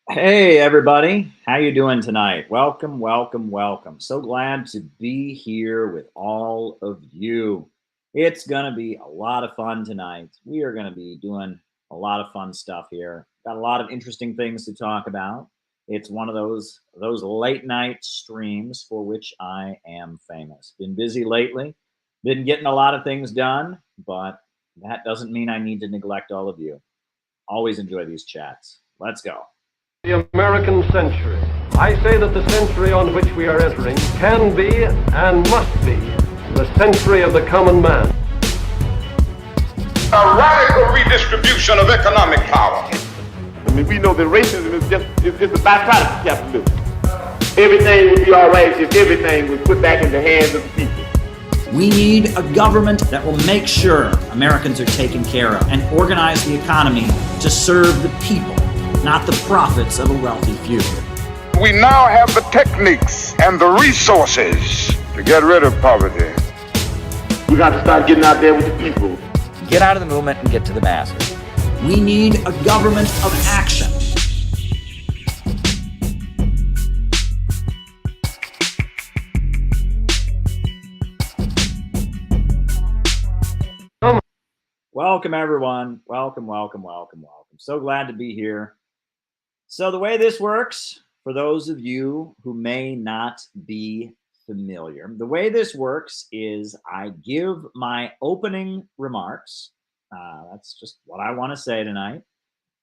Hey everybody, how you doing tonight? Welcome, welcome, welcome. So glad to be here with all of you. It's going to be a lot of fun tonight. We are going to be doing a lot of fun stuff here. Got a lot of interesting things to talk about. It's one of those late night streams for which I am famous. Been busy lately. Been getting a lot of things done, but that doesn't mean I need to neglect all of you. Always enjoy these chats. Let's go. The American century. I say that the century on which we are entering can be and must be the century of the common man. A radical redistribution of economic power. I mean, we know that racism is just it's a byproduct of capitalism. Everything would be all right if everything was put back in the hands of the people. We need a government that will make sure Americans are taken care of and organize the economy to serve the people, not the profits of a wealthy few. We now have the techniques and the resources to get rid of poverty. We got to start getting out there with the people. Get out of the movement and get to the masses. We need a government of action. Welcome, everyone. Welcome, welcome, welcome, welcome. So glad to be here. So the way this works, for those of you who may not be familiar, the way this works is I give my opening remarks. That's just what I want to say tonight.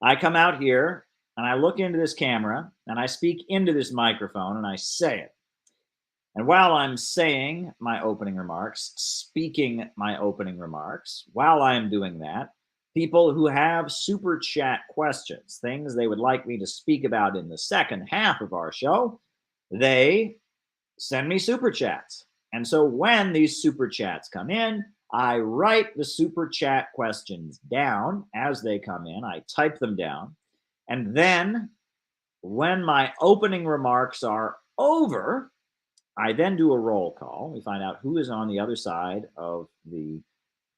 I come out here and I look into this camera and I speak into this microphone and I say it. And while I'm saying my opening remarks, speaking my opening remarks, while I am doing that, people who have super chat questions, things they would like me to speak about in the second half of our show, they send me super chats. And so when these super chats come in, I write the super chat questions down as they come in. I type them down. And then when my opening remarks are over, I then do a roll call. We find out who is on the other side of the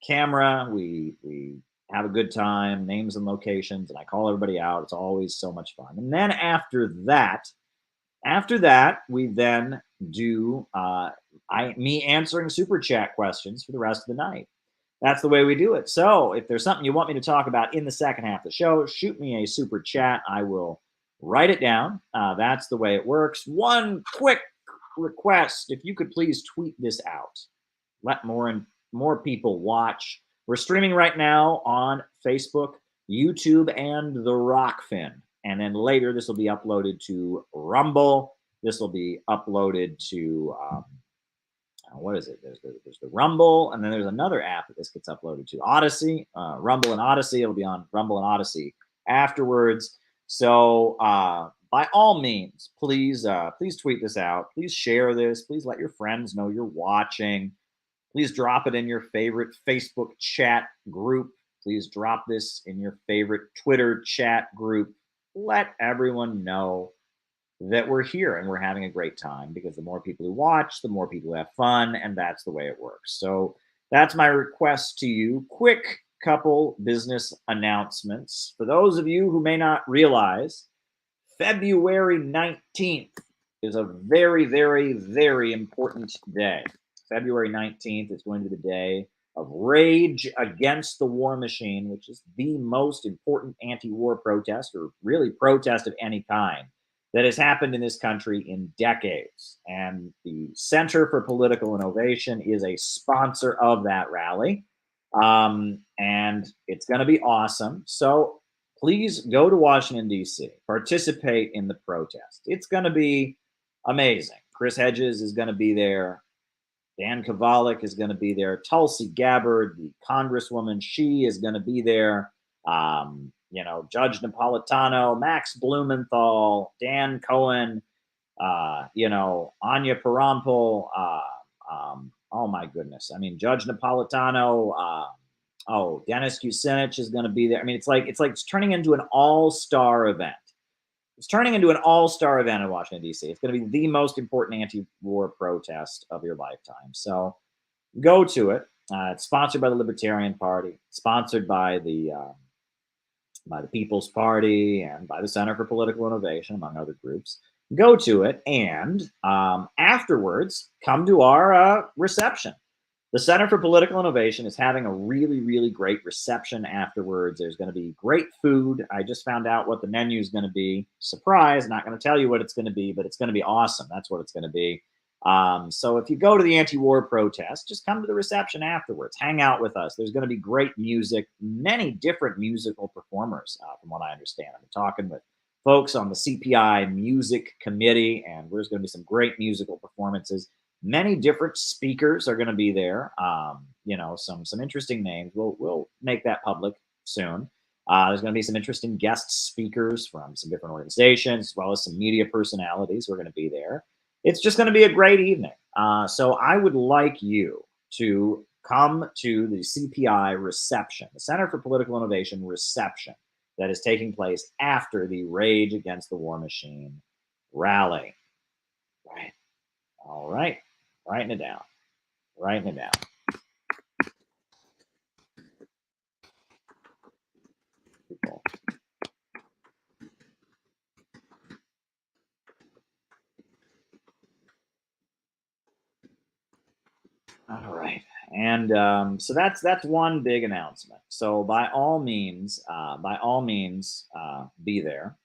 camera. We have a good time, names and locations, and I call everybody out. It's always so much fun. And then after that, we then do me answering super chat questions for the rest of the night. That's the way we do it. So if there's something you want me to talk about in the second half of the show, shoot me a super chat. I will write it down. That's the way it works. One quick request: if you could please tweet this out, let more and more people watch. We're streaming right now on Facebook, YouTube, and the Rockfin, and then later this will be uploaded to Rumble. This will be uploaded to what is it? There's the Rumble, and then there's another app that this gets uploaded to, Odyssey. Rumble and Odyssey. It'll be on Rumble and Odyssey afterwards. So by all means, please tweet this out. Please share this. Please let your friends know you're watching. Please drop it in your favorite Facebook chat group. Please drop this in your favorite Twitter chat group. Let everyone know that we're here and we're having a great time, because the more people who watch, the more people who have fun, and that's the way it works. So that's my request to you. Quick couple business announcements. For those of you who may not realize, February 19th is a very, very, very important day. February 19th is going to be the day of Rage Against the War Machine, which is the most important anti-war protest, or really protest of any kind, that has happened in this country in decades. And the Center for Political Innovation is a sponsor of that rally. And it's going to be awesome. So please go to Washington, D.C., participate in the protest. It's going to be amazing. Chris Hedges is going to be there. Dan Kovalik is going to be there. Tulsi Gabbard, the congresswoman, she is going to be there. Judge Napolitano, Max Blumenthal, Dan Cohen, Anya Parampil. Oh my goodness. I mean, Judge Napolitano. Dennis Kucinich is going to be there. I mean, it's turning into an all-star event. It's turning into an all-star event in Washington, D.C. It's going to be the most important anti-war protest of your lifetime. So go to it. It's sponsored by the Libertarian Party, sponsored by the by the People's Party and by the Center for Political Innovation, among other groups. Go to it and afterwards come to our reception. The Center for Political Innovation is having a really, really great reception afterwards. There's going to be great food. I just found out what the menu is going to be. Surprise, not going to tell you what it's going to be, but it's going to be awesome. That's what it's going to be. So if you go to the anti-war protest, just come to the reception afterwards. Hang out with us. There's going to be great music, many different musical performers, from what I understand. I'm talking with folks on the CPI Music Committee, and there's going to be some great musical performances. Many different speakers are going to be there. You know, some interesting names. We'll make that public soon. There's going to be some interesting guest speakers from some different organizations, as well as some media personalities who are going to be there. It's just going to be a great evening. So I would like you to come to the CPI reception, the Center for Political Innovation reception that is taking place after the Rage Against the War Machine rally. Right. All right. Writing it down. Writing it down. People. All right. And so that's one big announcement. So by all means, be there.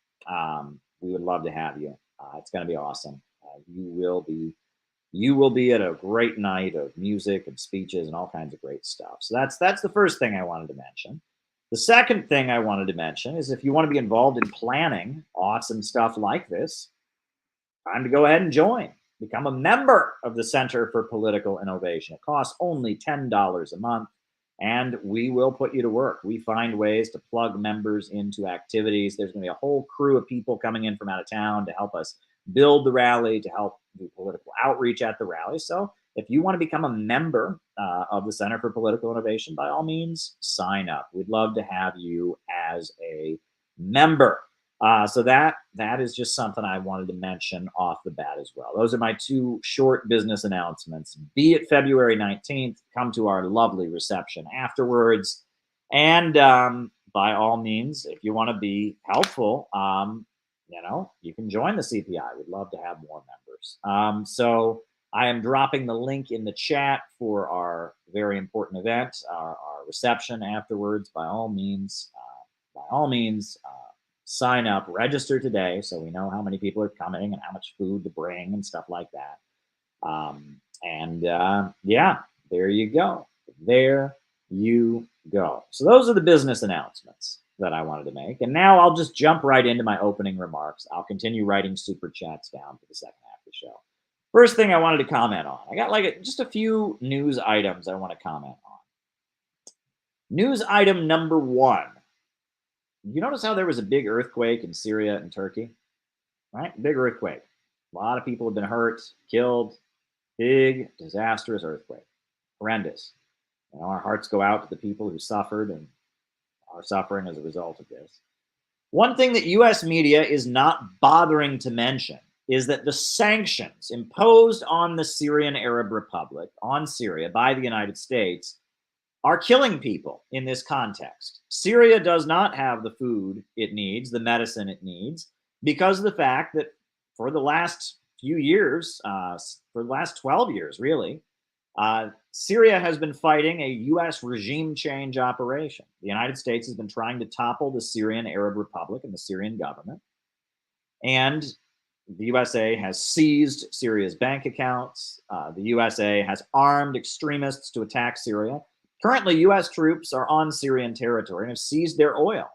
We would love to have you. It's going to be awesome. You will be at a great night of music and speeches and all kinds of great stuff. So that's the first thing I wanted to mention. The second thing I wanted to mention is if you want to be involved in planning awesome stuff like this, time to go ahead and join. Become a member of the Center for Political Innovation. It costs only $10 a month, and we will put you to work. We find ways to plug members into activities. There's going to be a whole crew of people coming in from out of town to help us build the rally, to help do political outreach at the rally. So if you want to become a member of the Center for Political Innovation, by all means, sign up. We'd love to have you as a member. So that is just something I wanted to mention off the bat as well. Those are my two short business announcements. Be it February 19th, come to our lovely reception afterwards. And by all means, if you want to be helpful, you know, you can join the CPI. We'd love to have more members. So I am dropping the link in the chat for our very important event, our reception afterwards. By all means, sign up, register today so we know how many people are coming and how much food to bring and stuff like that. Yeah, there you go. There you go. So those are the business announcements that I wanted to make. And now I'll just jump right into my opening remarks. I'll continue writing super chats down for the second half of the show. First thing I wanted to comment on. I got just a few news items I want to comment on. News item number one. You notice how there was a big earthquake in Syria and Turkey, right? Big earthquake. A lot of people have been hurt, killed. Big, disastrous earthquake. Horrendous. You know, our hearts go out to the people who suffered and are suffering as a result of this. One thing that U.S. media is not bothering to mention is that the sanctions imposed on the Syrian Arab Republic, on Syria, by the United States, are killing people in this context. Syria does not have the food it needs, the medicine it needs, because of the fact that for the last few years, for the last 12 years, really, Syria has been fighting a U.S. regime change operation. The United States has been trying to topple the Syrian Arab Republic and the Syrian government. And the USA has seized Syria's bank accounts. The USA has armed extremists to attack Syria. Currently, U.S. troops are on Syrian territory and have seized their oil.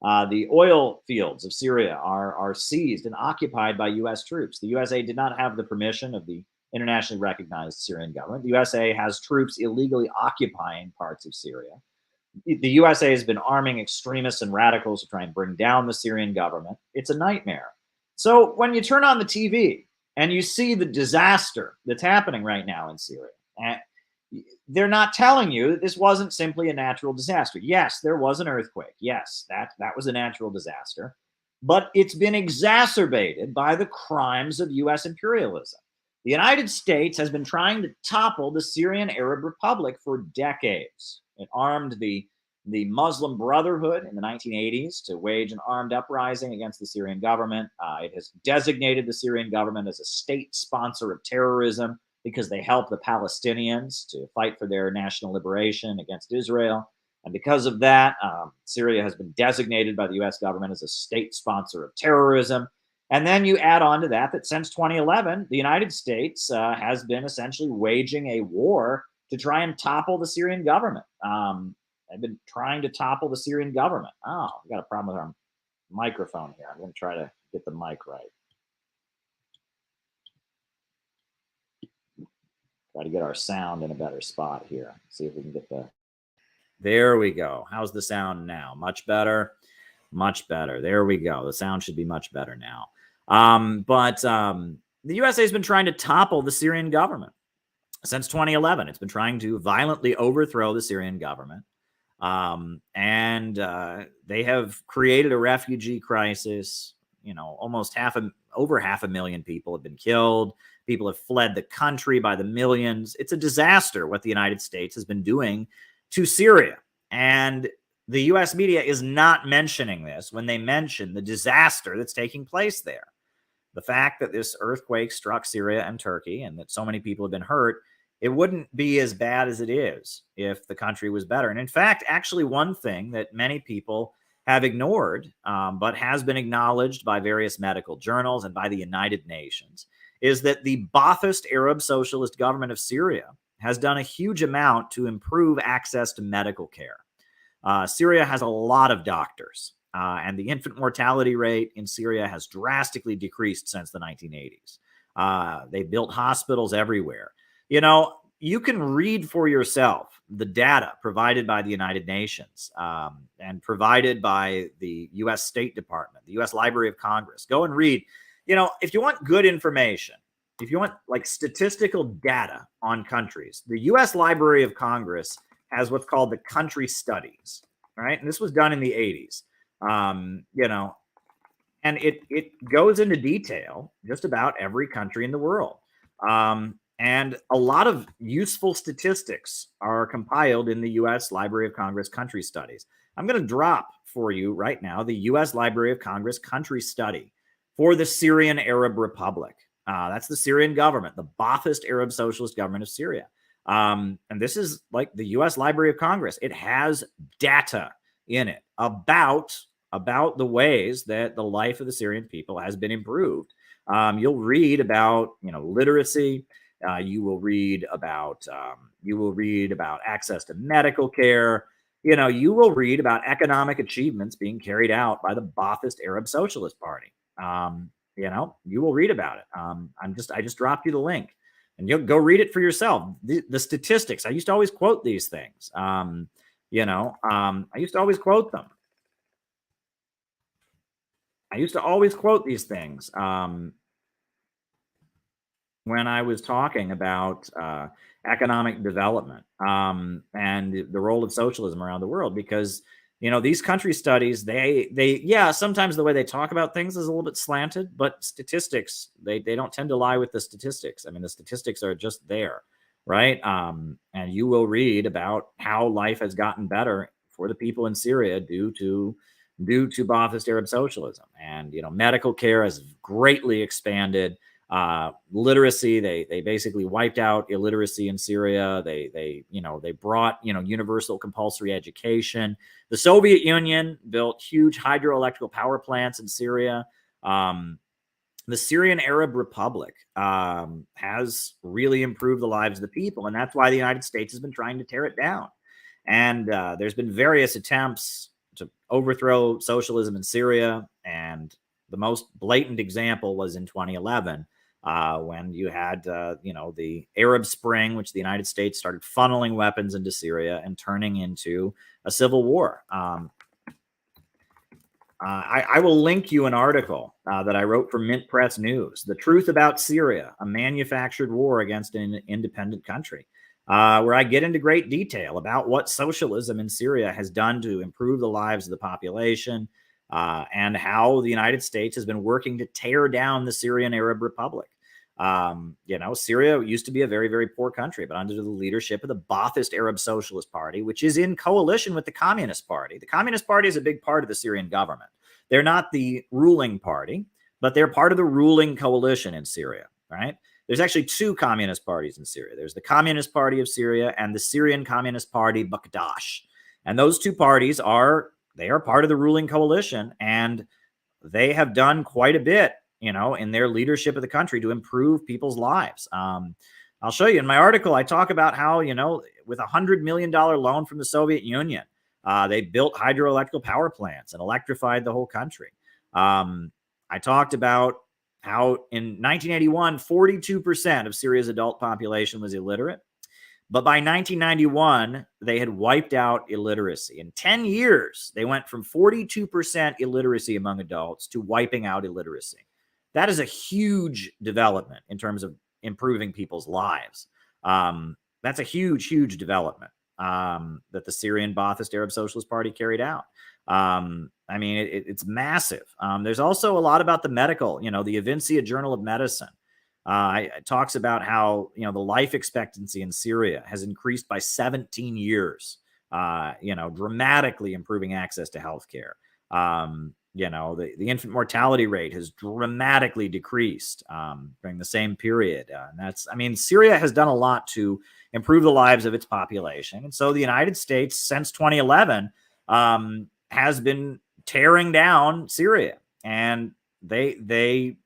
The oil fields of Syria are seized and occupied by U.S. troops. The USA did not have the permission of the internationally recognized Syrian government. The USA has troops illegally occupying parts of Syria. The USA has been arming extremists and radicals to try and bring down the Syrian government. It's a nightmare. So when you turn on the TV and you see the disaster that's happening right now in Syria, they're not telling you that this wasn't simply a natural disaster. Yes, there was an earthquake. Yes, that was a natural disaster. But it's been exacerbated by the crimes of U.S. imperialism. The United States has been trying to topple the Syrian Arab Republic for decades. It armed the the Muslim Brotherhood in the 1980s to wage an armed uprising against the Syrian government. It has designated the Syrian government as a state sponsor of terrorism because they help the Palestinians to fight for their national liberation against Israel. And because of that, Syria has been designated by the U.S. government as a state sponsor of terrorism. And then you add on to that since 2011, the United States has been essentially waging a war to try and topple the Syrian government. They've been trying to topple the Syrian government. Oh, we got a problem with our microphone here. I'm going to try to get the mic right. Try to get our sound in a better spot here. See if we can get the... There we go. How's the sound now? Much better? Much better. There we go. The sound should be much better now. But the USA has been trying to topple the Syrian government since 2011. It's been trying to violently overthrow the Syrian government. And they have created a refugee crisis. You know, almost over 500,000 people have been killed. People have fled the country by the millions. It's a disaster what the United States has been doing to Syria. And the U.S. media is not mentioning this when they mention the disaster that's taking place there. The fact that this earthquake struck Syria and Turkey and that so many people have been hurt, it wouldn't be as bad as it is if the country was better. And in fact, actually one thing that many people have ignored, but has been acknowledged by various medical journals and by the United Nations, is that the Ba'athist Arab socialist government of Syria has done a huge amount to improve access to medical care. Syria has a lot of doctors, and the infant mortality rate in Syria has drastically decreased since the 1980s. They built hospitals everywhere. You know, you can read for yourself the data provided by the United Nations and provided by the U.S. State Department, the U.S. Library of Congress. Go and read. You know, if you want good information, if you want like statistical data on countries, the U.S. Library of Congress has what's called the country studies, right? And this was done in the 80s, you know, and it goes into detail just about every country in the world. And a lot of useful statistics are compiled in the U.S. Library of Congress country studies. I'm going to drop for you right now the U.S. Library of Congress country study for the Syrian Arab Republic. That's the Syrian government, the Ba'athist Arab Socialist government of Syria. And this is like the U.S. Library of Congress. It has data in it about the ways that the life of the Syrian people has been improved. You'll read about, you know, literacy. You will read about access to medical care. You know, you will read about economic achievements being carried out by the Ba'athist Arab Socialist Party. You know, you will read about it. I just dropped you the link, and you'll go read it for yourself. The statistics. I used to always quote these things. You know, I used to always quote them. I used to always quote these things when I was talking about economic development and the role of socialism around the world, because, you know, these country studies, yeah, sometimes the way they talk about things is a little bit slanted, but statistics, they don't tend to lie with the statistics. I mean, the statistics are just there, right? And you will read about how life has gotten better for the people in Syria due to Ba'athist Arab socialism. And, you know, medical care has greatly expanded. Literacy, they basically wiped out illiteracy in Syria. They brought, you know, universal compulsory education. The Soviet Union built huge hydroelectric power plants in Syria. The Syrian Arab Republic has really improved the lives of the people, and that's why the United States has been trying to tear it down. And there's been various attempts to overthrow socialism in Syria, and the most blatant example was in 2011, when you had, you know, the Arab Spring, which the United States started funneling weapons into Syria and turning into a civil war. I will link you an article that I wrote for Mint Press News, The Truth About Syria, a Manufactured War Against an Independent Country, where I get into great detail about what socialism in Syria has done to improve the lives of the population, and how the United States has been working to tear down the Syrian Arab Republic. Syria used to be a very, very poor country, but under the leadership of the Ba'athist Arab Socialist Party, which is in coalition with the Communist Party. The Communist Party is a big part of the Syrian government. They're not the ruling party, but they're part of the ruling coalition in Syria, right? There's actually two communist parties in Syria. There's the Communist Party of Syria and the Syrian Communist Party, Bakdash. And those two parties are part of the ruling coalition, and they have done quite a bit, in their leadership of the country to improve people's lives. I'll show you in my article, I talk about how, with $100 million loan from the Soviet Union, they built hydroelectric power plants and electrified the whole country. I talked about how in 1981, 42% of Syria's adult population was illiterate. But by 1991, they had wiped out illiteracy. In 10 years, they went from 42% illiteracy among adults to wiping out illiteracy. That is a huge development in terms of improving people's lives. That's a huge, huge development that the Syrian Ba'athist Arab Socialist Party carried out. It's massive. There's also a lot about the medical, the Avincia Journal of Medicine. It talks about how, the life expectancy in Syria has increased by 17 years, dramatically improving access to healthcare. The infant mortality rate has dramatically decreased during the same period. Syria has done a lot to improve the lives of its population. And so the United States, since 2011, has been tearing down Syria. And they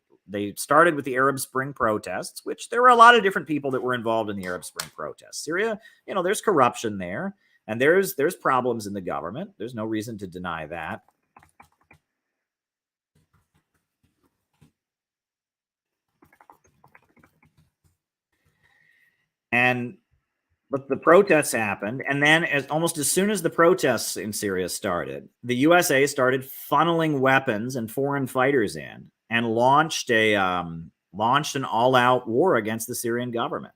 started with the Arab Spring protests, which there were a lot of different people that were involved in the Arab Spring protests. Syria, there's corruption there, and there's problems in the government. There's no reason to deny that. But the protests happened, and then almost as soon as the protests in Syria started, the USA started funneling weapons and foreign fighters in, and launched an all-out war against the Syrian government.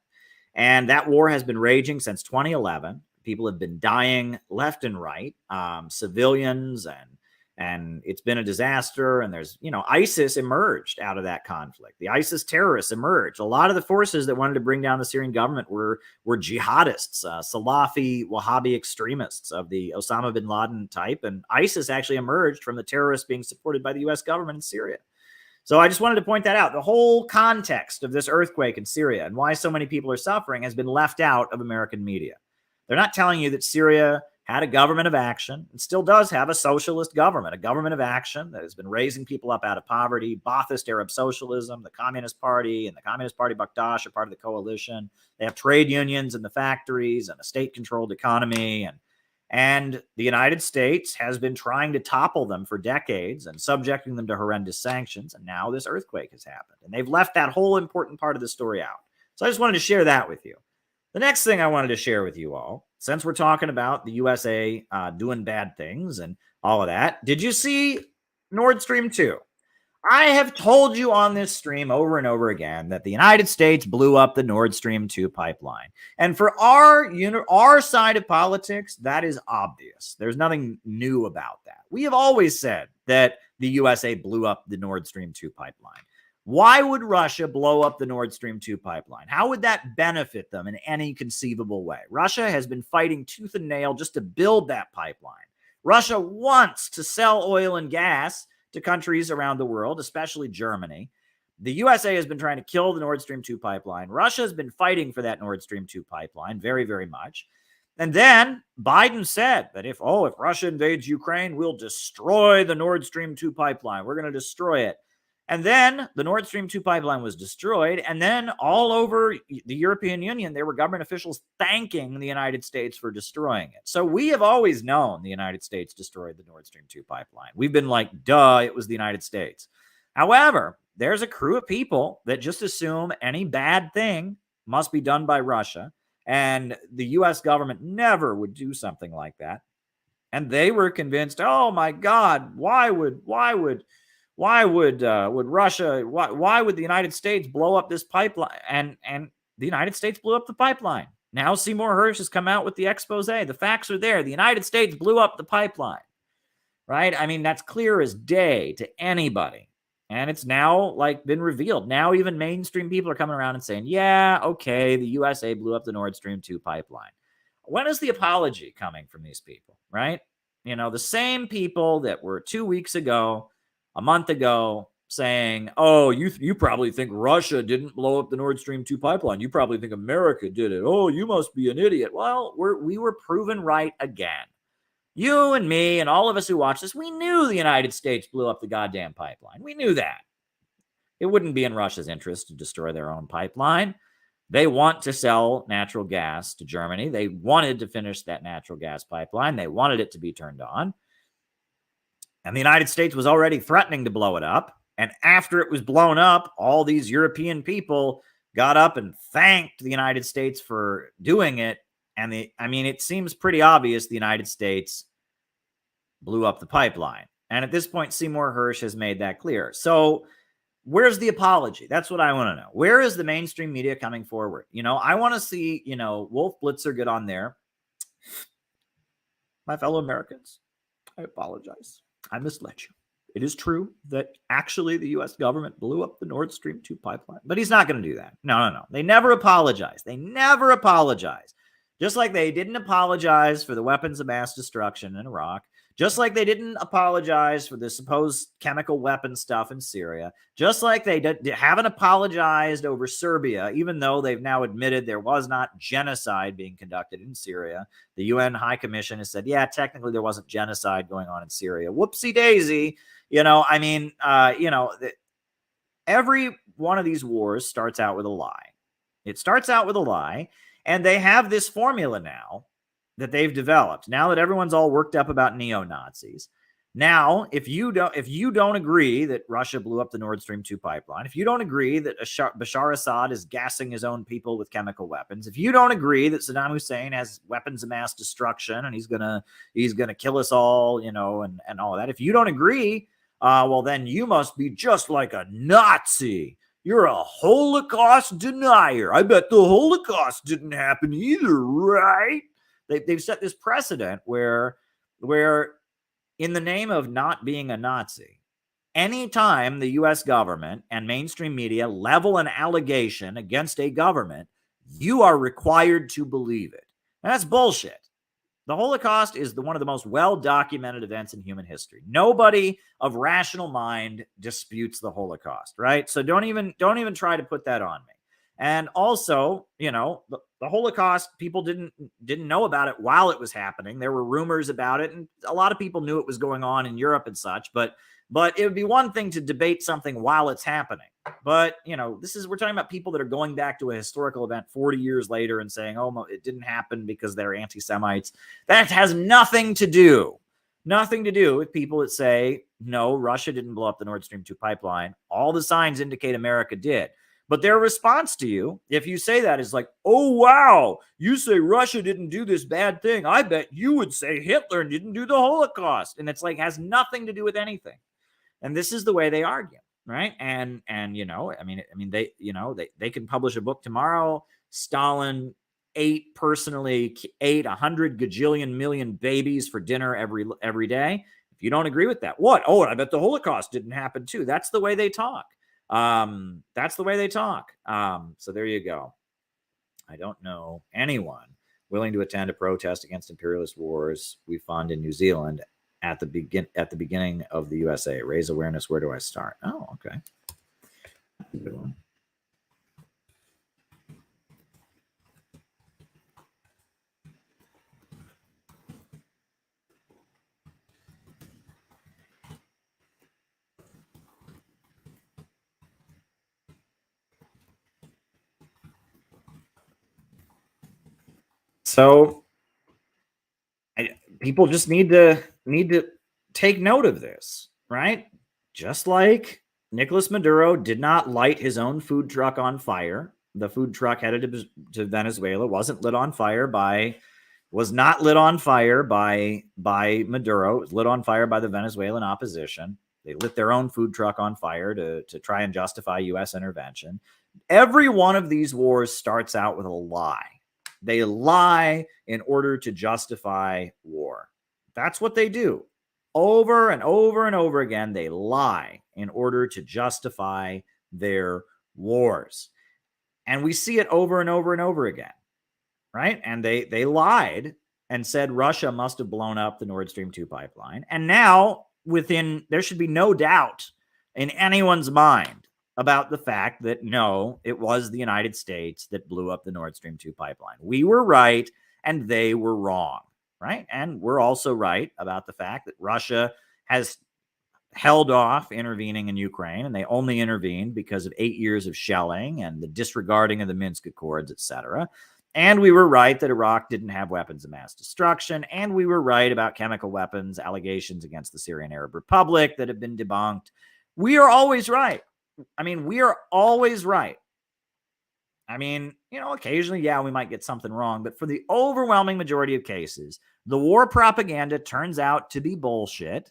And that war has been raging since 2011. People have been dying left and right, civilians, and it's been a disaster. And there's, ISIS emerged out of that conflict. The ISIS terrorists emerged. A lot of the forces that wanted to bring down the Syrian government were jihadists, Salafi, Wahhabi extremists of the Osama bin Laden type. And ISIS actually emerged from the terrorists being supported by the US government in Syria. So I just wanted to point that out. The whole context of this earthquake in Syria and why so many people are suffering has been left out of American media. They're not telling you that Syria had a government of action and still does have a socialist government, a government of action that has been raising people up out of poverty. Ba'athist Arab socialism, the Communist Party and the Communist Party Bakdash are part of the coalition. They have trade unions in the factories and a state-controlled economy. And the United States has been trying to topple them for decades and subjecting them to horrendous sanctions. And now this earthquake has happened. And they've left that whole important part of the story out. So I just wanted to share that with you. The next thing I wanted to share with you all, since we're talking about the USA doing bad things and all of that, did you see Nordstream 2? I have told you on this stream over and over again that the United States blew up the Nord Stream 2 pipeline. And for our side of politics, that is obvious. There's nothing new about that. We have always said that the USA blew up the Nord Stream 2 pipeline. Why would Russia blow up the Nord Stream 2 pipeline? How would that benefit them in any conceivable way? Russia has been fighting tooth and nail just to build that pipeline. Russia wants to sell oil and gas to countries around the world, especially Germany. The USA has been trying to kill the Nord Stream 2 pipeline. Russia has been fighting for that Nord Stream 2 pipeline very, very much. And then Biden said that if Russia invades Ukraine, we'll destroy the Nord Stream 2 pipeline. We're going to destroy it. And then the Nord Stream 2 pipeline was destroyed. And then all over the European Union, there were government officials thanking the United States for destroying it. So we have always known the United States destroyed the Nord Stream 2 pipeline. We've been like, duh, it was the United States. However, there's a crew of people that just assume any bad thing must be done by Russia. And the U.S. government never would do something like that. And they were convinced, oh my God, why would Russia, why would the United States blow up this pipeline? And the United States blew up the pipeline. Now Seymour Hersh has come out with the expose. The facts are there. The United States blew up the pipeline, right? I mean, that's clear as day to anybody. And it's now like been revealed. Now even mainstream people are coming around and saying, yeah, okay, the USA blew up the Nord Stream 2 pipeline. When is the apology coming from these people, right? You know, the same people that were 2 weeks ago, a month ago, saying, oh, you probably think Russia didn't blow up the Nord Stream 2 pipeline. You probably think America did it. Oh, you must be an idiot. Well, we were proven right again. You and me and all of us who watch this, we knew the United States blew up the goddamn pipeline. We knew that. It wouldn't be in Russia's interest to destroy their own pipeline. They want to sell natural gas to Germany. They wanted to finish that natural gas pipeline. They wanted it to be turned on. And the United States was already threatening to blow it up. And after it was blown up, all these European people got up and thanked the United States for doing it. And it seems pretty obvious the United States blew up the pipeline. And at this point, Seymour Hersh has made that clear. So where's the apology? That's what I want to know. Where is the mainstream media coming forward? You know, I want to see, Wolf Blitzer get on there. My fellow Americans, I apologize. I misled you. It is true that actually the U.S. government blew up the Nord Stream 2 pipeline. But he's not going to do that. No. They never apologize. They never apologize. Just like they didn't apologize for the weapons of mass destruction in Iraq. Just like they didn't apologize for the supposed chemical weapon stuff in Syria. Just like they haven't apologized over Serbia, even though they've now admitted there was not genocide being conducted in Syria. The UN High Commission has said, yeah, technically there wasn't genocide going on in Syria. Whoopsie daisy. Every one of these wars starts out with a lie. It starts out with a lie. And they have this formula now that they've developed. Now that everyone's all worked up about neo-Nazis. Now, if you don't agree that Russia blew up the Nord Stream 2 pipeline, if you don't agree that Bashar Assad is gassing his own people with chemical weapons, if you don't agree that Saddam Hussein has weapons of mass destruction and he's gonna kill us all, and all of that, if you don't agree, well, then you must be just like a Nazi. You're a Holocaust denier. I bet the Holocaust didn't happen either, right? They've set this precedent where in the name of not being a Nazi, anytime the U.S. government and mainstream media level an allegation against a government, you are required to believe it. And that's bullshit. The Holocaust is one of the most well-documented events in human history. Nobody of rational mind disputes the Holocaust, right? So don't even try to put that on me. And also, the Holocaust, people didn't know about it while it was happening. There were rumors about it, and a lot of people knew it was going on in Europe and such, but it would be one thing to debate something while it's happening. But, we're talking about people that are going back to a historical event 40 years later and saying, oh, it didn't happen because they're anti-Semites. That has nothing to do with people that say, no, Russia didn't blow up the Nord Stream 2 pipeline. All the signs indicate America did. But their response to you, if you say that, is like, oh, wow, you say Russia didn't do this bad thing. I bet you would say Hitler didn't do the Holocaust. And it's like, has nothing to do with anything. And this is the way they argue, right? And they can publish a book tomorrow. Stalin ate 100 gajillion million babies for dinner every day. If you don't agree with that, what? Oh, I bet the Holocaust didn't happen too. That's the way they talk. So there you go. I don't know anyone willing to attend a protest against imperialist wars we fund in New Zealand at the beginning of the USA. Raise awareness. Where do I start? Oh, okay. That's a good one. So people just need to take note of this, right? Just like Nicolas Maduro did not light his own food truck on fire. The food truck headed to Venezuela was not lit on fire by Maduro. It was lit on fire by the Venezuelan opposition. They lit their own food truck on fire to try and justify U.S. intervention. Every one of these wars starts out with a lie. They lie in order to justify war. That's what they do. Over and over and over again, they lie in order to justify their wars. And we see it over and over and over again, right? And they lied and said Russia must have blown up the Nord Stream 2 pipeline. And now there should be no doubt in anyone's mind about the fact that, no, it was the United States that blew up the Nord Stream 2 pipeline. We were right and they were wrong, right? And we're also right about the fact that Russia has held off intervening in Ukraine, and they only intervened because of 8 years of shelling and the disregarding of the Minsk Accords, etc. And we were right that Iraq didn't have weapons of mass destruction, and we were right about chemical weapons allegations against the Syrian Arab Republic that have been debunked. We are always right. I mean, we are always right. I mean, occasionally, yeah, we might get something wrong, but for the overwhelming majority of cases, the war propaganda turns out to be bullshit.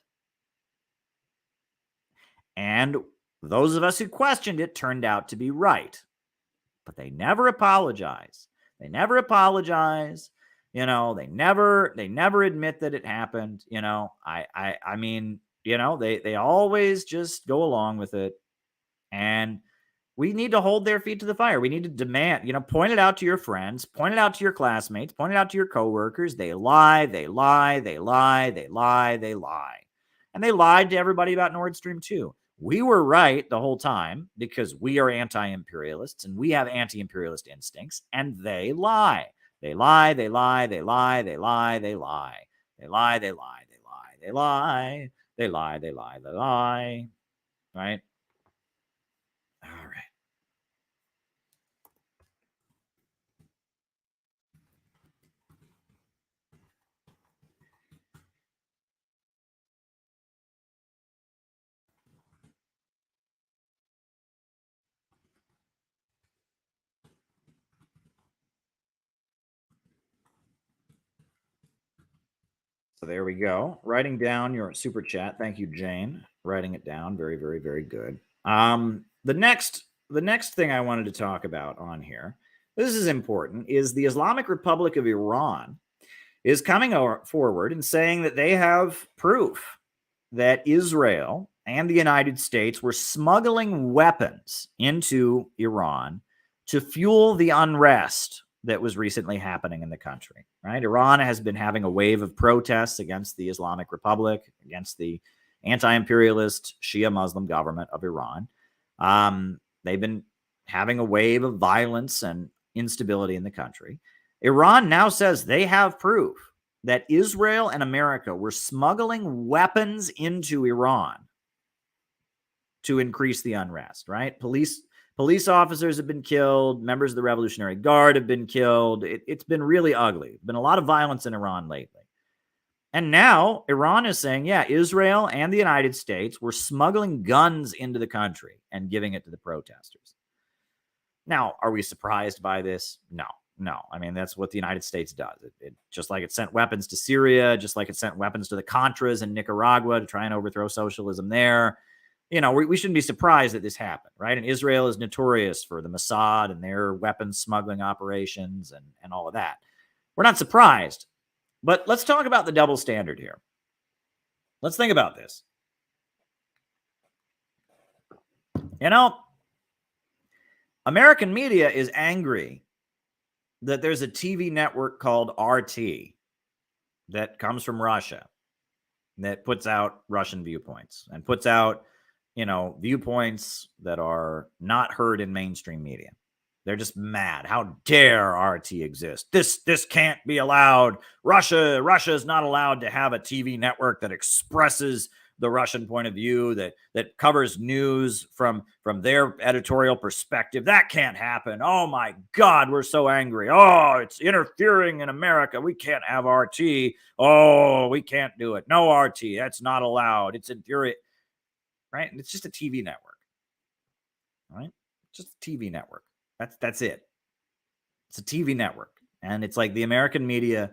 And those of us who questioned it turned out to be right. But they never apologize. They never apologize. They never admit that it happened. I mean, they always just go along with it. And we need to hold their feet to the fire. We need to demand, point it out to your friends, point it out to your classmates, point it out to your coworkers. They lie, they lie, they lie, they lie, they lie. And they lied to everybody about Nord Stream 2. We were right the whole time because we are anti-imperialists and we have anti-imperialist instincts, and they lie. They lie, they lie, they lie, they lie, they lie. They lie, they lie, they lie, they lie. They lie, they lie, they lie. Right? All right. So there we go. Writing down your super chat. Thank you, Jane. Writing it down. Very, very, very good. The next thing I wanted to talk about on here, this is important, is the Islamic Republic of Iran is coming forward and saying that they have proof that Israel and the United States were smuggling weapons into Iran to fuel the unrest that was recently happening in the country, right? Iran has been having a wave of protests against the Islamic Republic, against the anti-imperialist Shia Muslim government of Iran. They've been having a wave of violence and instability in the country. Iran now says they have proof that Israel and America were smuggling weapons into Iran to increase the unrest, right? Police officers have been killed. Members of the Revolutionary Guard have been killed. It's been really ugly. There's been a lot of violence in Iran lately. And now Iran is saying, yeah, Israel and the United States were smuggling guns into the country and giving it to the protesters. Now, are we surprised by this? No. I mean, that's what the United States does. It just like it sent weapons to Syria, just like it sent weapons to the Contras in Nicaragua to try and overthrow socialism there. We shouldn't be surprised that this happened, right? And Israel is notorious for the Mossad and their weapons smuggling operations and all of that. We're not surprised. But let's talk about the double standard here. Let's think about this. American media is angry that there's a TV network called RT that comes from Russia that puts out Russian viewpoints and puts out viewpoints that are not heard in mainstream media. They're just mad. How dare RT exist? This can't be allowed. Russia is not allowed to have a TV network that expresses the Russian point of view, that covers news from their editorial perspective. That can't happen. Oh my God, we're so angry. Oh, it's interfering in America. We can't have RT. Oh, we can't do it. No RT. That's not allowed. It's infuriating. Right? And it's just a TV network. Right? Just a TV network. That's it. It's a TV network. And it's like the American media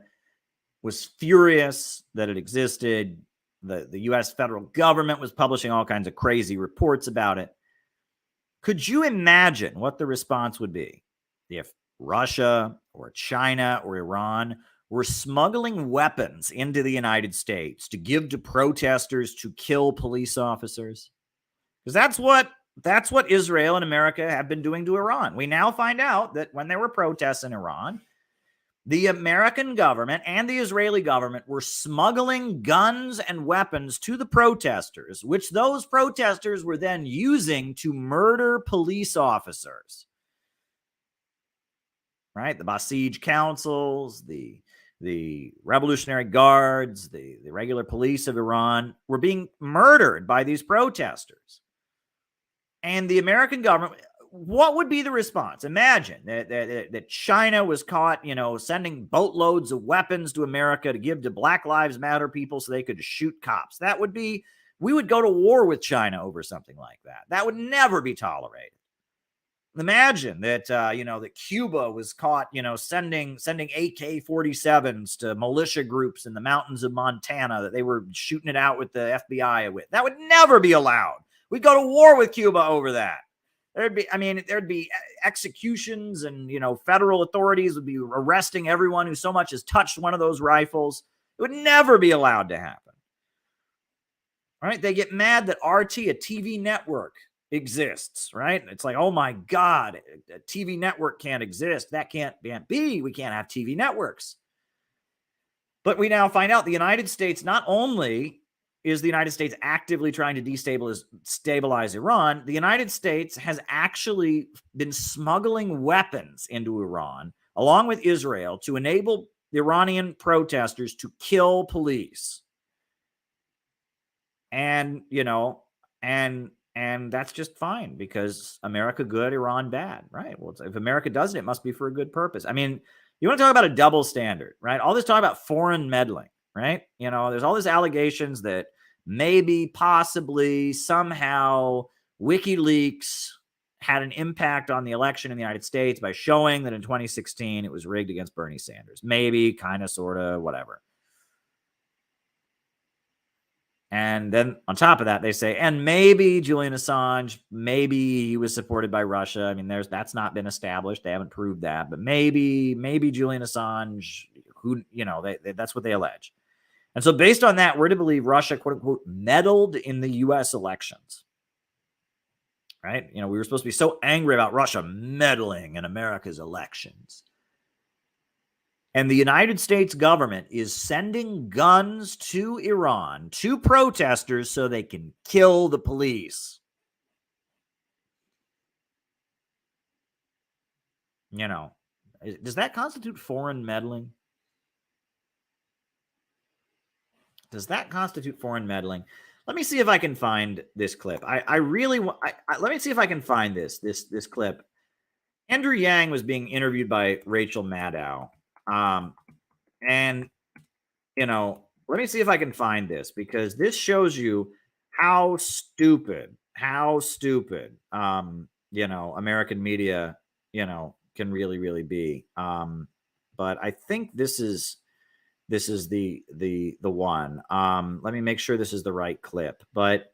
was furious that it existed. The U.S. federal government was publishing all kinds of crazy reports about it. Could you imagine what the response would be if Russia or China or Iran were smuggling weapons into the United States to give to protesters to kill police officers? Because that's what Israel and America have been doing to Iran. We now find out that when there were protests in Iran, the American government and the Israeli government were smuggling guns and weapons to the protesters, which those protesters were then using to murder police officers. Right? The Basij councils, the Revolutionary Guards, the regular police of Iran were being murdered by these protesters. And the American government, what would be the response? Imagine that China was caught, sending boatloads of weapons to America to give to Black Lives Matter people so they could shoot cops. We would go to war with China over something like that. That would never be tolerated. Imagine that, that Cuba was caught, sending AK-47s to militia groups in the mountains of Montana that they were shooting it out with the FBI with. That would never be allowed. We'd go to war with Cuba over that. There'd be executions and, federal authorities would be arresting everyone who so much as touched one of those rifles. It would never be allowed to happen. All right. They get mad that RT, a TV network, exists, right? It's like, oh my God, a TV network can't exist. That can't be. We can't have TV networks. But we now find out the United States, not only is the United States actively trying to stabilize Iran, the United States has actually been smuggling weapons into Iran, along with Israel, to enable the Iranian protesters to kill police. And, and that's just fine because America good, Iran bad, right? Well, if America does it, it must be for a good purpose. I mean, you want to talk about a double standard, right? All this talk about foreign meddling, right? There's all these allegations that maybe, possibly, somehow WikiLeaks had an impact on the election in the United States by showing that in 2016 it was rigged against Bernie Sanders. Maybe, kind of, sort of, whatever. And then on top of that, they say, and maybe Julian Assange, maybe he was supported by Russia. I mean, that's not been established. They haven't proved that, but maybe Julian Assange, that's what they allege. And so based on that, we're to believe Russia, quote unquote, meddled in the U.S. elections. Right? We were supposed to be so angry about Russia meddling in America's elections. And the United States government is sending guns to Iran, to protesters, so they can kill the police. Does that constitute foreign meddling? Does that constitute foreign meddling? Let me see if I can find this clip. I really want. Let me see if I can find this clip. Andrew Yang was being interviewed by Rachel Maddow. And, let me see if I can find this because this shows you how stupid, American media, can really, really be. But I think this is the one. Let me make sure this is the right clip. But,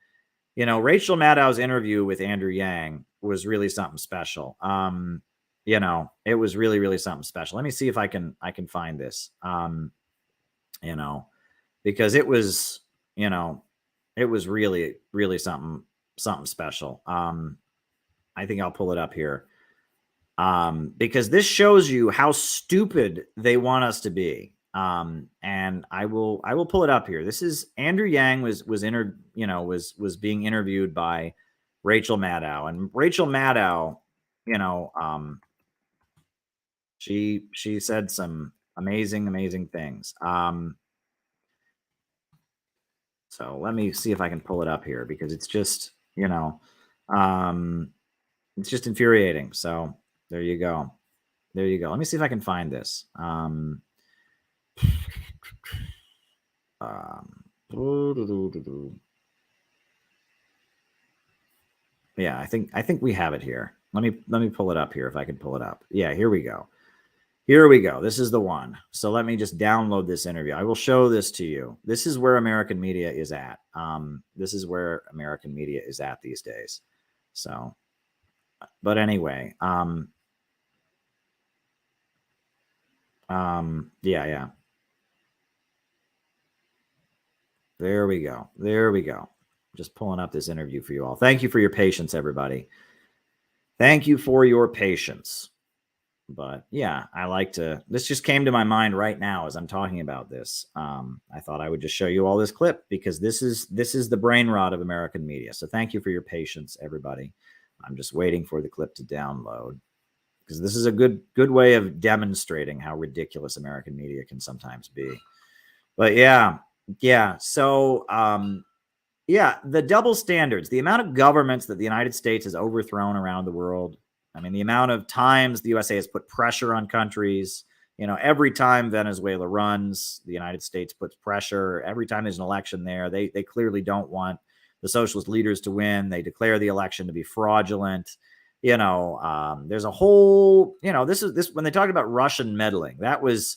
Rachel Maddow's interview with Andrew Yang was really something special. It was really, really something special. Let me see if I can find this, because it was really, really something special. I think I'll pull it up here, because this shows you how stupid they want us to be. And I will pull it up here. This is Andrew Yang was being interviewed by Rachel Maddow, and Rachel Maddow, she said some amazing things. So let me see if I can pull it up here because it's just, it's just infuriating. So there you go. Let me see if I can find this. Yeah, I think we have it here. Let me pull it up here if I can pull it up. Yeah, here we go. This is the one. So let me just download this interview. I will show this to you. This is where American media is at. This is where American media is at these days. So, but anyway, yeah. There we go. Just pulling up this interview for you all. Thank you for your patience, everybody. Thank you for your patience. But yeah, I like to, this just came to my mind right now as I'm talking about this. I thought I would just show you all this clip because this is the brain rot of American media. So thank you for your patience, everybody. I'm just waiting for the clip to download because this is a good way of demonstrating how ridiculous American media can sometimes be. But yeah. So, yeah, the double standards, the amount of governments that the United States has overthrown around the world. I mean, the amount of times the USA has put pressure on countries, you know, every time Venezuela runs, the United States puts pressure. Every time there's an election there, they clearly don't want the socialist leaders to win. They declare the election to be fraudulent. You know, there's a whole, you know, this when they talked about Russian meddling, that was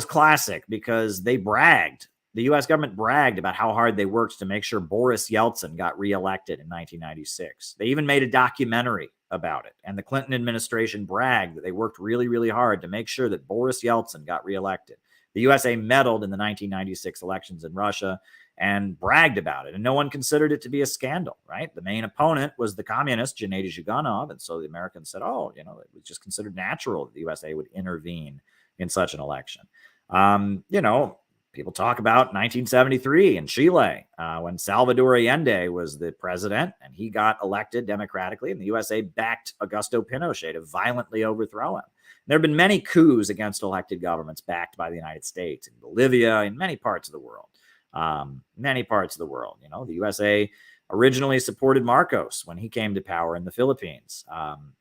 classic because they bragged. The U.S. government bragged about how hard they worked to make sure Boris Yeltsin got reelected in 1996. They even made a documentary about it. And the Clinton administration bragged that they worked really, really hard to make sure that Boris Yeltsin got reelected. The USA meddled in the 1996 elections in Russia and bragged about it. And no one considered it to be a scandal, right? The main opponent was the communist Gennady Zyuganov. And so the Americans said, oh, you know, it was just considered natural that the USA would intervene in such an election. You know, people talk about 1973 in Chile when Salvador Allende was the president and he got elected democratically and the USA backed Augusto Pinochet to violently overthrow him. There have been many coups against elected governments backed by the United States in Bolivia, in many parts of the world. You know, the USA originally supported Marcos when he came to power in the Philippines.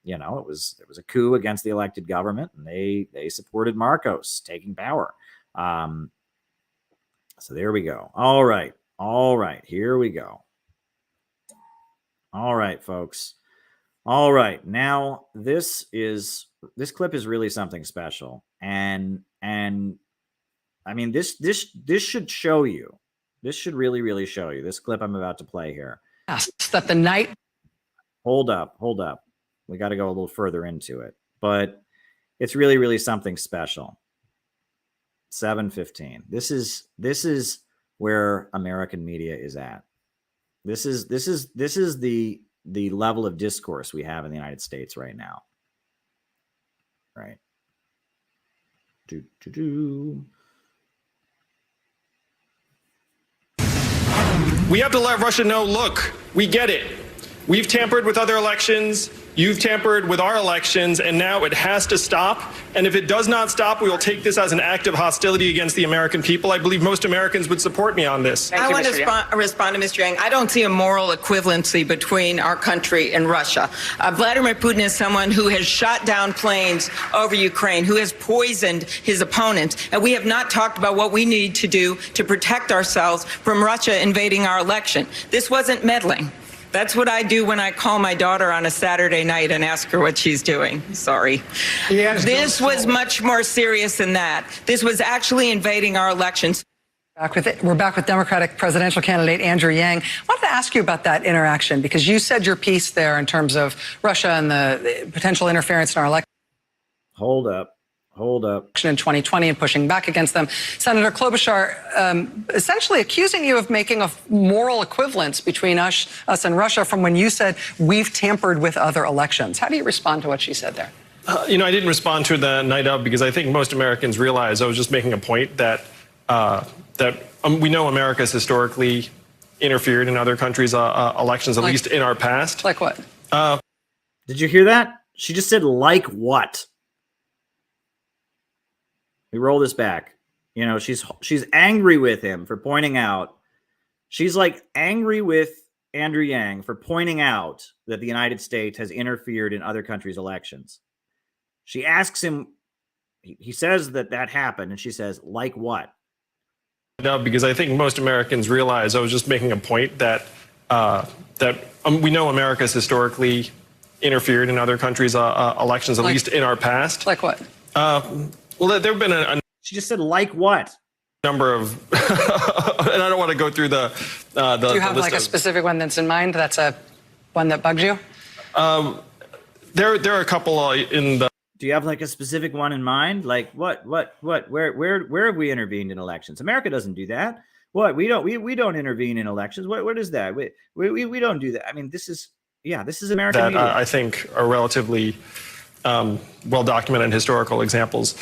You know, there was a coup against the elected government and they supported Marcos taking power. So there we go. All right. Here we go. All right, folks. All right. Now this clip is really something special. And I mean, this should show you, this should really, really show you this clip I'm about to play here. That the night. Hold up. We got to go a little further into it, but it's really, really something special. 7:15. This is where American media is at. This is the level of discourse we have in the United States right now. Right. We have to let Russia know, look, we get it. We've tampered with other elections. You've tampered with our elections, and now it has to stop. And if it does not stop, we will take this as an act of hostility against the American people. I believe most Americans would support me on this. I want to respond to Mr. Yang. I don't see a moral equivalency between our country and Russia. Vladimir Putin is someone who has shot down planes over Ukraine, who has poisoned his opponents. And we have not talked about what we need to do to protect ourselves from Russia invading our election. This wasn't meddling. That's what I do when I call my daughter on a Saturday night and ask her what she's doing. Sorry. This was much more serious than that. This was actually invading our elections. We're back with Democratic presidential candidate Andrew Yang. I wanted to ask you about that interaction because you said your piece there in terms of Russia and the potential interference in our election. Hold up. In 2020 and pushing back against them. Senator Klobuchar essentially accusing you of making a moral equivalence between us and Russia from when you said we've tampered with other elections. How do you respond to what she said there? You know, I didn't respond to the night of because I think most Americans realize I was just making a point that we know America has historically interfered in other countries' elections, at least in our past. Like what? Did you hear that? She just said, like what? We roll this back. You know, she's angry with him for pointing out. She's like angry with Andrew Yang for pointing out that the United States has interfered in other countries' elections. She asks him, he says that happened, and she says, like what? No, because I think most Americans realize I was just making a point that we know America has historically interfered in other countries' elections, at least in our past. Like what? Well, there have been she just said, like what? Number of, and I don't want to go through the Do you have like a specific one that's in mind? That's a one that bugs you? There are a couple in the. Do you have like a specific one in mind? Like what? Where have we intervened in elections? America doesn't do that. What? We don't intervene in elections. What is that? We don't do that. I mean, this is American that media. I think are relatively well-documented historical examples.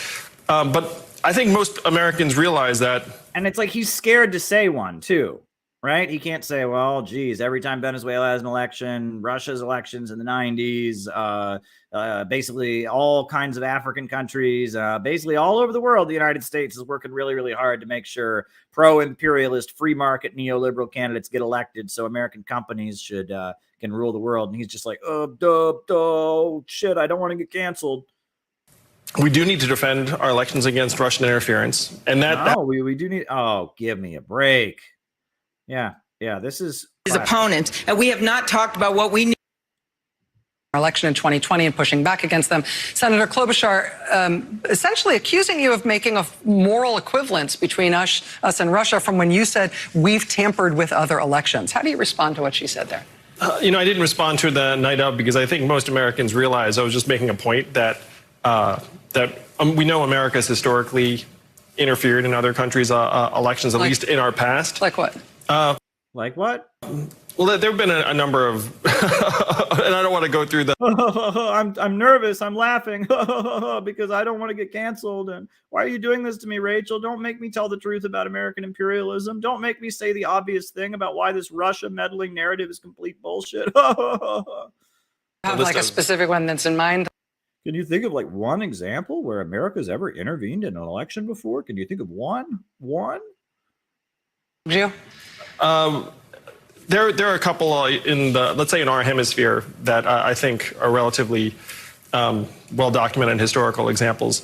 But I think most Americans realize that. And it's like he's scared to say one, too, right? He can't say, well, geez, every time Venezuela has an election, Russia's elections in the 90s, basically all kinds of African countries, basically all over the world, the United States is working really, really hard to make sure pro-imperialist, free market, neoliberal candidates get elected so American companies can rule the world. And he's just like, shit, I don't want to get canceled. We do need to defend our elections against Russian interference. And we do need, give me a break. Yeah, this is his opponent. And we have not talked about what we need. Election in 2020 and pushing back against them. Senator Klobuchar essentially accusing you of making a moral equivalence between us and Russia from when you said we've tampered with other elections. How do you respond to what she said there? I didn't respond to the night of because I think most Americans realize I was just making a point that we know America's historically interfered in other countries' elections, at least in our past. Like what? Like what? Well, there have been a number of, and I don't want to go through the. I'm nervous. I'm laughing because I don't want to get canceled. And why are you doing this to me, Rachel? Don't make me tell the truth about American imperialism. Don't make me say the obvious thing about why this Russia meddling narrative is complete bullshit. Have like a specific one that's in mind? Can you think of like one example where America's ever intervened in an election before? Can you think of one? Gio? There are a couple let's say in our hemisphere that I think are relatively well-documented historical examples.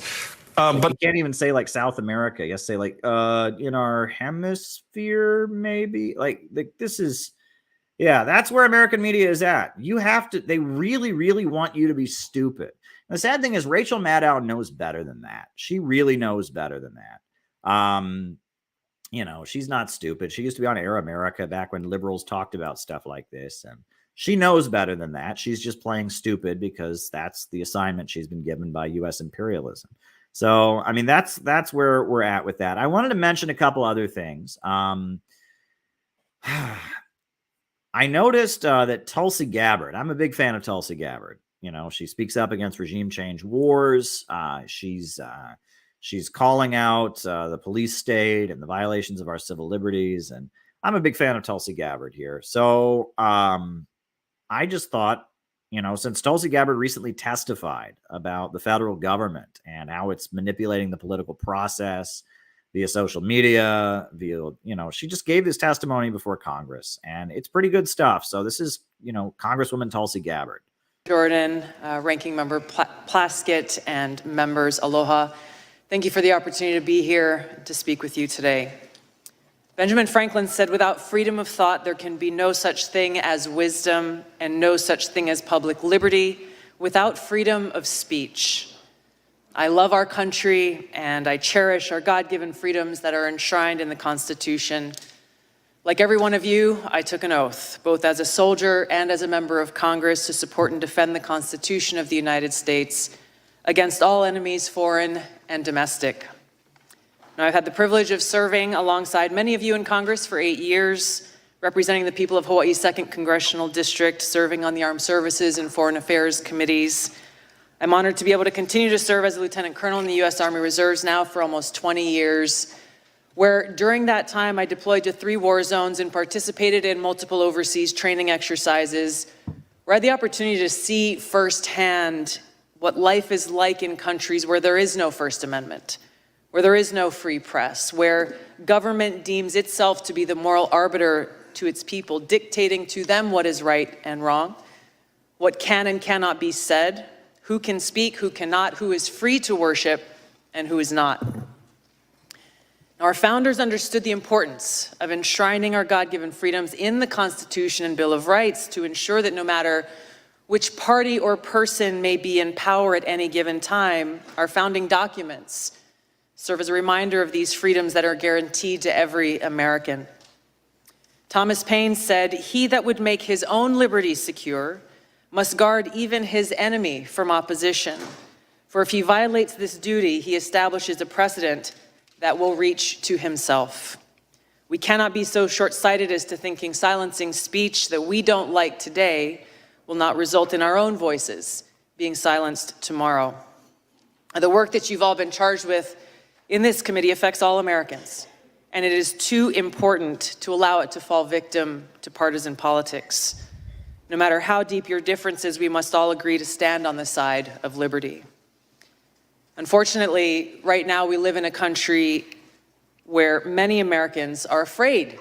But you can't even say like South America. You say like in our hemisphere, maybe. Like this is, that's where American media is at. You have to. They really, really want you to be stupid. And the sad thing is, Rachel Maddow knows better than that. She really knows better than that. She's not stupid. She used to be on Air America back when liberals talked about stuff like this. And she knows better than that. She's just playing stupid because that's the assignment she's been given by U.S. imperialism. So, I mean, that's where we're at with that. I wanted to mention a couple other things. I noticed that Tulsi Gabbard, I'm a big fan of Tulsi Gabbard. She speaks up against regime change wars. She's calling out the police state and the violations of our civil liberties. And I'm a big fan of Tulsi Gabbard here. So I just thought, since Tulsi Gabbard recently testified about the federal government and how it's manipulating the political process via social media, she just gave this testimony before Congress. And it's pretty good stuff. So this is, Congresswoman Tulsi Gabbard. Jordan, Ranking Member Plaskett, and members, aloha. Thank you for the opportunity to be here to speak with you today. Benjamin Franklin said, without freedom of thought, there can be no such thing as wisdom and no such thing as public liberty without freedom of speech. I love our country and I cherish our God-given freedoms that are enshrined in the Constitution. Like every one of you, I took an oath, both as a soldier and as a member of Congress, to support and defend the Constitution of the United States against all enemies, foreign and domestic. Now, I've had the privilege of serving alongside many of you in Congress for 8 years, representing the people of Hawaii's 2nd Congressional District, serving on the Armed Services and Foreign Affairs Committees. I'm honored to be able to continue to serve as a Lieutenant Colonel in the U.S. Army Reserves now for almost 20 years, where during that time I deployed to 3 war zones and participated in multiple overseas training exercises, where I had the opportunity to see firsthand what life is like in countries where there is no First Amendment, where there is no free press, where government deems itself to be the moral arbiter to its people, dictating to them what is right and wrong, what can and cannot be said, who can speak, who cannot, who is free to worship, and who is not. Our founders understood the importance of enshrining our God-given freedoms in the Constitution and Bill of Rights to ensure that no matter which party or person may be in power at any given time, our founding documents serve as a reminder of these freedoms that are guaranteed to every American. Thomas Paine said, "He that would make his own liberty secure must guard even his enemy from opposition. For if he violates this duty, he establishes a precedent that will reach to himself." We cannot be so short-sighted as to thinking silencing speech that we don't like today will not result in our own voices being silenced tomorrow. The work that you've all been charged with in this committee affects all Americans, and it is too important to allow it to fall victim to partisan politics. No matter how deep your differences, we must all agree to stand on the side of liberty. Unfortunately, right now we live in a country where many Americans are afraid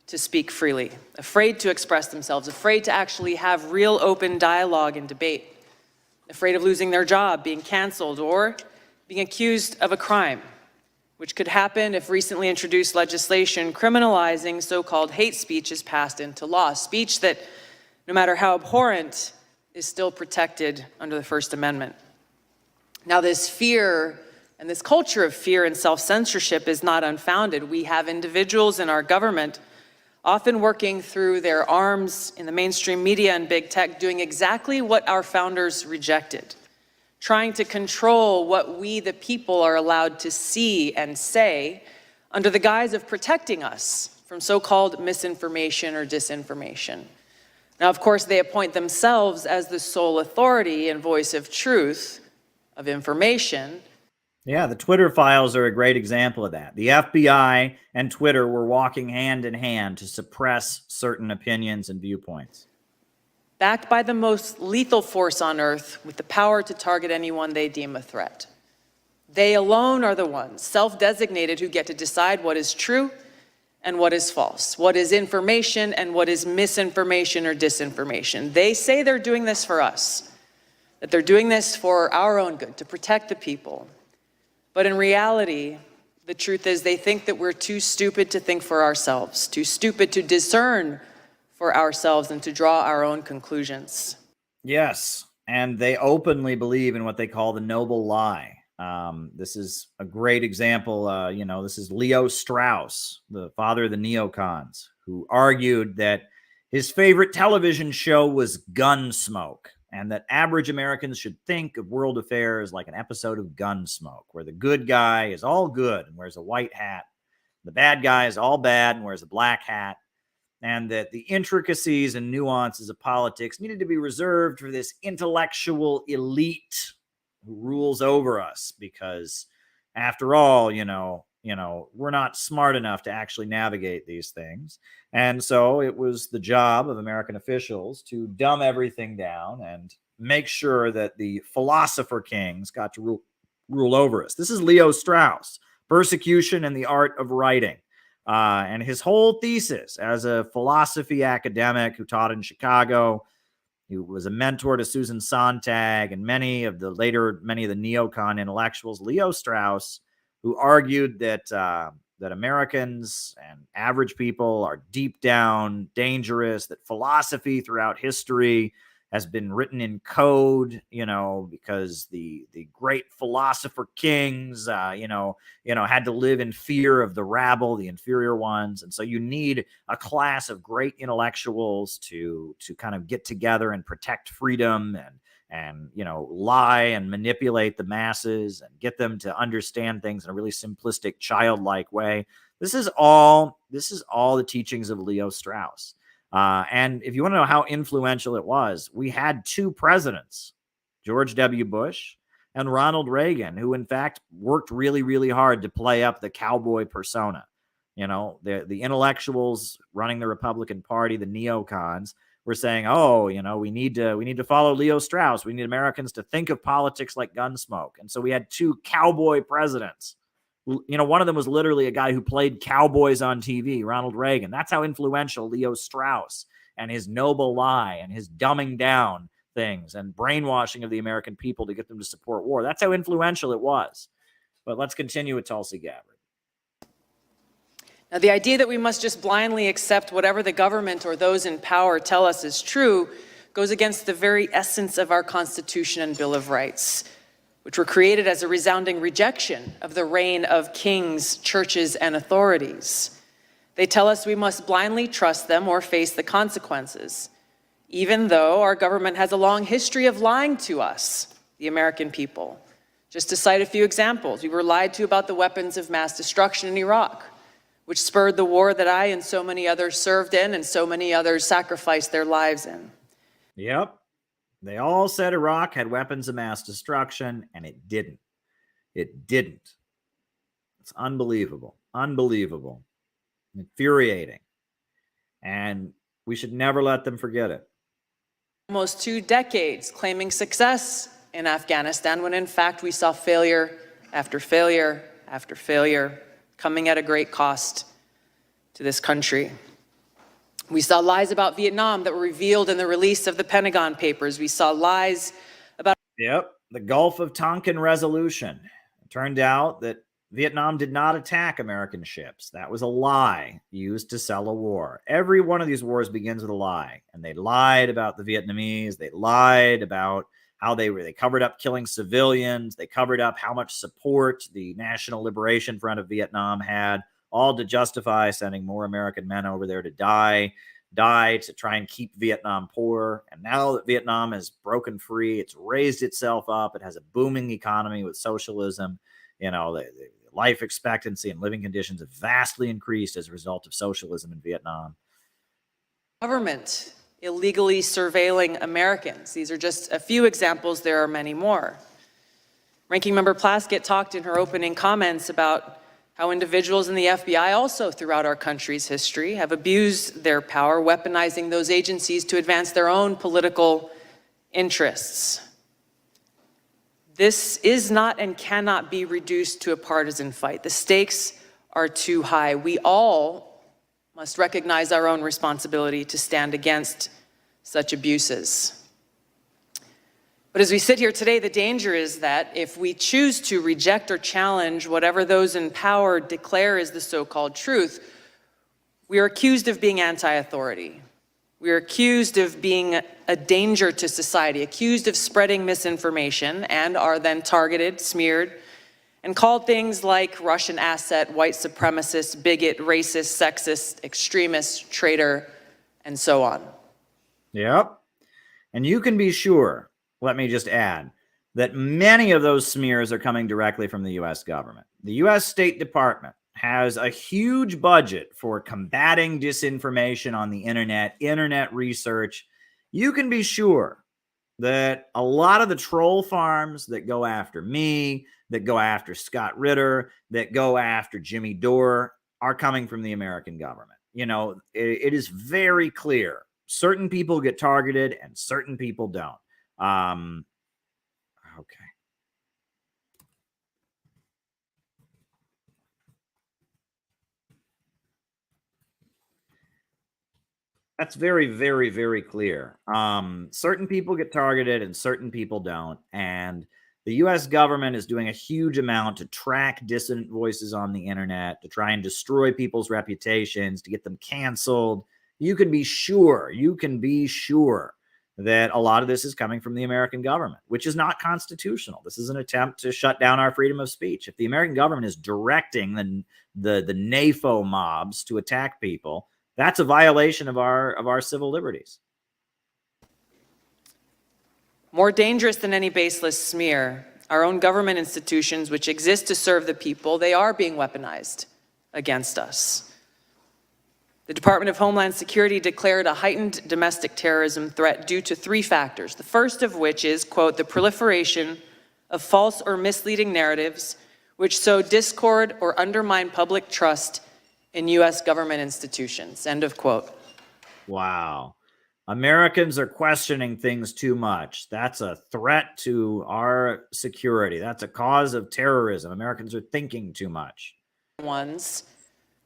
to speak freely, afraid to express themselves, afraid to actually have real open dialogue and debate, afraid of losing their job, being canceled, or being accused of a crime, which could happen if recently introduced legislation criminalizing so-called hate speech is passed into law, speech that, no matter how abhorrent, is still protected under the First Amendment. Now, this fear and this culture of fear and self-censorship is not unfounded. We have individuals in our government often working through their arms in the mainstream media and big tech, doing exactly what our founders rejected, trying to control what we, the people, are allowed to see and say under the guise of protecting us from so-called misinformation or disinformation. Now, of course, they appoint themselves as the sole authority and voice of truth, of information. Yeah, the Twitter files are a great example of that. The FBI and Twitter were walking hand in hand to suppress certain opinions and viewpoints. Backed by the most lethal force on earth with the power to target anyone they deem a threat. They alone are the ones, self-designated, who get to decide what is true and what is false, what is information and what is misinformation or disinformation. They say they're doing this for us, that they're doing this for our own good, to protect the people. But in reality, the truth is they think that we're too stupid to think for ourselves, too stupid to discern for ourselves and to draw our own conclusions. Yes, and they openly believe in what they call the noble lie. This is a great example. This is Leo Strauss, the father of the neocons, who argued that his favorite television show was Gunsmoke, and that average Americans should think of world affairs like an episode of Gunsmoke, where the good guy is all good and wears a white hat, the bad guy is all bad and wears a black hat, and that the intricacies and nuances of politics needed to be reserved for this intellectual elite who rules over us, because after all, we're not smart enough to actually navigate these things. And so it was the job of American officials to dumb everything down and make sure that the philosopher kings got to rule over us. This is Leo Strauss, Persecution and the Art of Writing. And his whole thesis as a philosophy academic who taught in Chicago, who was a mentor to Susan Sontag and many of the neocon intellectuals, Leo Strauss, who argued that Americans and average people are deep down dangerous, that philosophy throughout history has been written in code, because the great philosopher kings, had to live in fear of the rabble, the inferior ones. And so you need a class of great intellectuals to kind of get together and protect freedom and lie and manipulate the masses and get them to understand things in a really simplistic, childlike way. This is all the teachings of Leo Strauss. And if you want to know how influential it was, we had two presidents, George W. Bush and Ronald Reagan, who in fact worked really, really hard to play up the cowboy persona. The intellectuals running the Republican Party, the neocons, were saying, we need to follow Leo Strauss. We need Americans to think of politics like Gunsmoke. And so we had two cowboy presidents. One of them was literally a guy who played cowboys on TV, Ronald Reagan. That's how influential Leo Strauss and his noble lie and his dumbing down things and brainwashing of the American people to get them to support war. That's how influential it was. But let's continue with Tulsi Gabbard. Now, the idea that we must just blindly accept whatever the government or those in power tell us is true goes against the very essence of our Constitution and Bill of Rights, which were created as a resounding rejection of the reign of kings, churches, and authorities. They tell us we must blindly trust them or face the consequences, even though our government has a long history of lying to us, the American people. Just to cite a few examples, we were lied to about the weapons of mass destruction in Iraq. which spurred the war that I and so many others served in and so many others sacrificed their lives in. Yep. They all said Iraq had weapons of mass destruction, and it didn't. It didn't. It's unbelievable. Unbelievable. Infuriating. And we should never let them forget it. Almost 2 decades claiming success in Afghanistan when in fact we saw failure after failure after failure coming at a great cost to this country. We saw lies about Vietnam that were revealed in the release of the Pentagon Papers. We saw lies about... Yep, the Gulf of Tonkin Resolution. It turned out that Vietnam did not attack American ships. That was a lie used to sell a war. Every one of these wars begins with a lie. And they lied about the Vietnamese. They lied about how they covered up killing civilians. They covered up how much support the National Liberation Front of Vietnam had, all to justify sending more American men over there to die to try and keep Vietnam poor. And now that Vietnam has broken free, it's raised itself up. It has a booming economy with socialism. You know, the life expectancy and living conditions have vastly increased as a result of socialism in Vietnam. Government illegally surveilling Americans. These are just a few examples. There are many more. Ranking Member Plaskett talked in her opening comments about how individuals in the FBI also throughout our country's history have abused their power, weaponizing those agencies to advance their own political interests. This is not and cannot be reduced to a partisan fight. The stakes are too high. We all must recognize our own responsibility to stand against such abuses. But as we sit here today, the danger is that if we choose to reject or challenge whatever those in power declare is the so-called truth, we are accused of being anti-authority. We are accused of being a danger to society, accused of spreading misinformation, and are then targeted, smeared, and called things like Russian asset, white supremacist, bigot, racist, sexist, extremist, traitor, and so on. Yep. And you can be sure, let me just add, that many of those smears are coming directly from the U.S. government. The U.S. State Department has a huge budget for combating disinformation on the internet research. You can be sure that a lot of the troll farms that go after me, that go after Scott Ritter, that go after Jimmy Dore are coming from the American government. You know, it is very clear. Certain people get targeted and certain people don't. Okay. That's very, very, very clear. Certain people get targeted and certain people don't. And the U.S. government is doing a huge amount to track dissident voices on the internet, to try and destroy people's reputations, to get them canceled. You can be sure that a lot of this is coming from the American government, which is not constitutional. This is an attempt to shut down our freedom of speech. If the American government is directing the NAFO mobs to attack people, that's a violation of our civil liberties. More dangerous than any baseless smear, our own government institutions, which exist to serve the people, they are being weaponized against us. The Department of Homeland Security declared a heightened domestic terrorism threat due to 3 factors, the first of which is, quote, the proliferation of false or misleading narratives which sow discord or undermine public trust in U.S. government institutions, end of quote. Wow. Americans are questioning things too much. That's a threat to our security. That's a cause of terrorism. Americans are thinking too much. Ones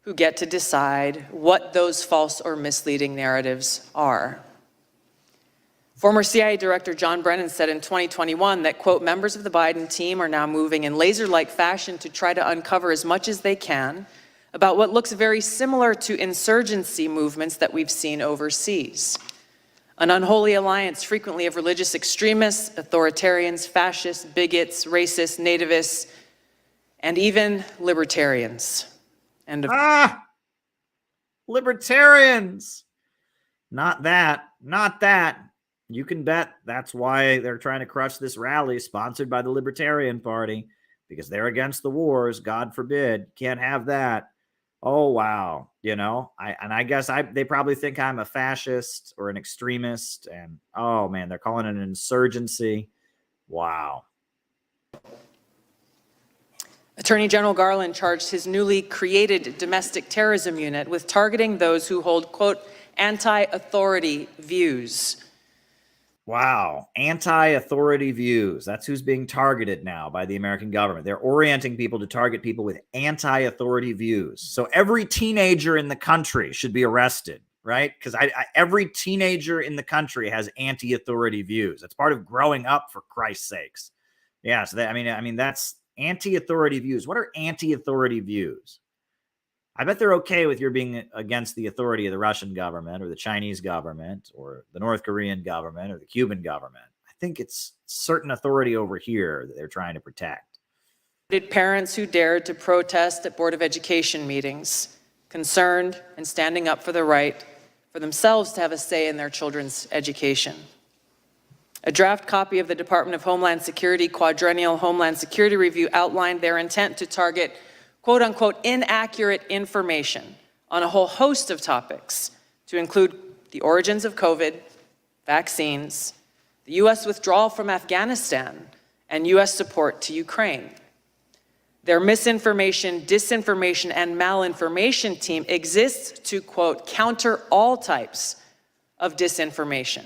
who get to decide what those false or misleading narratives are. Former CIA Director John Brennan said in 2021 that, quote, members of the Biden team are now moving in laser-like fashion to try to uncover as much as they can about what looks very similar to insurgency movements that we've seen overseas. An unholy alliance frequently of religious extremists, authoritarians, fascists, bigots, racists, nativists, and even libertarians. End of Libertarians. Not that. You can bet that's why they're trying to crush this rally sponsored by the Libertarian Party, because they're against the wars. God forbid. Can't have that. Oh, wow. I guess they probably think I'm a fascist or an extremist. And oh man, they're calling it an insurgency. Wow. Attorney General Garland charged his newly created domestic terrorism unit with targeting those who hold, quote, anti-authority views. Wow. Anti-authority views. That's who's being targeted now by the American government. They're orienting people to target people with anti-authority views. So every teenager in the country should be arrested, right? Because every teenager in the country has anti-authority views. That's part of growing up, for Christ's sakes. Yeah. So that's anti-authority views. What are anti-authority views? I bet they're okay with your being against the authority of the Russian government or the Chinese government or the North Korean government or the Cuban government. I think it's certain authority over here that they're trying to protect. Parents who dared to protest at Board of Education meetings, concerned and standing up for the right for themselves to have a say in their children's education. A draft copy of the Department of Homeland Security Quadrennial Homeland Security Review outlined their intent to target, quote unquote, inaccurate information on a whole host of topics, to include the origins of COVID, vaccines, the U.S. withdrawal from Afghanistan, and U.S. support to Ukraine. Their misinformation, disinformation, and malinformation team exists to, quote, counter all types of disinformation.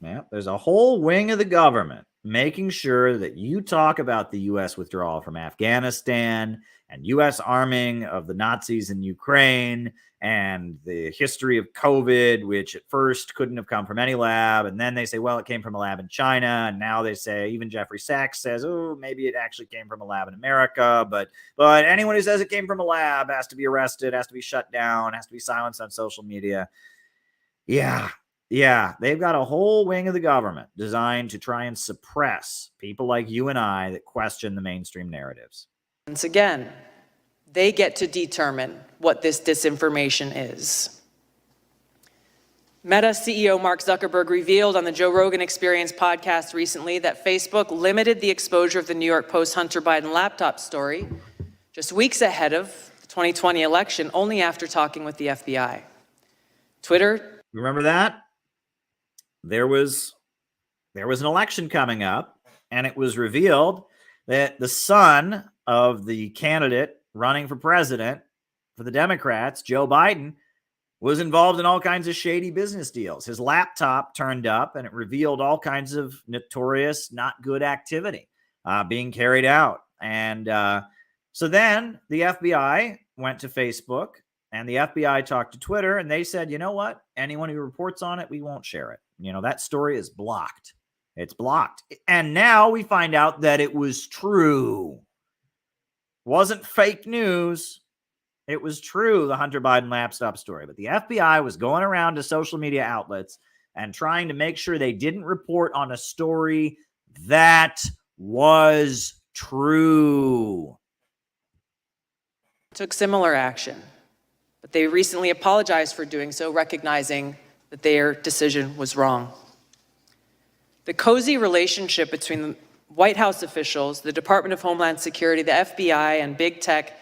Yeah, there's a whole wing of the government making sure that you talk about the U.S. withdrawal from Afghanistan and U.S. arming of the Nazis in Ukraine and the history of COVID, which at first couldn't have come from any lab. And then they say, well, it came from a lab in China. And now they say, even Jeffrey Sachs says, oh, maybe it actually came from a lab in America. But anyone who says it came from a lab has to be arrested, has to be shut down, has to be silenced on social media. Yeah, they've got a whole wing of the government designed to try and suppress people like you and I that question the mainstream narratives. Once again, they get to determine what this disinformation is. Meta CEO Mark Zuckerberg revealed on the Joe Rogan Experience podcast recently that Facebook limited the exposure of the New York Post Hunter Biden laptop story just weeks ahead of the 2020 election, only after talking with the FBI. Twitter. Remember that? There was an election coming up, and it was revealed that the son of the candidate running for president for the Democrats, Joe Biden, was involved in all kinds of shady business deals. His laptop turned up, and it revealed all kinds of notorious, not good activity being carried out. And so then the FBI went to Facebook, and the FBI talked to Twitter, and they said, you know what? Anyone who reports on it, we won't share it. That story is blocked. It's blocked. And now we find out that it was true. Wasn't fake news. It was true, the Hunter Biden laptop story. But the FBI was going around to social media outlets and trying to make sure they didn't report on a story that was true. Took similar action, but they recently apologized for doing so, recognizing that their decision was wrong. The cozy relationship between White House officials, the Department of Homeland Security, the FBI, and big tech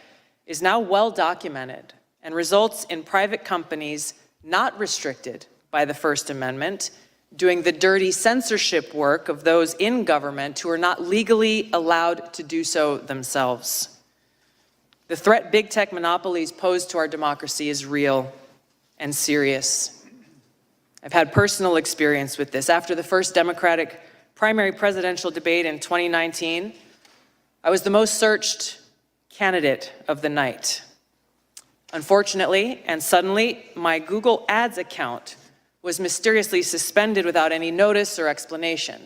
is now well documented and results in private companies not restricted by the First Amendment doing the dirty censorship work of those in government who are not legally allowed to do so themselves. The threat big tech monopolies pose to our democracy is real and serious. I've had personal experience with this. After the first Democratic primary presidential debate in 2019, I was the most searched candidate of the night. Unfortunately, and suddenly, my Google Ads account was mysteriously suspended without any notice or explanation.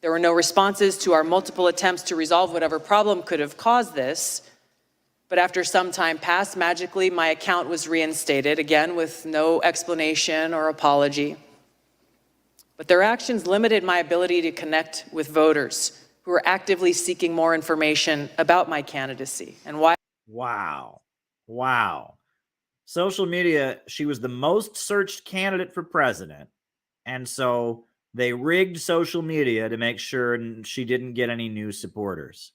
There were no responses to our multiple attempts to resolve whatever problem could have caused this. But after some time passed, magically, my account was reinstated, again with no explanation or apology. But their actions limited my ability to connect with voters who were actively seeking more information about my candidacy and why. Wow. Social media, she was the most searched candidate for president. And so they rigged social media to make sure she didn't get any new supporters.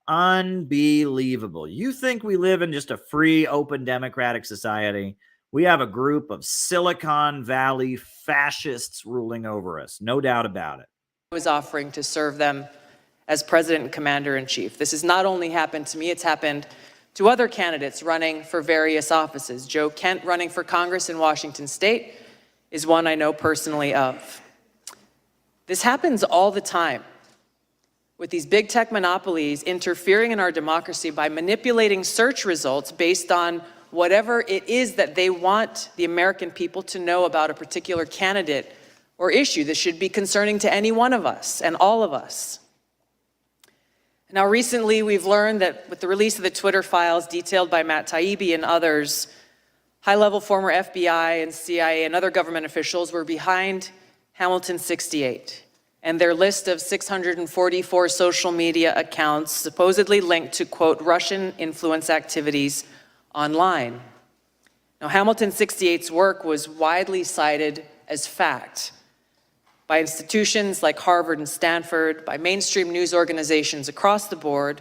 Unbelievable. You think we live in just a free, open, democratic society? We have a group of Silicon Valley fascists ruling over us. No doubt about it. I was offering to serve them as President and Commander-in-Chief. This has not only happened to me, it's happened to other candidates running for various offices. Joe Kent, running for Congress in Washington State, is one I know personally of. This happens all the time, with these big tech monopolies interfering in our democracy by manipulating search results based on whatever it is that they want the American people to know about a particular candidate or issue that should be concerning to any one of us and all of us. Now, recently, we've learned that with the release of the Twitter files detailed by Matt Taibbi and others, high-level former FBI and CIA and other government officials were behind Hamilton 68 and their list of 644 social media accounts supposedly linked to, quote, Russian influence activities online. Now, Hamilton 68's work was widely cited as fact by institutions like Harvard and Stanford, by mainstream news organizations across the board,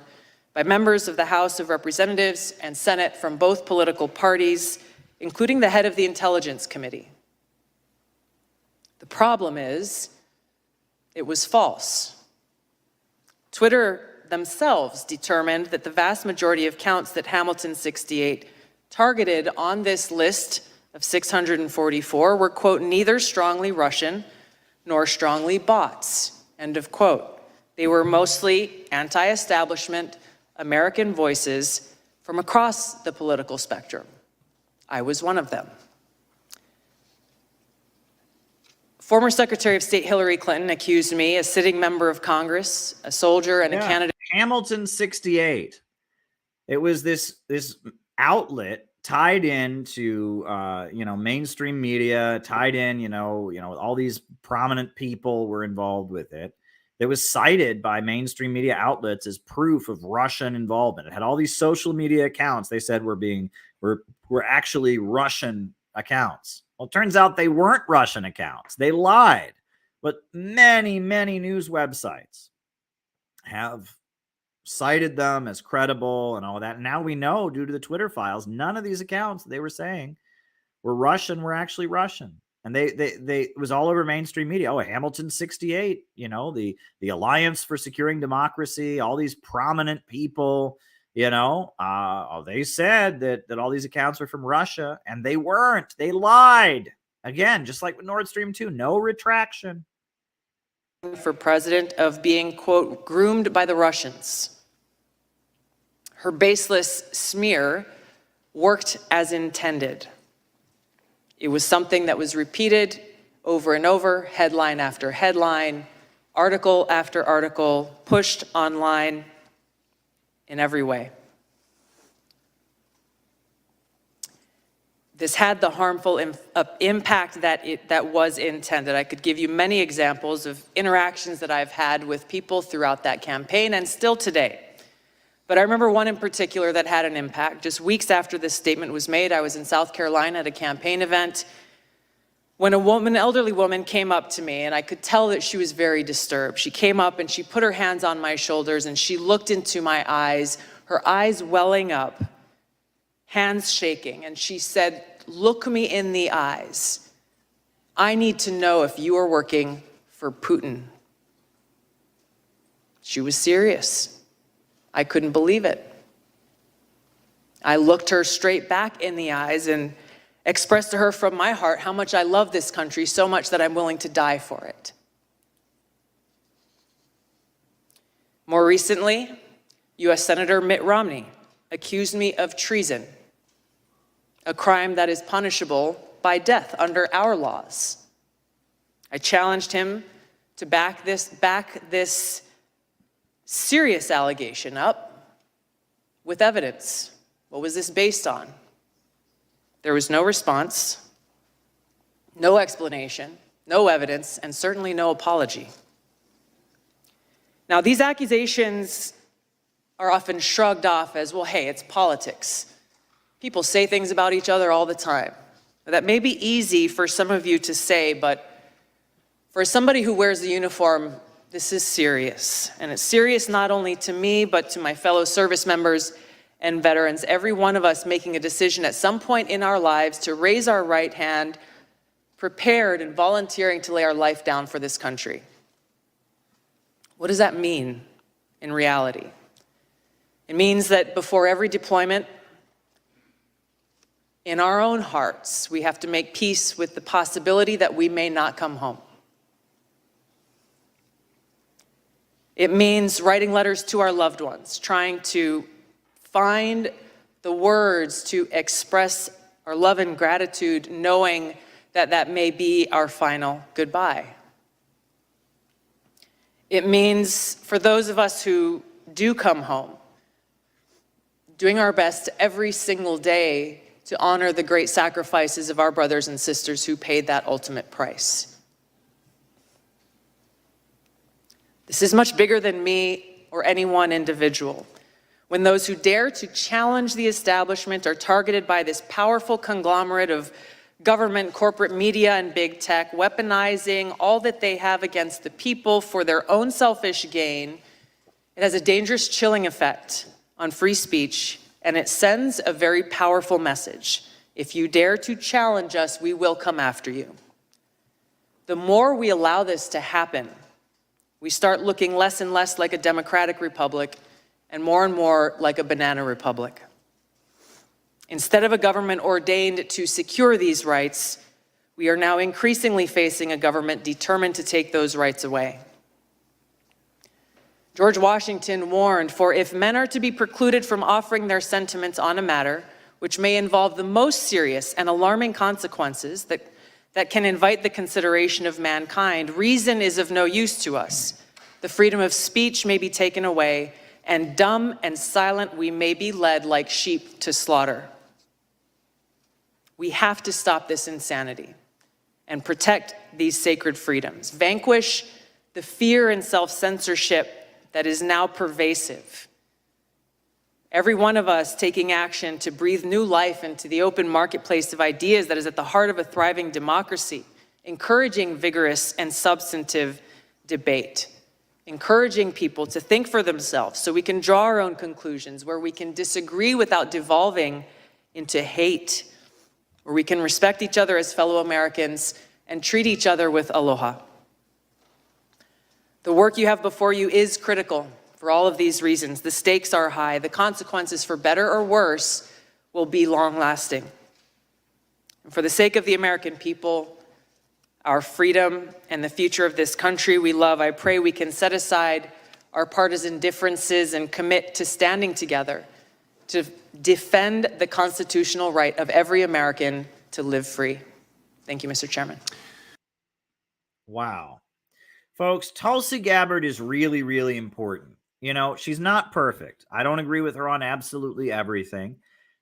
by members of the House of Representatives and Senate from both political parties, including the head of the Intelligence Committee. The problem is, it was false. Twitter themselves determined that the vast majority of accounts that Hamilton 68 targeted on this list of 644 were, quote, neither strongly Russian nor strongly bots, end of quote. They were mostly anti-establishment American voices from across the political spectrum. I was one of them. Former Secretary of State Hillary Clinton accused me, a sitting member of Congress, a soldier, and a candidate. Hamilton 68. It was this outlet tied into mainstream media, tied in, all these prominent people were involved with it. It was cited by mainstream media outlets as proof of Russian involvement. It had all these social media accounts they said were actually Russian accounts. Well, it turns out they weren't Russian accounts. They lied. But many, many news websites have cited them as credible and all that. And now we know, due to the Twitter files, none of these accounts they were saying were Russian were actually Russian. And they it was all over mainstream media. Oh, Hamilton 68, the Alliance for Securing Democracy, all these prominent people, they said that all these accounts were from Russia, and they weren't. They lied. Again, just like with Nord Stream 2, no retraction. For president of being, quote, groomed by the Russians. Her baseless smear worked as intended. It was something that was repeated over and over, headline after headline, article after article, pushed online in every way. This had the harmful impact that was intended. I could give you many examples of interactions that I've had with people throughout that campaign and still today. But I remember one in particular that had an impact. Just weeks after this statement was made, I was in South Carolina at a campaign event when an elderly woman came up to me, and I could tell that she was very disturbed. She came up and she put her hands on my shoulders and she looked into my eyes, her eyes welling up, hands shaking, and she said, "Look me in the eyes. I need to know if you are working for Putin." She was serious. I couldn't believe it. I looked her straight back in the eyes and expressed to her from my heart how much I love this country so much that I'm willing to die for it. More recently, U.S. Senator Mitt Romney accused me of treason, a crime that is punishable by death under our laws. I challenged him to back this serious allegation up with evidence. What was this based on? There was no response, no explanation, no evidence, and certainly no apology. Now, these accusations are often shrugged off as, well, hey, it's politics. People say things about each other all the time. That may be easy for some of you to say, but for somebody who wears the uniform This is serious, and it's serious not only to me, but to my fellow service members and veterans, every one of us making a decision at some point in our lives to raise our right hand, prepared and volunteering to lay our life down for this country. What does that mean in reality? It means that before every deployment, in our own hearts, we have to make peace with the possibility that we may not come home. It means writing letters to our loved ones, trying to find the words to express our love and gratitude, knowing that that may be our final goodbye. It means for those of us who do come home, doing our best every single day to honor the great sacrifices of our brothers and sisters who paid that ultimate price. This is much bigger than me or any one individual. When those who dare to challenge the establishment are targeted by this powerful conglomerate of government, corporate media, and big tech, weaponizing all that they have against the people for their own selfish gain, it has a dangerous chilling effect on free speech, and it sends a very powerful message. If you dare to challenge us, we will come after you. The more we allow this to happen, we start looking less and less like a democratic republic and more like a banana republic. Instead of a government ordained to secure these rights, we are now increasingly facing a government determined to take those rights away. George Washington warned, "For if men are to be precluded from offering their sentiments on a matter which may involve the most serious and alarming consequences that can invite the consideration of mankind, reason is of no use to us. The freedom of speech may be taken away, and dumb and silent we may be led like sheep to slaughter." We have to stop this insanity and protect these sacred freedoms. Vanquish the fear and self-censorship that is now pervasive. Every one of us taking action to breathe new life into the open marketplace of ideas that is at the heart of a thriving democracy, encouraging vigorous and substantive debate, encouraging people to think for themselves so we can draw our own conclusions, where we can disagree without devolving into hate, where we can respect each other as fellow Americans and treat each other with aloha. The work you have before you is critical for all of these reasons. The stakes are high. The consequences, for better or worse, will be long-lasting. And for the sake of the American people, our freedom, and the future of this country we love, I pray we can set aside our partisan differences and commit to standing together to defend the constitutional right of every American to live free. Thank you, Mr. Chairman. Wow. Folks, Tulsi Gabbard is really, really important. You know, she's not perfect. I don't agree with her on absolutely everything.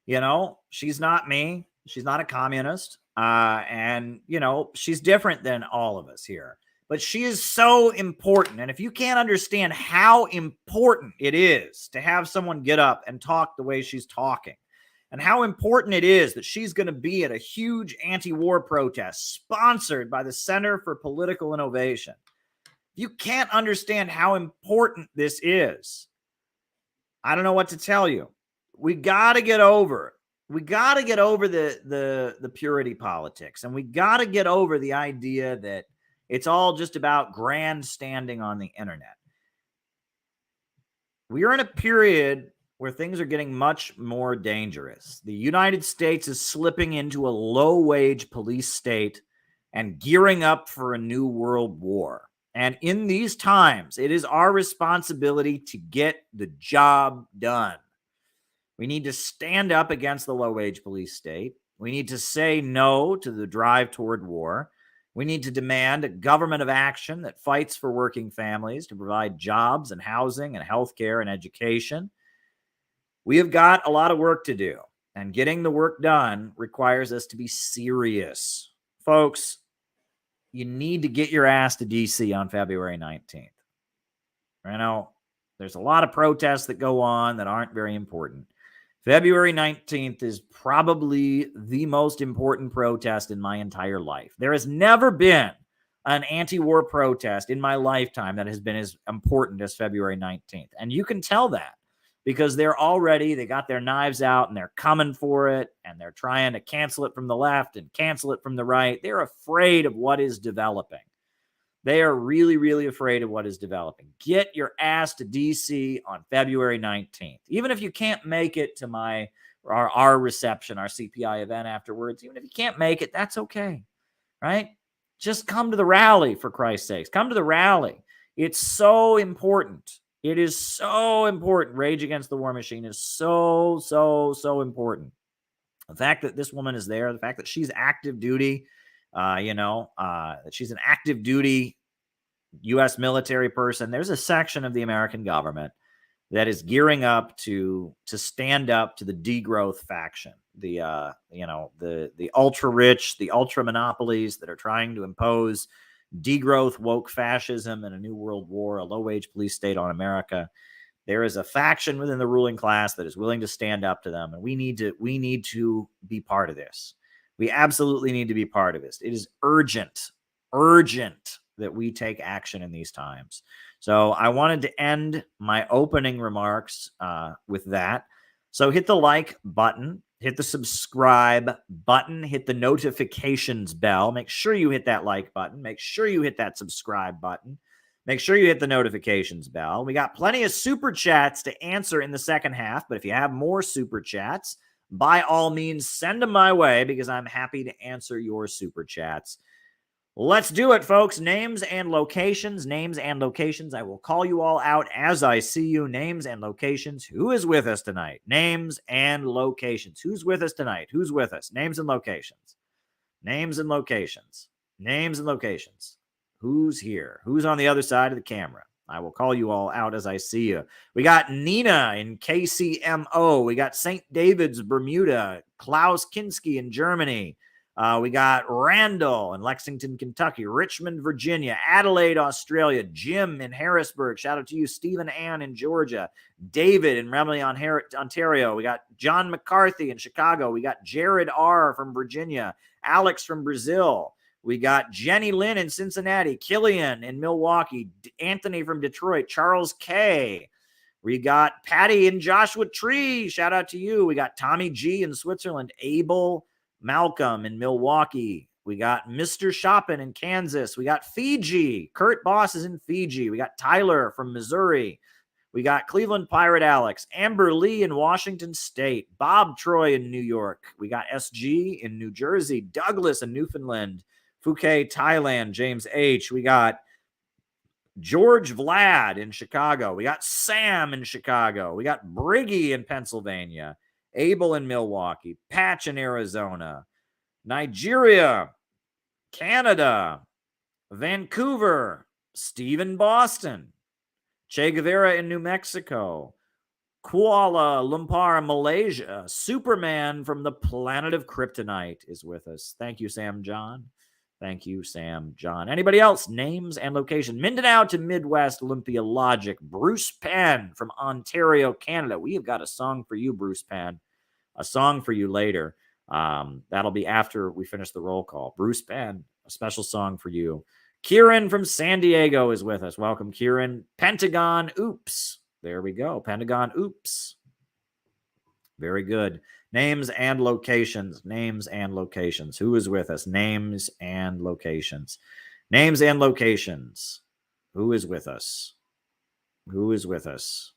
You know, she's not me. She's not a communist. And, you know, she's different than all of us here. But she is so important. And if you can't understand how important it is to have someone get up and talk the way she's talking, and how important it is that she's going to be at a huge anti-war protest sponsored by the Center for Political Innovation, you can't understand how important this is. I don't know what to tell you. We got to get over. We got to get over the purity politics, and we got to get over the idea that it's all just about grandstanding on the internet. We are in a period where things are getting much more dangerous. The United States is slipping into a low-wage police state and gearing up for a new world war. And in these times, it is our responsibility to get the job done. We need to stand up against the low-wage police state. We need to say no to the drive toward war. We need to demand a government of action that fights for working families to provide jobs and housing and healthcare and education. We have got a lot of work to do, and getting the work done requires us to be serious. Folks, you need to get your ass to D.C. on February 19th. You know, there's a lot of protests that go on that aren't very important. February 19th is probably the most important protest in my entire life. There has never been an anti-war protest in my lifetime that has been as important as February 19th. And you can tell that because they got their knives out and they're coming for it, and they're trying to cancel it from the left and cancel it from the right. They're afraid of what is developing. They are really, really afraid of what is developing. Get your ass to D.C. on February 19th. Even if you can't make it to our reception, our CPI event afterwards, even if you can't make it, that's okay, right? Just come to the rally, for Christ's sakes. Come to the rally. It's so important. It is so important. Rage Against the War Machine is so, so, so important. The fact that this woman is there, the fact that she's active duty, that she's an active duty U.S. military person. There's a section of the American government that is gearing up to stand up to the degrowth faction, the ultra rich, the ultra monopolies that are trying to impose degrowth, woke fascism, and a new world war, a low wage police state on America. There is a faction within the ruling class that is willing to stand up to them, and we need to be part of this. We absolutely need to be part of this. It is urgent that we take action in these times. So I wanted to end my opening remarks with that. So hit the like button, hit the subscribe button, hit the notifications bell. Make sure you hit that like button. Make sure you hit that subscribe button. Make sure you hit the notifications bell. We got plenty of super chats to answer in the second half, but if you have more super chats, by all means, send them my way because I'm happy to answer your super chats. Let's do it, folks. Names and locations. Names and locations. I will call you all out as I see you. Names and locations. Who is with us tonight? Names and locations. Who's with us tonight? Who's with us? Names and locations. Names and locations. Names and locations. Who's here? Who's on the other side of the camera? I will call you all out as I see you. We got Nina in KCMO. We got St. David's, Bermuda. Klaus Kinski in Germany. We got Randall in Lexington, Kentucky. Richmond, Virginia. Adelaide, Australia. Jim in Harrisburg. Shout out to you. Stephen Ann in Georgia. David in Remley, Ontario. We got John McCarthy in Chicago. We got Jared R. from Virginia. Alex from Brazil. We got Jenny Lynn in Cincinnati, Killian in Milwaukee, Anthony from Detroit, Charles K. We got Patty in Joshua Tree. Shout out to you. We got Tommy G in Switzerland, Abel Malcolm in Milwaukee. We got Mr. Shoppin in Kansas. We got Fiji. Kurt Boss is in Fiji. We got Tyler from Missouri. We got Cleveland Pirate Alex, Amber Lee in Washington State, Bob Troy in New York. We got SG in New Jersey, Douglas in Newfoundland, Phuket, Thailand, James H. We got George Vlad in Chicago. We got Sam in Chicago. We got Briggy in Pennsylvania, Abel in Milwaukee, Patch in Arizona, Nigeria, Canada, Vancouver, Steve in Boston, Che Guevara in New Mexico, Kuala Lumpur, Malaysia, Superman from the planet of Kryptonite is with us. Thank you, Sam John. Thank you, Sam John. Anybody else? Names and location. Mindanao to Midwest Olympia Logic. Bruce Penn from Ontario, Canada. We have got a song for you, Bruce Penn. A song for you later. That'll be after we finish the roll call. Bruce Penn, a special song for you. Kieran from San Diego is with us. Welcome, Kieran. Pentagon Oops. There we go. Pentagon Oops. Very good. Names and locations. Names and locations. Who is with us? Names and locations. Names and locations. Who is with us? Who is with us?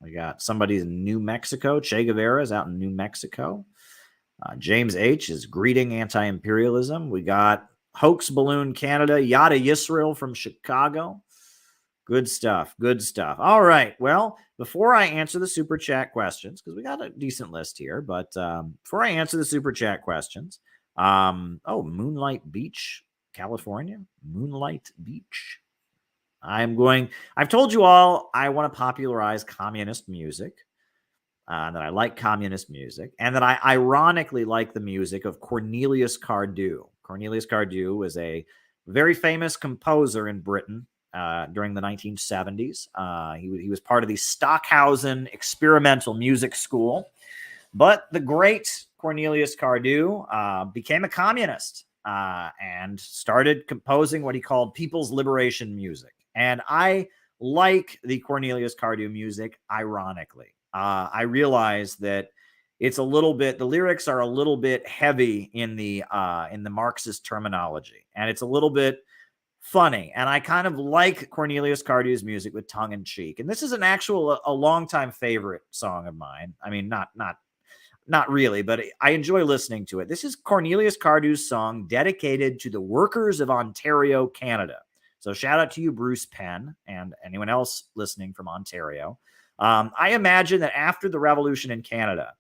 We got somebody in New Mexico. Che Guevara is out in New Mexico. James H. is greeting anti-imperialism. We got Hoax Balloon Canada. Yada Yisrael from Chicago. Good stuff. Good stuff. All right. Well, before I answer the super chat questions, because we got a decent list here, but before I answer the super chat questions, Moonlight Beach, California, Moonlight Beach. I've told you all I want to popularize communist music, that I like communist music, and that I ironically like the music of Cornelius Cardew. Cornelius Cardew was a very famous composer in Britain during the 1970s. He was part of the Stockhausen Experimental Music School. But the great Cornelius Cardew became a communist. and started composing what he called people's liberation music. And I like the Cornelius Cardew music, ironically. I realize that it's a little bit, the lyrics are a little bit heavy in the Marxist terminology, and it's a little bit funny. And I kind of like Cornelius Cardew's music with tongue in cheek. And this is a longtime favorite song of mine. I mean, not really, but I enjoy listening to it. This is Cornelius Cardew's song dedicated to the workers of Ontario, Canada. So shout out to you, Bruce Penn, and anyone else listening from Ontario. I imagine that after the revolution in Canada,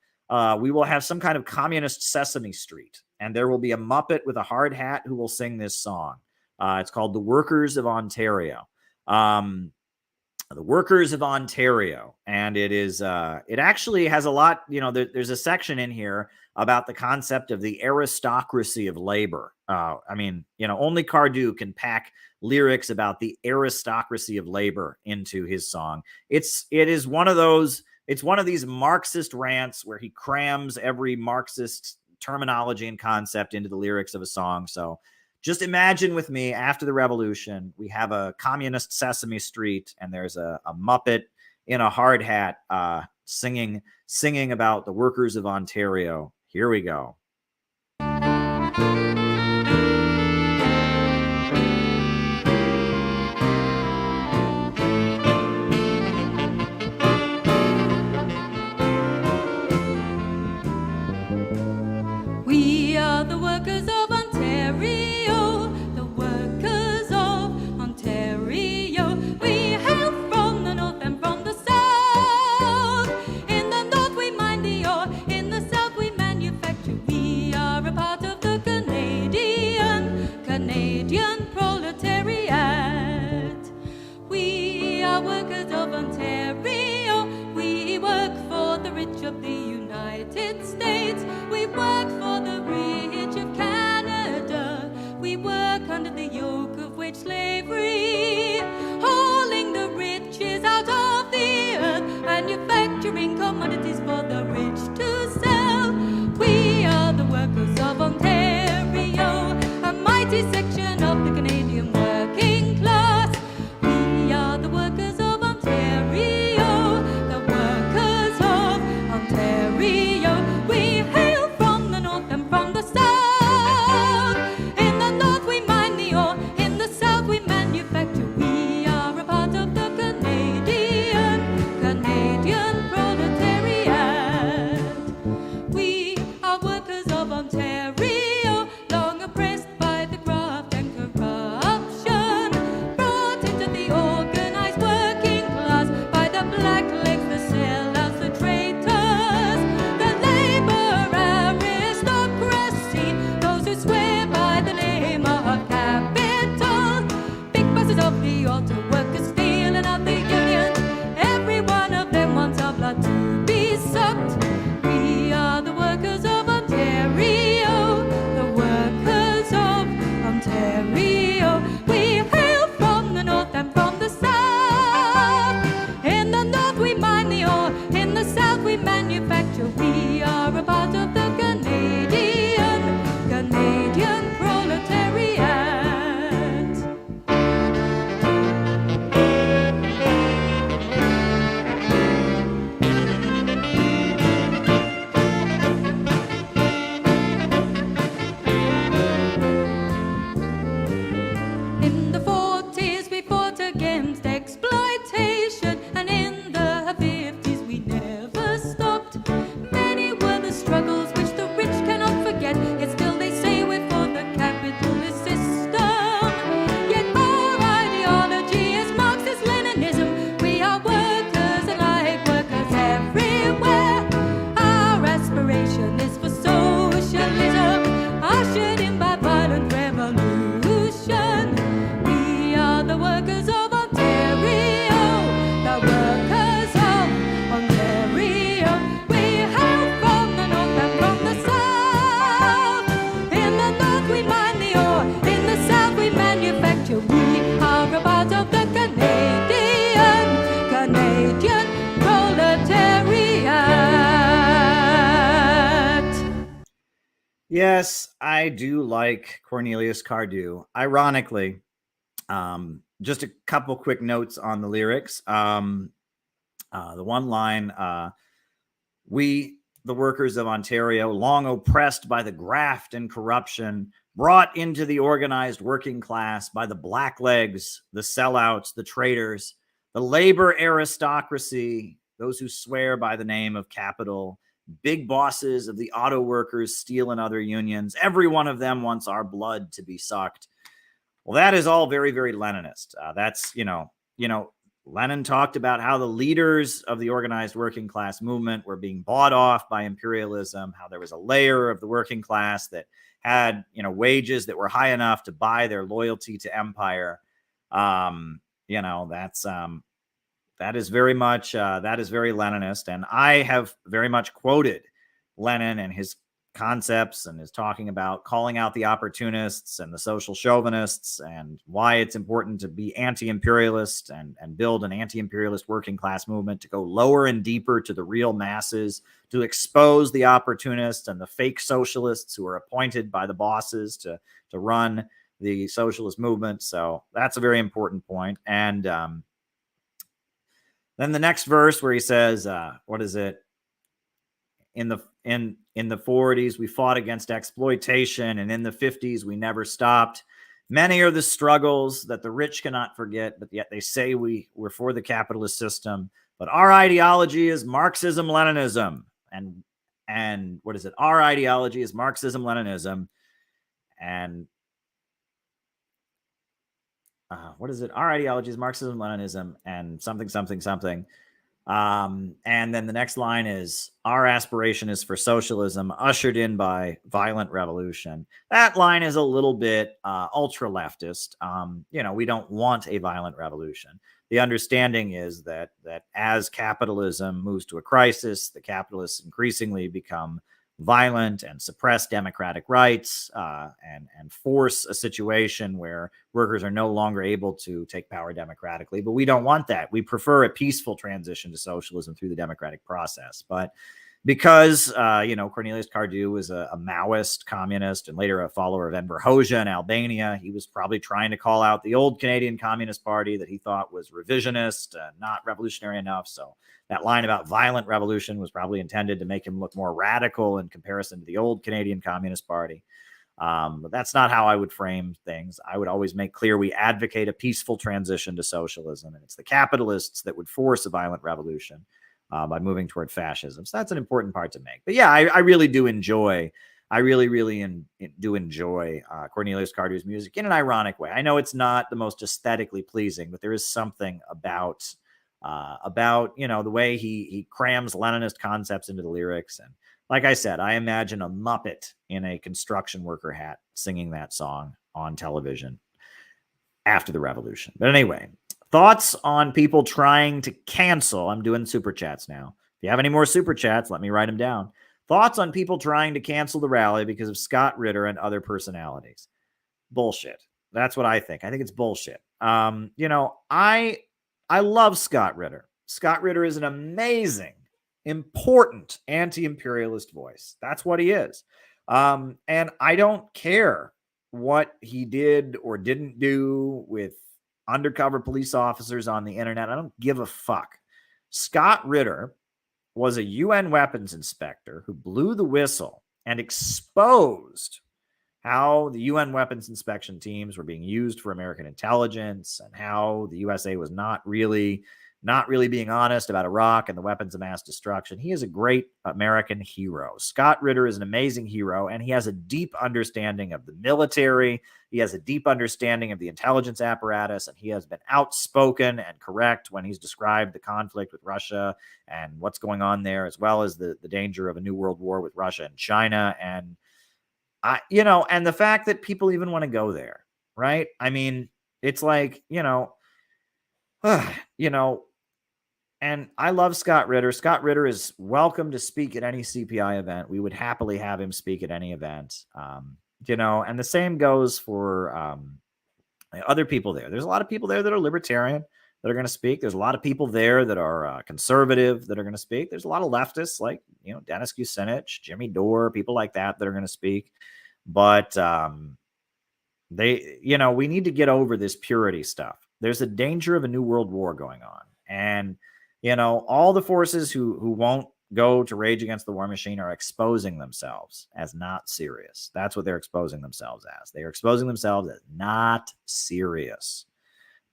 we will have some kind of communist Sesame Street, and there will be a Muppet with a hard hat who will sing this song. It's called The Workers of Ontario. The Workers of Ontario. And it actually has a lot, there's a section in here about the concept of the aristocracy of labor. Only Cardew can pack lyrics about the aristocracy of labor into his song. It's one of these Marxist rants where he crams every Marxist terminology and concept into the lyrics of a song. So just imagine with me, after the revolution, we have a communist Sesame Street, and there's a Muppet in a hard hat singing about the workers of Ontario. Here we go. We are the workers of Ontario, the workers of Ontario. We hail from the north and from the south. In the north we mine the ore, in the south we manufacture. We are a part of the Canadian proletariat. We are workers of Ontario. We work for the rich of the United States. We work for the rich of Canada. We work under the yoke of wage slavery, hauling the riches out of the earth, manufacturing commodities for the rich to sell. We are the workers of Ontario, a mighty section of the Canadian working class. We are the workers of Ontario, the workers of Ontario. We hail from the north and from the south. In the north we mine the ore, in the south we manufacture. We Yes, I do like Cornelius Cardew. Ironically, just a couple quick notes on the lyrics. The one line, we, the workers of Ontario, long oppressed by the graft and corruption, brought into the organized working class by the blacklegs, the sellouts, the traitors, the labor aristocracy, those who swear by the name of capital, big bosses of the auto workers, steel and other unions. Every one of them wants our blood to be sucked. Well, that is all very, very Leninist. That's, Lenin talked about how the leaders of the organized working class movement were being bought off by imperialism, how there was a layer of the working class that had, wages that were high enough to buy their loyalty to empire. That is very much, that is very Leninist. And I have very much quoted Lenin and his concepts and is talking about calling out the opportunists and the social chauvinists and why it's important to be anti-imperialist and build an anti-imperialist working class movement to go lower and deeper to the real masses, to expose the opportunists and the fake socialists who are appointed by the bosses to run the socialist movement. So that's a very important point. And then the next verse where he says, what is it? In the 40s, we fought against exploitation, and in the 50s, we never stopped. Many are the struggles that the rich cannot forget, but yet they say we're for the capitalist system. But our ideology is Marxism-Leninism. And what is it? Our ideology is Marxism-Leninism. And what is it? Our ideology is Marxism-Leninism and something, something, something. And then the next line is, our aspiration is for socialism ushered in by violent revolution. That line is a little bit ultra leftist. We don't want a violent revolution. The understanding is that as capitalism moves to a crisis, the capitalists increasingly become violent and suppress democratic rights and force a situation where workers are no longer able to take power democratically. But we don't want that. We prefer a peaceful transition to socialism through the democratic process. But because, Cornelius Cardew was a Maoist communist and later a follower of Enver Hoxha in Albania, he was probably trying to call out the old Canadian Communist Party that he thought was revisionist, not revolutionary enough. So that line about violent revolution was probably intended to make him look more radical in comparison to the old Canadian Communist Party. But that's not how I would frame things. I would always make clear we advocate a peaceful transition to socialism, and it's the capitalists that would force a violent revolution by moving toward fascism. So that's an important part to make. But yeah, I really do enjoy, do enjoy Cornelius Cardew's music in an ironic way. I know it's not the most aesthetically pleasing, but there is something about the way he crams Leninist concepts into the lyrics. And like I said, I imagine a Muppet in a construction worker hat singing that song on television after the revolution. But anyway, thoughts on people trying to cancel. I'm doing super chats now. If you have any more super chats, let me write them down. Thoughts on people trying to cancel the rally because of Scott Ritter and other personalities. Bullshit. That's what I think. I think it's bullshit. I love Scott Ritter. Scott Ritter is an amazing, important anti-imperialist voice. That's what he is. And I don't care what he did or didn't do with undercover police officers on the internet. I don't give a fuck. Scott Ritter was a UN weapons inspector who blew the whistle and exposed how the UN weapons inspection teams were being used for American intelligence and how the USA was not really being honest about Iraq and the weapons of mass destruction. He is a great American hero. Scott Ritter is an amazing hero, and he has a deep understanding of the military. He has a deep understanding of the intelligence apparatus, and he has been outspoken and correct when he's described the conflict with Russia and what's going on there, as well as the danger of a new world war with Russia and China. And and the fact that people even want to go there, right? I mean, it's like, and I love Scott Ritter. Scott Ritter is welcome to speak at any CPI event. We would happily have him speak at any event, and the same goes for other people there. There's a lot of people there that are libertarian. that are going to speak. There's a lot of people there that are conservative that are going to speak. There's a lot of leftists like, Dennis Kucinich, Jimmy Dore, people like that are going to speak. But we need to get over this purity stuff. There's a danger of a new world war going on. And, all the forces who won't go to rage against the war machine are exposing themselves as not serious. That's what they're exposing themselves as. They are exposing themselves as not serious.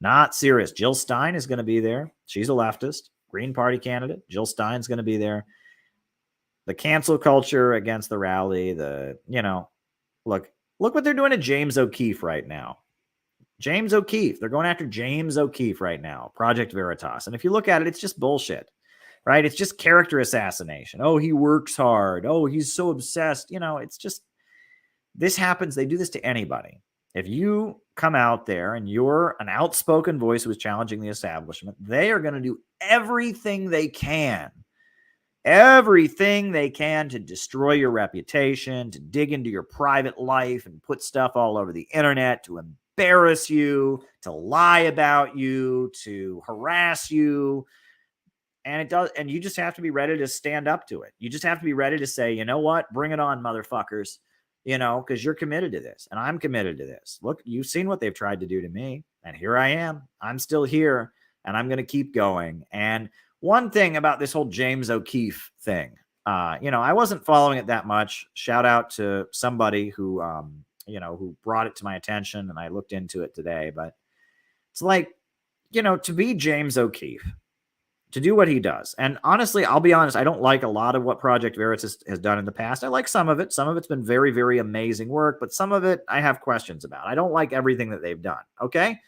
Not serious. Jill Stein is going to be there. She's a leftist, Green Party candidate. Jill Stein's going to be there. The cancel culture against the rally, look what they're doing to James O'Keefe right now. James O'Keefe. They're going after James O'Keefe right now, Project Veritas. And if you look at it, it's just bullshit, right? It's just character assassination. Oh, he works hard. Oh, he's so obsessed. It's just, this happens. They do this to anybody. If you come out there and you're an outspoken voice who is challenging the establishment, they are going to do everything they can to destroy your reputation, to dig into your private life and put stuff all over the internet, to embarrass you, to lie about you, to harass you. And you just have to be ready to stand up to it. You just have to be ready to say, you know what? Bring it on, motherfuckers. Because you're committed to this and I'm committed to this. Look, you've seen what they've tried to do to me. And here I am. I'm still here and I'm going to keep going. And one thing about this whole James O'Keefe thing, I wasn't following it that much. Shout out to somebody who brought it to my attention and I looked into it today. But it's like, to be James O'Keefe, to do what he does. And honestly, I'll be honest, I don't like a lot of what Project Veritas has done in the past. I like some of it. Some of it's been very, very amazing work, but some of it I have questions about. I don't like everything that they've done. Okay.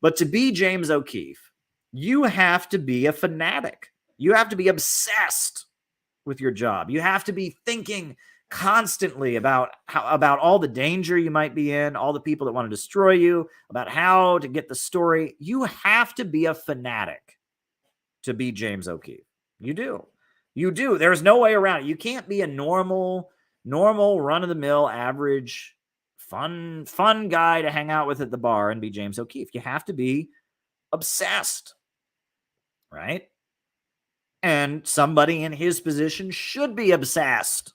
But to be James O'Keefe, you have to be a fanatic. You have to be obsessed with your job. You have to be thinking constantly about all the danger you might be in, all the people that want to destroy you, about how to get the story. You have to be a fanatic to be James O'Keefe. You do. There's no way around it. You can't be a normal run-of-the-mill, average, fun guy to hang out with at the bar and be James O'Keefe. You have to be obsessed, right? And somebody in his position should be obsessed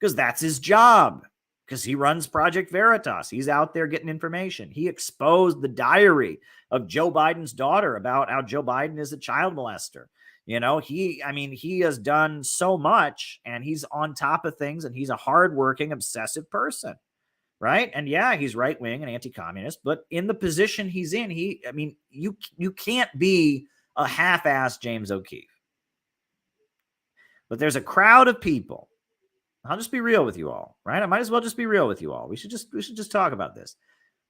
because that's his job, because he runs Project Veritas. He's out there getting information. He exposed the diary of Joe Biden's daughter about how Joe Biden is a child molester. He has done so much and he's on top of things and he's a hardworking, obsessive person, right? And yeah, he's right-wing and anti-communist, but in the position he's in, you can't be a half-assed James O'Keefe. But there's a crowd of people. I'll just be real with you all, right? I might as well just be real with you all. We should just talk about this.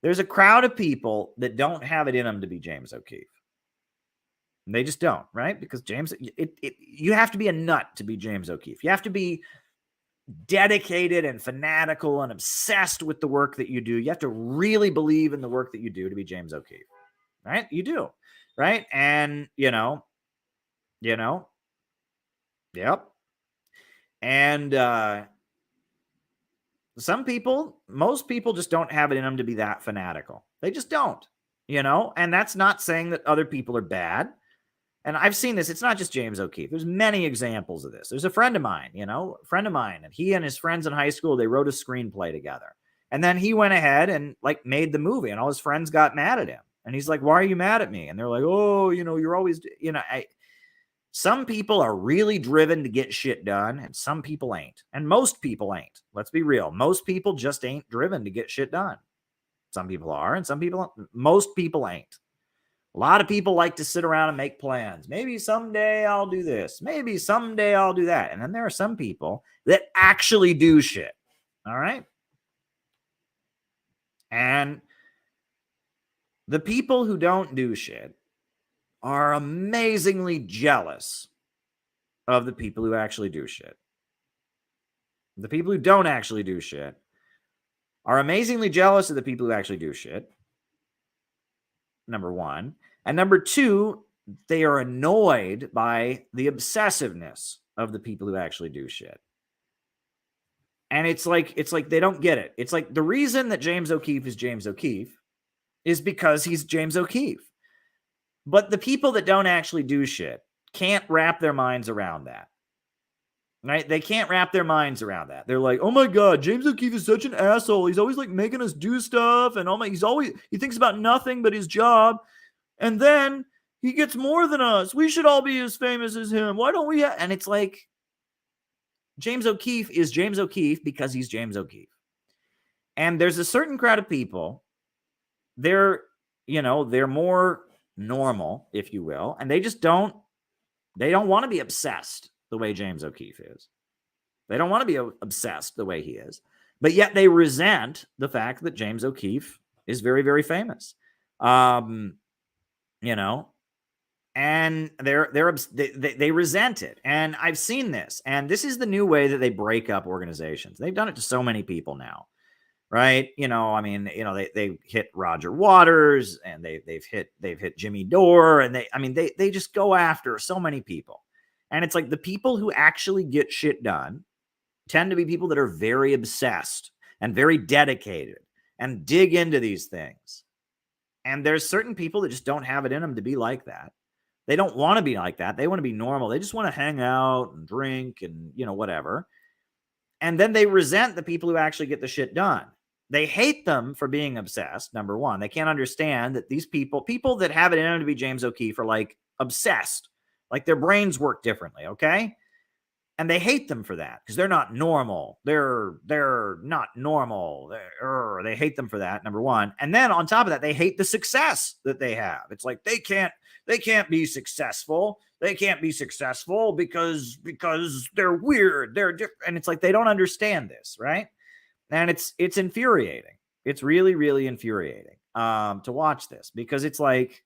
There's a crowd of people that don't have it in them to be James O'Keefe. And they just don't, right? Because you have to be a nut to be James O'Keefe. You have to be dedicated and fanatical and obsessed with the work that you do. You have to really believe in the work that you do to be James O'Keefe, right? You do, right? And, yep. And most people just don't have it in them to be that fanatical. They just don't, and that's not saying that other people are bad. And I've seen this. It's not just James O'Keefe. There's many examples of this. There's a friend of mine, and he and his friends in high school, they wrote a screenplay together. And then he went ahead and made the movie and all his friends got mad at him. And he's like, why are you mad at me? And they're like, oh, you're always, some people are really driven to get shit done and some people ain't. And most people ain't. Let's be real. Most people just ain't driven to get shit done. Some people are and most people ain't. A lot of people like to sit around and make plans. Maybe someday I'll do this. Maybe someday I'll do that. And then there are some people that actually do shit. All right. And the people who don't do shit are amazingly jealous of the people who actually do shit. The people who don't actually do shit are amazingly jealous of the people who actually do shit. Number one. And number two, they are annoyed by the obsessiveness of the people who actually do shit. And it's like they don't get it. It's like the reason that James O'Keefe is James O'Keefe is because he's James O'Keefe. But the people that don't actually do shit can't wrap their minds around that. Right? They can't wrap their minds around that. They're like, oh my God, James O'Keefe is such an asshole. He's always like making us do stuff. And he thinks about nothing but his job. And then he gets more than us. We should all be as famous as him. Why don't we? And it's like, James O'Keefe is James O'Keefe because he's James O'Keefe. And there's a certain crowd of people, they're more normal, if you will. And they don't want to be obsessed the way James O'Keefe is. They don't want to be obsessed the way he is. But yet they resent the fact that James O'Keefe is very, very famous. And they resent it. And I've seen this. And this is the new way that they break up organizations. They've done it to so many people now. Right. They hit Roger Waters and they've hit Jimmy Dore and they just go after so many people. And it's like the people who actually get shit done tend to be people that are very obsessed and very dedicated and dig into these things. And there's certain people that just don't have it in them to be like that. They don't want to be like that. They want to be normal. They just want to hang out and drink and, whatever. And then they resent the people who actually get the shit done. They hate them for being obsessed, number one. They can't understand that these people that have it in them to be James O'Keefe are like obsessed. Like their brains work differently, okay? And they hate them for that because they're not normal. They're not normal. They hate them for that, number one. And then on top of that, they hate the success that they have. It's like they can't be successful. They can't be successful because they're weird. They're different. And it's like they don't understand this, right? And it's infuriating. It's really, really infuriating to watch this because it's like,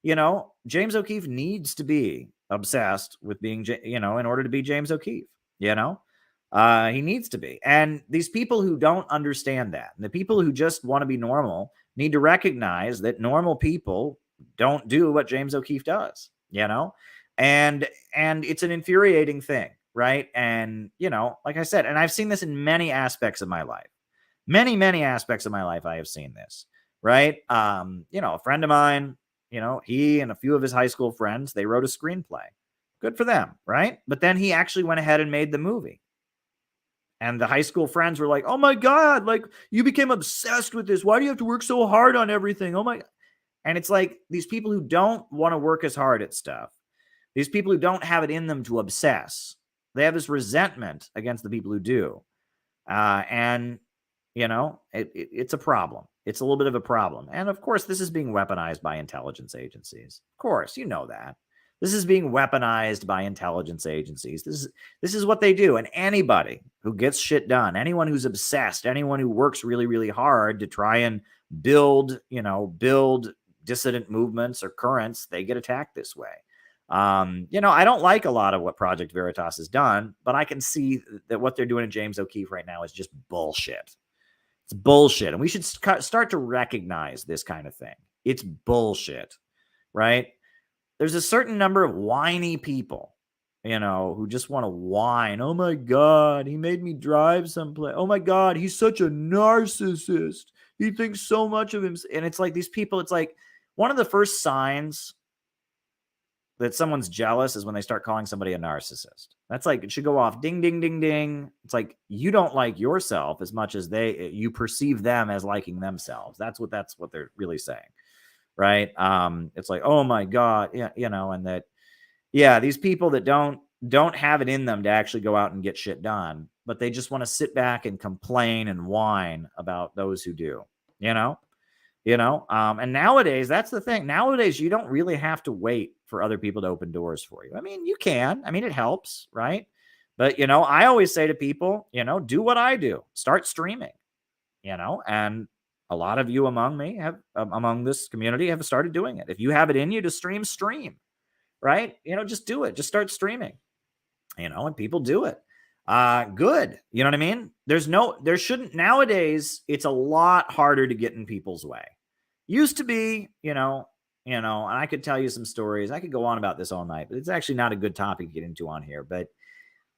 James O'Keefe needs to be obsessed with being, in order to be James O'Keefe, he needs to be. And these people who don't understand that, and the people who just want to be normal need to recognize that normal people don't do what James O'Keefe does, and it's an infuriating thing. Right. And, like I said, and I've seen this in many aspects of my life, many, many aspects of my life. I have seen this. Right. A friend of mine, he and a few of his high school friends, they wrote a screenplay. Good for them. Right. But then he actually went ahead and made the movie. And the high school friends were like, oh, my God, like you became obsessed with this. Why do you have to work so hard on everything? Oh, my. And it's like these people who don't want to work as hard at stuff, these people who don't have it in them to obsess, they have this resentment against the people who do. It's a problem. It's a little bit of a problem. And of course, this is being weaponized by intelligence agencies. Of course, that. This is being weaponized by intelligence agencies. This is what they do. And anybody who gets shit done, anyone who's obsessed, anyone who works really, really hard to try and build dissident movements or currents, they get attacked this way. I don't like a lot of what Project Veritas has done, but I can see that what they're doing to James O'Keefe right now is just bullshit. It's bullshit. And we should start to recognize this kind of thing. It's bullshit, right? There's a certain number of whiny people, who just want to whine. Oh my God, he made me drive someplace. Oh my God, he's such a narcissist. He thinks so much of him. And it's like these people, it's like one of the first signs that someone's jealous is when they start calling somebody a narcissist. That's like, it should go off. Ding, ding, ding, ding. It's like, you don't like yourself as much as you perceive them as liking themselves. That's what they're really saying. Right. It's like, oh my God. Yeah. And that, these people that don't have it in them to actually go out and get shit done, but they just want to sit back and complain and whine about those who do, and nowadays, that's the thing. Nowadays, you don't really have to wait for other people to open doors for you. I mean, you can. I mean, it helps, right? But, I always say to people, do what I do. Start streaming, and a lot of you among this community have started doing it. If you have it in you to stream, right? Just do it. Just start streaming, and people do it. Good. You know what I mean? Nowadays, it's a lot harder to get in people's way. Used to be, and I could tell you some stories. I could go on about this all night, but it's actually not a good topic to get into on here. But,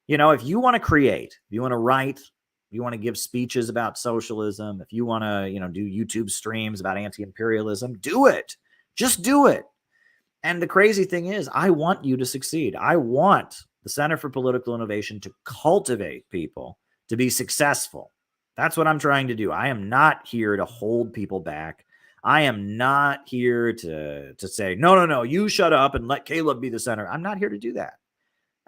if you want to create, if you want to write, if you want to give speeches about socialism, if you want to, do YouTube streams about anti-imperialism, do it. Just do it. And the crazy thing is, I want you to succeed. I want the Center for Political Innovation to cultivate people to be successful. That's what I'm trying to do. I am not here to hold people back. I am not here to say, no, you shut up and let Caleb be the center. I'm not here to do that.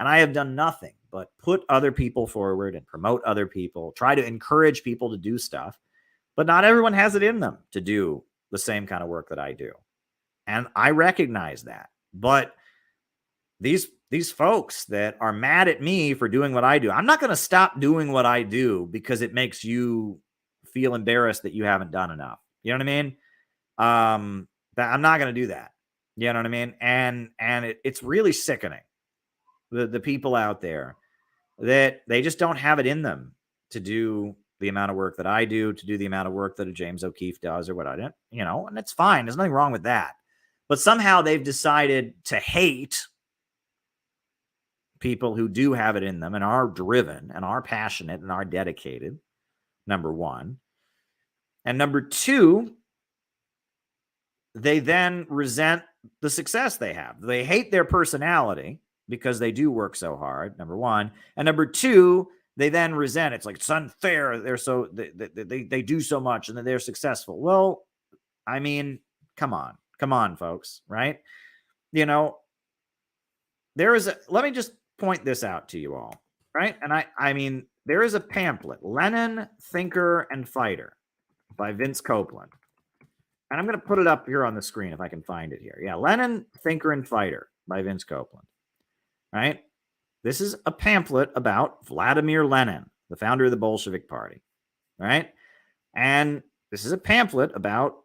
And I have done nothing but put other people forward and promote other people, try to encourage people to do stuff. But not everyone has it in them to do the same kind of work that I do. And I recognize that. But these folks that are mad at me for doing what I do, I'm not going to stop doing what I do because it makes you feel embarrassed that you haven't done enough. You know what I mean? I'm not going to do that. You know what I mean? And it's really sickening. The people out there that they just don't have it in them to do the amount of work that I do, to do the amount of work that a James O'Keefe does or what I didn't, and it's fine. There's nothing wrong with that. But somehow they've decided to hate people who do have it in them and are driven and are passionate and are dedicated, number one. And number two, they then resent the success they have. They hate their personality because they do work so hard, number one. And number two, they then resent. It's like, it's unfair. They do so much and then they're successful. Well, I mean, come on, folks, right? Let me just point this out to you all, right? And I mean, there is a pamphlet, Lenin, Thinker and Fighter by Vince Copeland. And I'm going to put it up here on the screen if I can find it here. Yeah, Lenin, Thinker and Fighter by Vince Copeland, right? This is a pamphlet about Vladimir Lenin, the founder of the Bolshevik Party, right? And this is a pamphlet about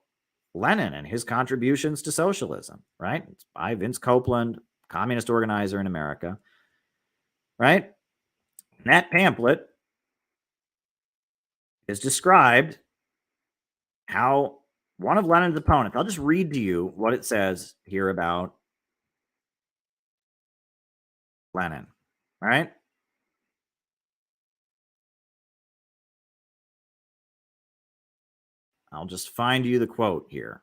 Lenin and his contributions to socialism, right? It's by Vince Copeland, communist organizer in America, right? And that pamphlet is described how one of Lenin's opponents, I'll just read to you what it says here about Lenin, right? I'll just find you the quote here.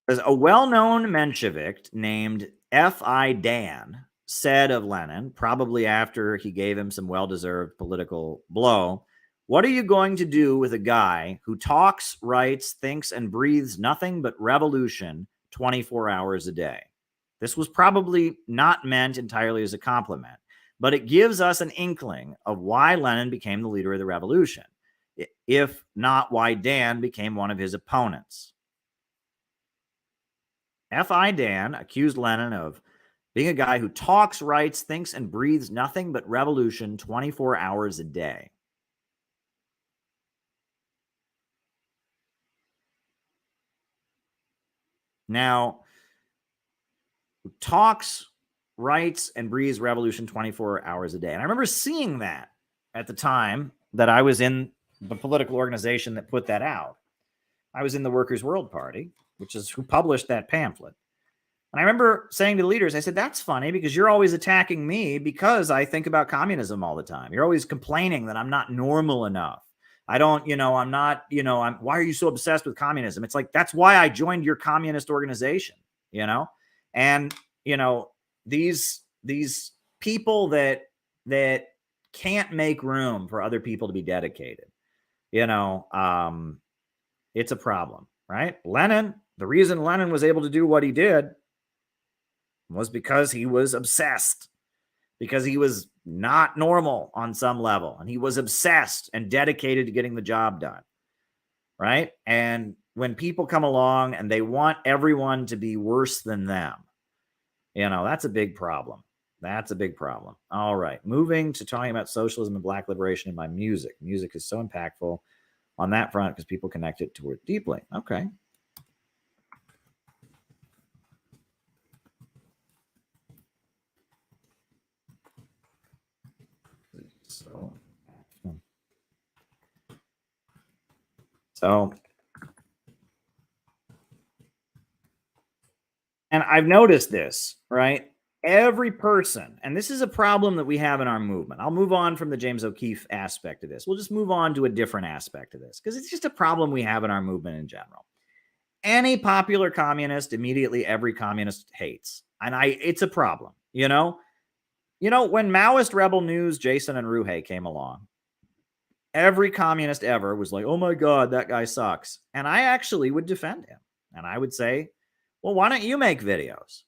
There's a well-known Menshevik named F.I. Dan said of Lenin, probably after he gave him some well-deserved political blow, "What are you going to do with a guy who talks, writes, thinks, and breathes nothing but revolution 24 hours a day?" This was probably not meant entirely as a compliment, but it gives us an inkling of why Lenin became the leader of the revolution, if not why Dan became one of his opponents. F.I. Dan accused Lenin of being a guy who talks, writes, thinks, and breathes nothing but revolution 24 hours a day. Now, who talks, writes, and breathes revolution 24 hours a day. And I remember seeing that at the time that I was in the political organization that put that out. I was in the Workers' World Party, which is who published that pamphlet. And I remember saying to the leaders, I said, that's funny because you're always attacking me because I think about communism all the time. You're always complaining that I'm not normal enough. I don't, I'm not, why are you so obsessed with communism? It's like, that's why I joined your communist organization, and, these people that can't make room for other people to be dedicated, it's a problem, right? Lenin, the reason Lenin was able to do what he did was because he was obsessed, because he was not normal on some level, and he was obsessed and dedicated to getting the job done, right? And when people come along and they want everyone to be worse than them, that's a big problem. That's a big problem. All right, moving to talking about socialism and Black liberation in my music. Music is so impactful on that front because people connect it to it deeply. Okay. So, and I've noticed this, right? Every person, and this is a problem that we have in our movement. I'll move on from the James O'Keefe aspect of this. We'll just move on to a different aspect of this because it's just a problem we have in our movement in general. Any popular communist, immediately every communist hates. And it's a problem, you know? You know, when Maoist Rebel News, Jason and Ruhe came along, every communist ever was like, oh my God, that guy sucks. And I actually would defend him. And I would say, well, why don't you make videos?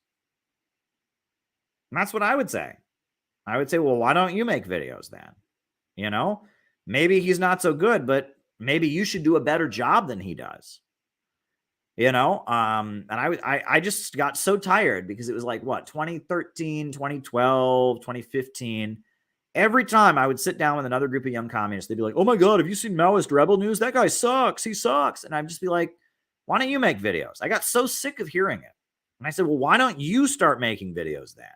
And that's what I would say. I would say, well, why don't you make videos then? You know, maybe he's not so good, but maybe you should do a better job than he does. You know, and I just got so tired because it was like, what, 2013, 2012, 2015. Every time I would sit down with another group of young communists, they'd be like, oh my God, have you seen Maoist Rebel News? That guy sucks. He sucks. And I'd just be like, why don't you make videos? I got so sick of hearing it. And I said, well, why don't you start making videos then?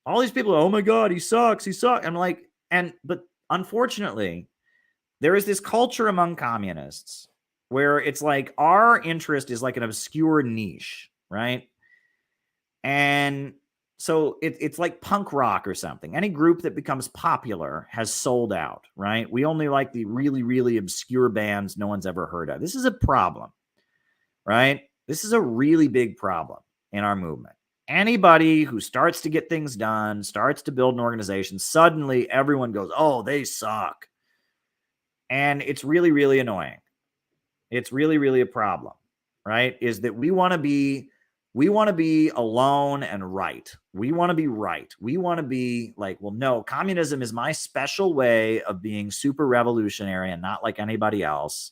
All these people are, oh my God, he sucks. He sucks. I'm like, but unfortunately, there is this culture among communists where it's like our interest is like an obscure niche, right? And so it's like punk rock or something. Any group that becomes popular has sold out, right? We only like the really, really obscure bands no one's ever heard of. This is a problem, right? This is a really big problem in our movement. Anybody who starts to get things done, starts to build an organization, suddenly everyone goes, oh, they suck. And it's really, really annoying. It's really, really a problem, right? Is that we want to be alone and right. We want to be right. We want to be like, well, no, communism is my special way of being super revolutionary and not like anybody else.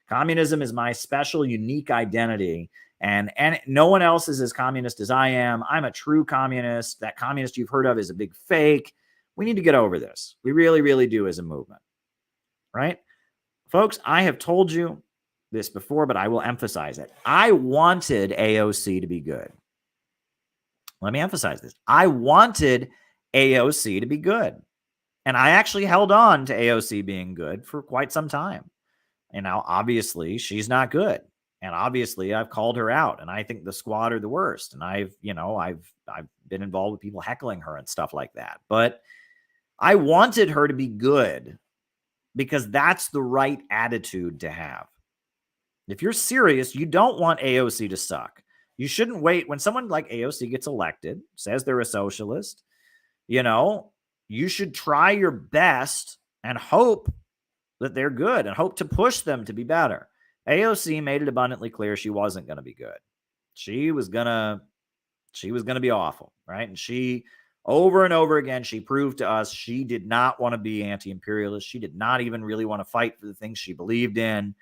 Communism is my special, unique identity. And no one else is as communist as I am. I'm a true communist. That communist you've heard of is a big fake. We need to get over this. We really, really do as a movement, right? Folks, I have told you this before, but I will emphasize it. I wanted AOC to be good. Let me emphasize this. I wanted AOC to be good. And I actually held on to AOC being good for quite some time. And now, obviously, she's not good. And obviously, I've called her out. And I think the squad are the worst. And I've been involved with people heckling her and stuff like that. But I wanted her to be good because that's the right attitude to have. If you're serious, you don't want AOC to suck. You shouldn't wait when someone like AOC gets elected, says they're a socialist, you know, you should try your best and hope that they're good and hope to push them to be better. AOC made it abundantly clear she wasn't going to be good. She was going to be awful, right? And she, over and over again, she proved to us she did not want to be anti-imperialist. She did not even really want to fight for the things she believed in.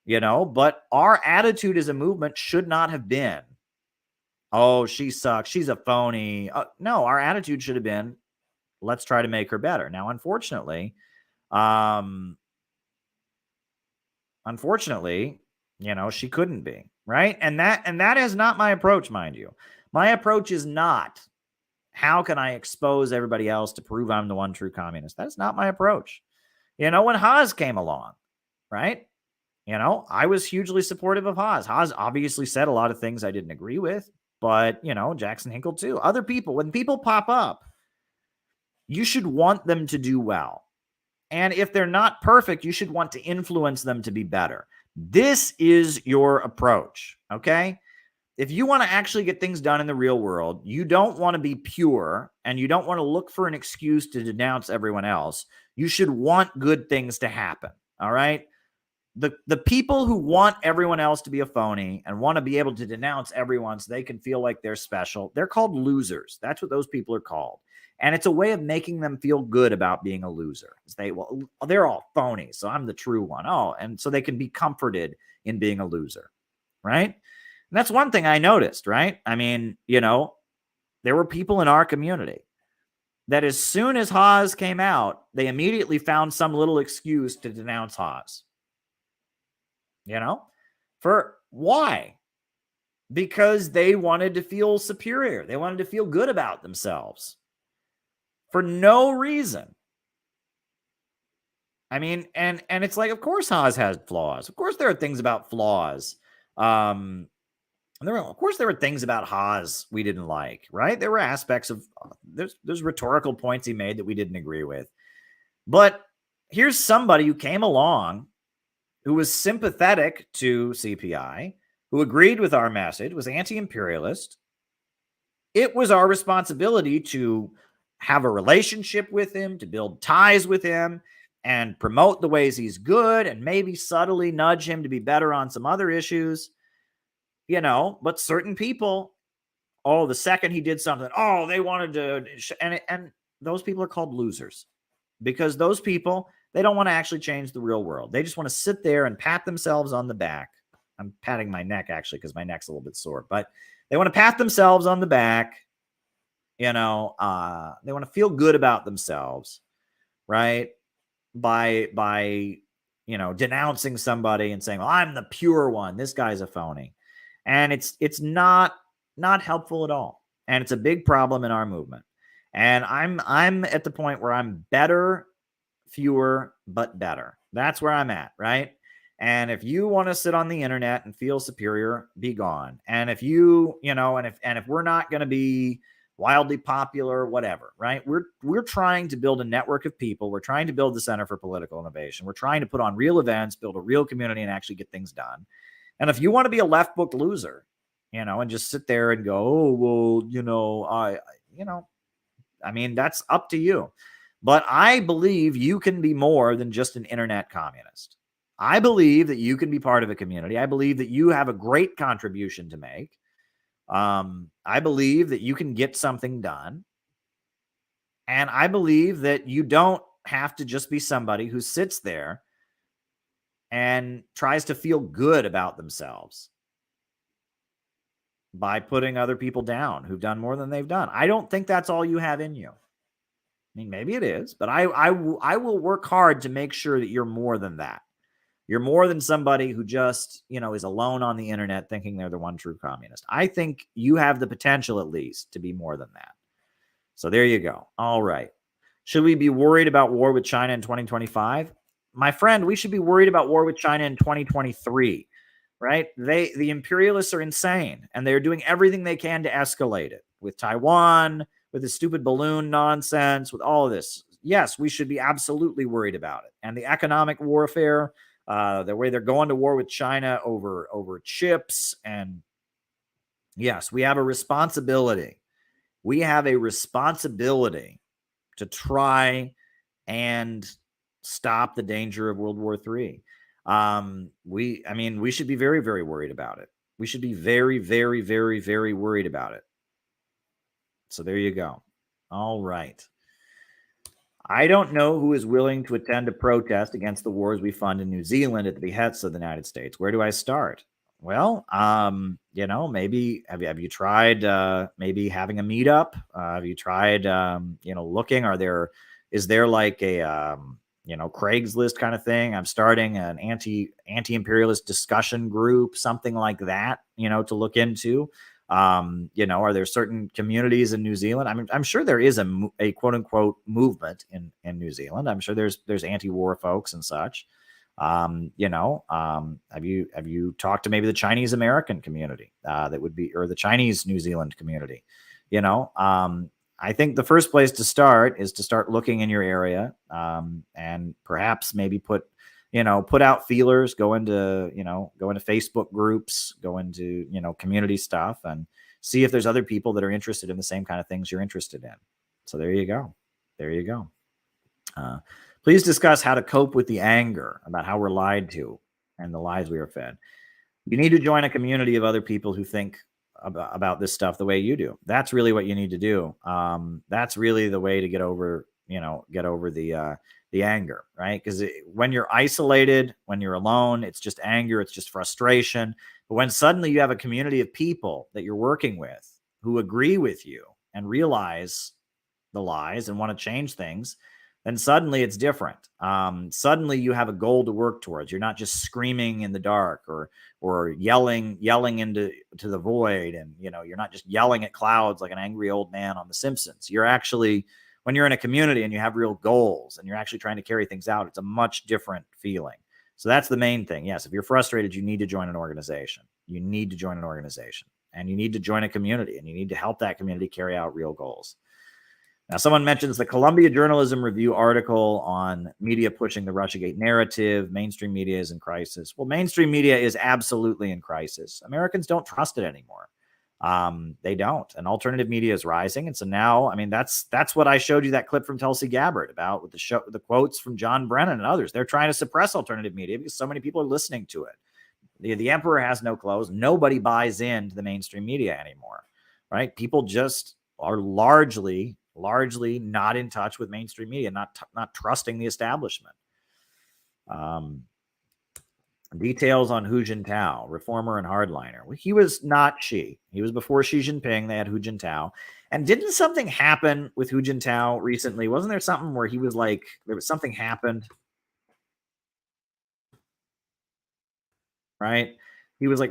You know, but our attitude as a movement should not have been, oh, she sucks, she's a phony. No, our attitude should have been, let's try to make her better. Now, unfortunately, you know, she couldn't be, right? And that is not my approach, mind you. My approach is not, how can I expose everybody else to prove I'm the one true communist? That's not my approach. You know, when Haas came along, right? You know, I was hugely supportive of Haas. Haas obviously said a lot of things I didn't agree with, but, you know, Jackson Hinkle too. Other people, when people pop up, you should want them to do well. And if they're not perfect, you should want to influence them to be better. This is your approach, okay? If you want to actually get things done in the real world, you don't want to be pure and you don't want to look for an excuse to denounce everyone else. You should want good things to happen, all right? The people who want everyone else to be a phony and want to be able to denounce everyone so they can feel like they're special, they're called losers. That's what those people are called. And it's a way of making them feel good about being a loser. They're all phony, so I'm the true one. Oh, and so they can be comforted in being a loser, right? And that's one thing I noticed, right? I mean, you know, there were people in our community that as soon as Haas came out, they immediately found some little excuse to denounce Haas. You know, for why? Because they wanted to feel superior. They wanted to feel good about themselves for no reason. I mean, and it's like, of course, Haas has flaws. Of course, there are things about flaws. Of course, there were things about Haas we didn't like, right? There were aspects of there's rhetorical points he made that we didn't agree with. But here's somebody who came along who was sympathetic to CPI, who agreed with our message, was anti-imperialist. It was our responsibility to have a relationship with him, to build ties with him, and promote the ways he's good, and maybe subtly nudge him to be better on some other issues, but certain people, the second he did something, they wanted to, and those people are called losers, because those people, they don't want to actually change the real world. They just want to sit there and pat themselves on the back. I'm patting my neck, actually, because my neck's a little bit sore, but they want to pat themselves on the back. They want to feel good about themselves, right? By denouncing somebody and saying, well, I'm the pure one. This guy's a phony. And it's not helpful at all. And it's a big problem in our movement. And I'm at the point where I'm better, fewer, but better. That's where I'm at, right? And if you want to sit on the internet and feel superior, be gone. And if you, and if we're not going to be wildly popular, whatever, right? We're trying to build a network of people. We're trying to build the Center for Political Innovation. We're trying to put on real events, build a real community, and actually get things done. And if you want to be a left book loser, and just sit there and go, that's up to you. But I believe you can be more than just an internet communist. I believe that you can be part of a community. I believe that you have a great contribution to make. I believe that you can get something done. And I believe that you don't have to just be somebody who sits there and tries to feel good about themselves by putting other people down who've done more than they've done. I don't think that's all you have in you. I mean, maybe it is, but I will work hard to make sure that you're more than that. You're more than somebody who just, is alone on the internet thinking they're the one true communist. I think you have the potential, at least, to be more than that. So there you go. All right. Should we be worried about war with China in 2025? My friend, we should be worried about war with China in 2023, right? The imperialists are insane, and they're doing everything they can to escalate it with Taiwan, with the stupid balloon nonsense, with all of this. Yes, we should be absolutely worried about it. And the economic warfare, the way they're going to war with China over chips. And yes, we have a responsibility. We have a responsibility to try and stop the danger of World War III. We should be very, very worried about it. We should be very, very, very, very worried about it. So there you go. All right. I don't know who is willing to attend a protest against the wars we fund in New Zealand at the behest of the United States. Where do I start? Well, maybe have you tried maybe having a meetup? Have you tried looking? Is there like a Craigslist kind of thing? I'm starting an anti-imperialist discussion group, something like that, to look into. Are there certain communities in New Zealand? I'm sure there is a quote unquote movement in New Zealand. I'm sure there's anti-war folks and such. Have you talked to maybe the Chinese American community that would be, or the Chinese New Zealand community? I think the first place to start is to start looking in your area, and perhaps maybe put out feelers, go into Facebook groups, go into, community stuff, and see if there's other people that are interested in the same kind of things you're interested in. So there you go. There you go. Please discuss how to cope with the anger about how we're lied to and the lies we are fed. You need to join a community of other people who think about this stuff the way you do. That's really what you need to do. That's really the way to get over the anger, right? Because when you're isolated, when you're alone, it's just anger, it's just frustration. But when suddenly you have a community of people that you're working with who agree with you and realize the lies and want to change things, then suddenly it's different. Suddenly you have a goal to work towards. You're not just screaming in the dark or yelling into the void, and you're not just yelling at clouds like an angry old man on The Simpsons. You're actually, when you're in a community and you have real goals and you're actually trying to carry things out, it's a much different feeling. So that's the main thing. Yes, if you're frustrated, you need to join an organization. You need to join an organization, and you need to join a community, and you need to help that community carry out real goals. Now, someone mentions the Columbia Journalism Review article on media pushing the Russiagate narrative. Mainstream media is in crisis. Well, mainstream media is absolutely in crisis. Americans don't trust it anymore. They don't. And alternative media is rising. And so now, I mean, that's what I showed you that clip from Tulsi Gabbard about with the quotes from John Brennan and others. They're trying to suppress alternative media because so many people are listening to it. The emperor has no clothes. Nobody buys into the mainstream media anymore, right? People just are largely not in touch with mainstream media, not trusting the establishment. Details on Hu Jintao, reformer and hardliner. Well, he was not Xi. He was before Xi Jinping. They had Hu Jintao. And didn't something happen with Hu Jintao recently? Wasn't there something where he was like, there was something happened? Right? He was like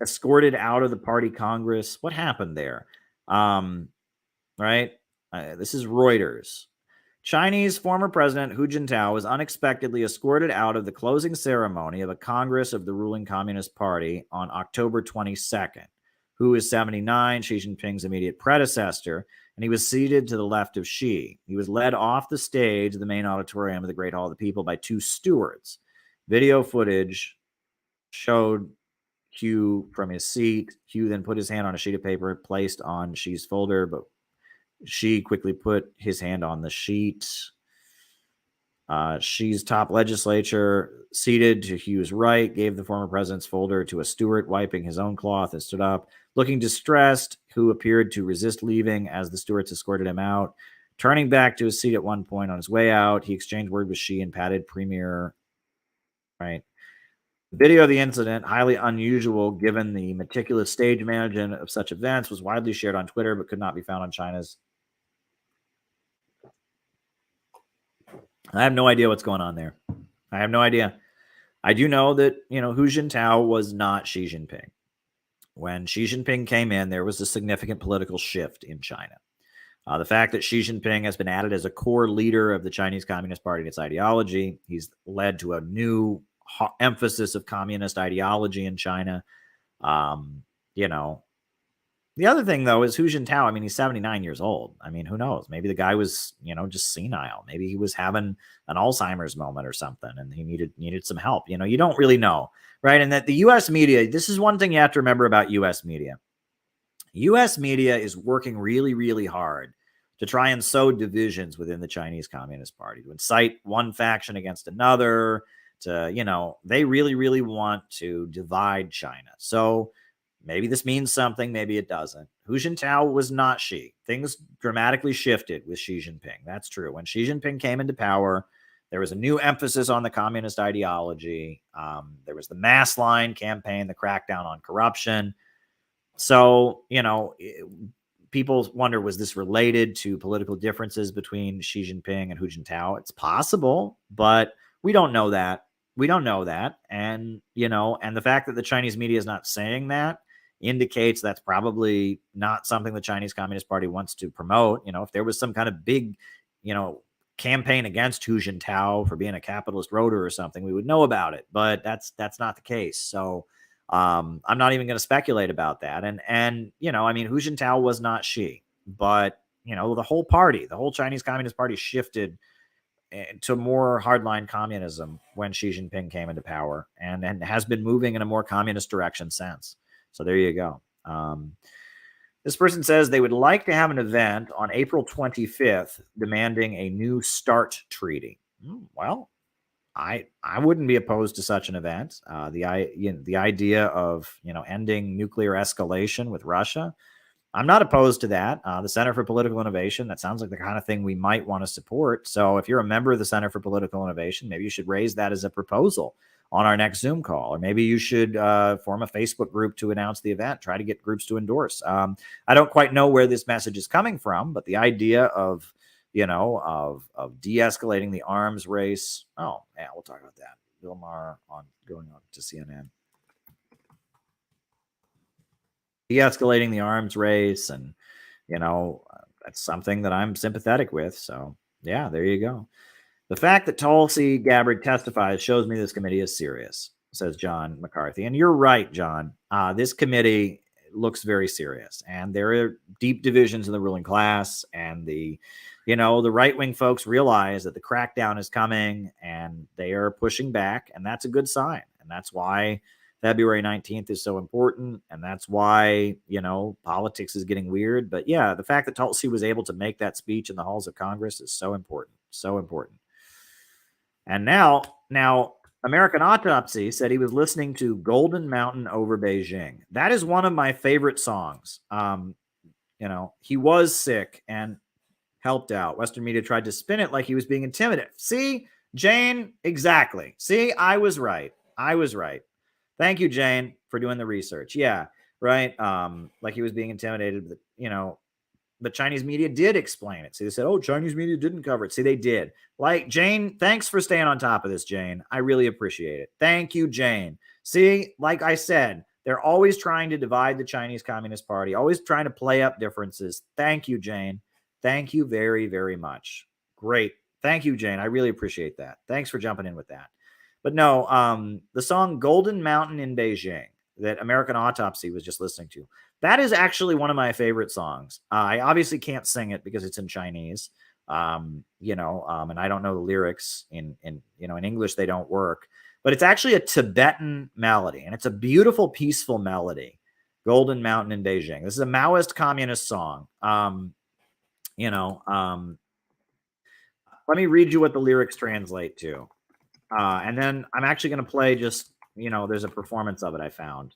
escorted out of the party Congress. What happened there? Right? This is Reuters. Chinese former president Hu Jintao was unexpectedly escorted out of the closing ceremony of a Congress of the ruling Communist Party on October 22nd. Hu is 79, Xi Jinping's immediate predecessor, and he was seated to the left of Xi. He was led off the stage of the main auditorium of the Great Hall of the People by two stewards. Video footage showed Hu from his seat. Hu then put his hand on a sheet of paper placed on Xi's folder, but Xi quickly put his hand on the sheet. Xi's top legislature, seated to Hu's right, gave the former president's folder to a steward, wiping his own cloth, and stood up. Looking distressed, Hu appeared to resist leaving as the stewards escorted him out. Turning back to his seat at one point on his way out, he exchanged word with Xi and patted Premier. Right. The video of the incident, highly unusual given the meticulous stage management of such events, was widely shared on Twitter but could not be found on China's. I have no idea what's going on there. I have no idea. I do know that, Hu Jintao was not Xi Jinping. When Xi Jinping came in, there was a significant political shift in China. The fact that Xi Jinping has been added as a core leader of the Chinese Communist Party and its ideology, he's led to a new emphasis of communist ideology in China. The other thing, though, is Hu Jintao. I mean, he's 79 years old. I mean, who knows? Maybe the guy was, just senile. Maybe he was having an Alzheimer's moment or something, and he needed some help. You don't really know, right? And that the U.S. media, this is one thing you have to remember about U.S. media. U.S. media is working really, really hard to try and sow divisions within the Chinese Communist Party, to incite one faction against another, they really, really want to divide China. So maybe this means something, maybe it doesn't. Hu Jintao was not Xi. Things dramatically shifted with Xi Jinping. That's true. When Xi Jinping came into power, there was a new emphasis on the communist ideology. There was the mass line campaign, the crackdown on corruption. So, people wonder, was this related to political differences between Xi Jinping and Hu Jintao? It's possible, but we don't know that. We don't know that. And, and the fact that the Chinese media is not saying that indicates that's probably not something the Chinese Communist Party wants to promote. If there was some kind of big, campaign against Hu Jintao for being a capitalist roader or something, we would know about it, but that's not the case. So I'm not even going to speculate about that. And Hu Jintao was not Xi, but, the whole party, the whole Chinese Communist Party shifted to more hardline communism when Xi Jinping came into power, and has been moving in a more communist direction since. So there you go. This person says they would like to have an event on April 25th demanding a new START treaty. Well, I wouldn't be opposed to such an event. The idea of ending nuclear escalation with Russia, I'm not opposed to that. The Center for Political Innovation, that sounds like the kind of thing we might want to support. So if you're a member of the Center for Political Innovation, maybe you should raise that as a proposal on our next Zoom call, or maybe you should form a Facebook group to announce the event, try to get groups to endorse. I don't quite know where this message is coming from, but the idea of de-escalating the arms race. Oh, yeah, we'll talk about that. Bill Maher going on to CNN. De-escalating the arms race, and that's something that I'm sympathetic with. So yeah, there you go. The fact that Tulsi Gabbard testifies shows me this committee is serious, says John McCarthy. And you're right, John. This committee, looks very serious. And there are deep divisions in the ruling class, and the right-wing folks realize that the crackdown is coming, and they are pushing back, and that's a good sign. And that's why February 19th is so important, and that's why, politics is getting weird. But yeah, the fact that Tulsi was able to make that speech in the halls of Congress is so important, so important. And now American Autopsy said he was listening to Golden Mountain over Beijing. That is one of my favorite songs. He was sick and helped out. Western media tried to spin it like he was being intimidated. See, Jane, exactly. See, I was right. Thank you, Jane, for doing the research. Yeah, right. Like he was being intimidated, but Chinese media did explain it. See, they said, oh, Chinese media didn't cover it. See, they did. Like, Jane, thanks for staying on top of this, Jane. I really appreciate it. Thank you, Jane. See, like I said, they're always trying to divide the Chinese Communist Party, always trying to play up differences. Thank you, Jane. Thank you very, very much. Great. Thank you, Jane. I really appreciate that. Thanks for jumping in with that. But no, the song Golden Mountain in Beijing that American Autopsy was just listening to, that is actually one of my favorite songs. I obviously can't sing it because it's in Chinese, and I don't know the lyrics in English. They don't work, but it's actually a Tibetan melody, and it's a beautiful, peaceful melody. Golden Mountain in Beijing. This is a Maoist communist song. Let me read you what the lyrics translate to. And then I'm actually going to play just, there's a performance of it I found.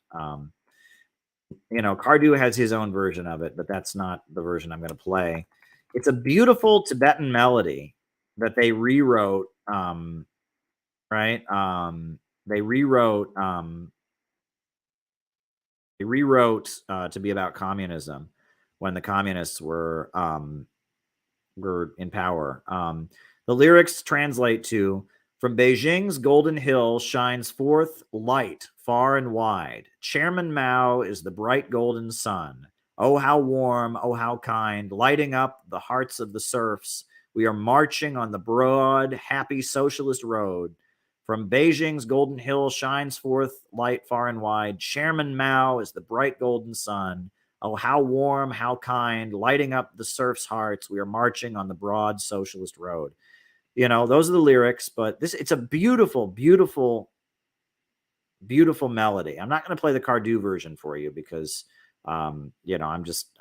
Cardew has his own version of it, but that's not the version I'm going to play. It's a beautiful Tibetan melody that they rewrote, right? They rewrote to be about communism when the communists were in power. The lyrics translate to, from Beijing's golden hill shines forth light far and wide. Chairman Mao is the bright golden sun. Oh, how warm, oh, how kind, lighting up the hearts of the serfs. We are marching on the broad, happy socialist road. From Beijing's golden hill shines forth light far and wide. Chairman Mao is the bright golden sun. Oh, how warm, how kind, lighting up the serfs' hearts. We are marching on the broad socialist road. Those are the lyrics, but it's a beautiful, beautiful, beautiful melody. I'm not going to play the Cardew version for you because, I'm just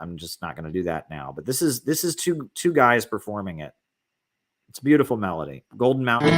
not going to do that now. But this is two guys performing it. It's a beautiful melody. Golden Mountain.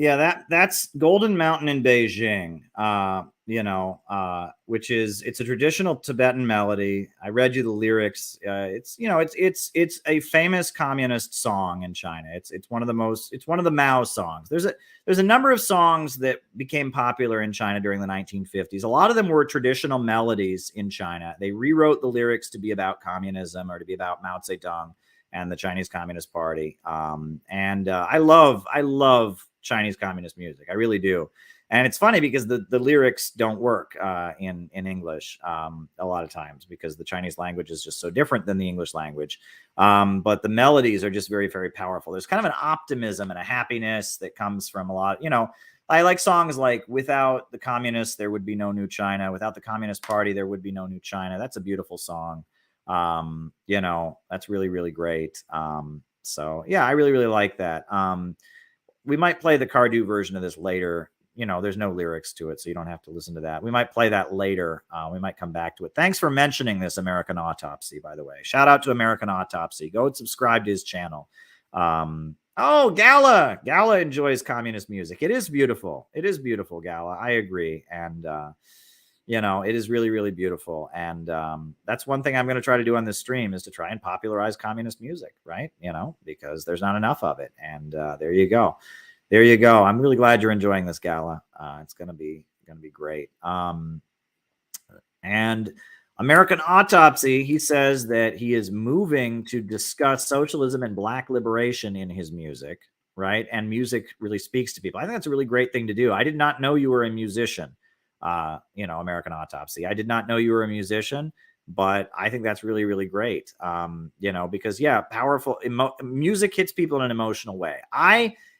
Yeah, that's Golden Mountain in Beijing. Which it's a traditional Tibetan melody. I read you the lyrics. It's a famous communist song in China. It's one of the Mao songs. There's a number of songs that became popular in China during the 1950s. A lot of them were traditional melodies in China. They rewrote the lyrics to be about communism or to be about Mao Zedong and the Chinese Communist Party. I love Chinese communist music. I really do. And it's funny because the lyrics don't work in English a lot of times because the Chinese language is just so different than the English language. But the melodies are just very, very powerful. There's kind of an optimism and a happiness that comes from a lot. I like songs like "Without the Communists, There Would Be No New China." Without the Communist Party, there would be no new China. That's a beautiful song. That's really, really great. So yeah, I really, really like that. We might play the Cardew version of this later. There's no lyrics to it, so you don't have to listen to that. We might play that later. We might come back to it. Thanks for mentioning this, American Autopsy, by the way. Shout out to American Autopsy. Go and subscribe to his channel. Gala. Gala enjoys communist music. It is beautiful. It is beautiful, Gala. I agree. And, it is really, really beautiful. And that's one thing I'm going to try to do on this stream is to try and popularize communist music, right? Because there's not enough of it. And there you go. There you go. I'm really glad you're enjoying this, Gala. It's going to be great. And American Autopsy, he says that he is moving to discuss socialism and Black liberation in his music, right? And music really speaks to people. I think that's a really great thing to do. I did not know you were a musician, American Autopsy. I did not know you were a musician, but I think that's really, really great. Because powerful music hits people in an emotional way.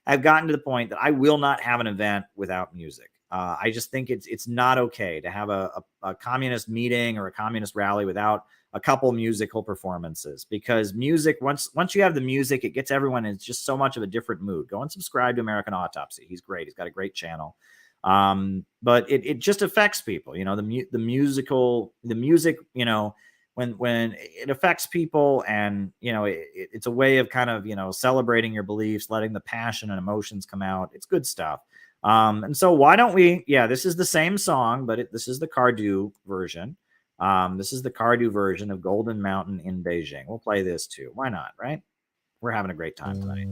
I've gotten to the point that I will not have an event without music. I just think it's not okay to have a communist meeting or a communist rally without a couple musical performances, because music, once you have the music, it gets everyone in just so much of a different mood. Go and subscribe to American Autopsy. He's great. He's got a great channel. But it just affects people, the music, when it affects people, and it's a way of kind of celebrating your beliefs, letting the passion and emotions come out. It's good stuff. And so why don't we? This is the same song, but this is the Cardew version. This is the Cardew version of Golden Mountain in Beijing. We'll play this too. Why not? Right? We're having a great time tonight.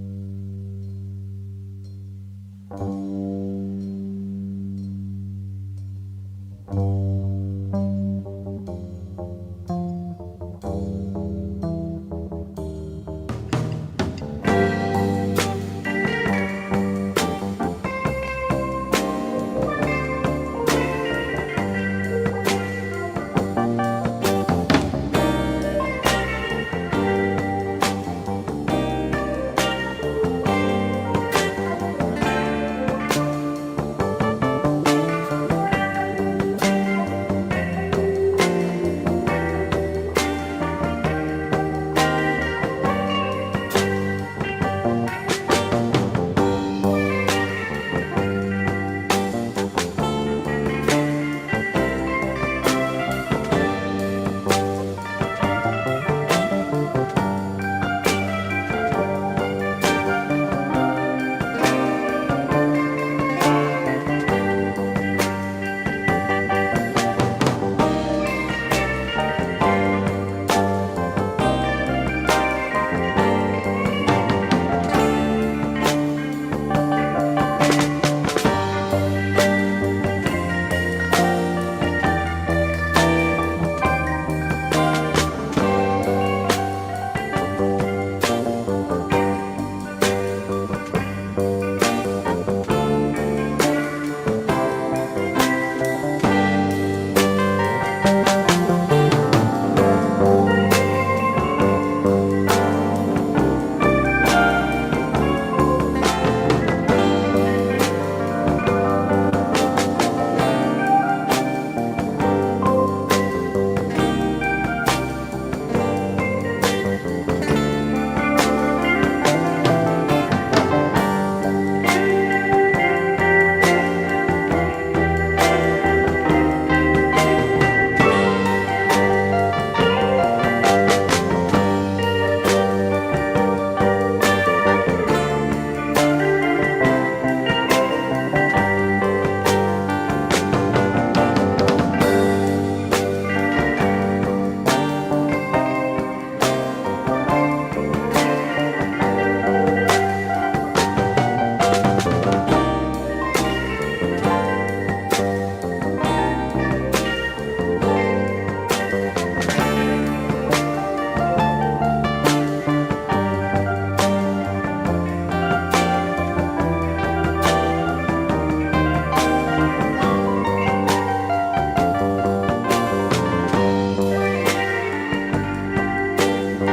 Yeah,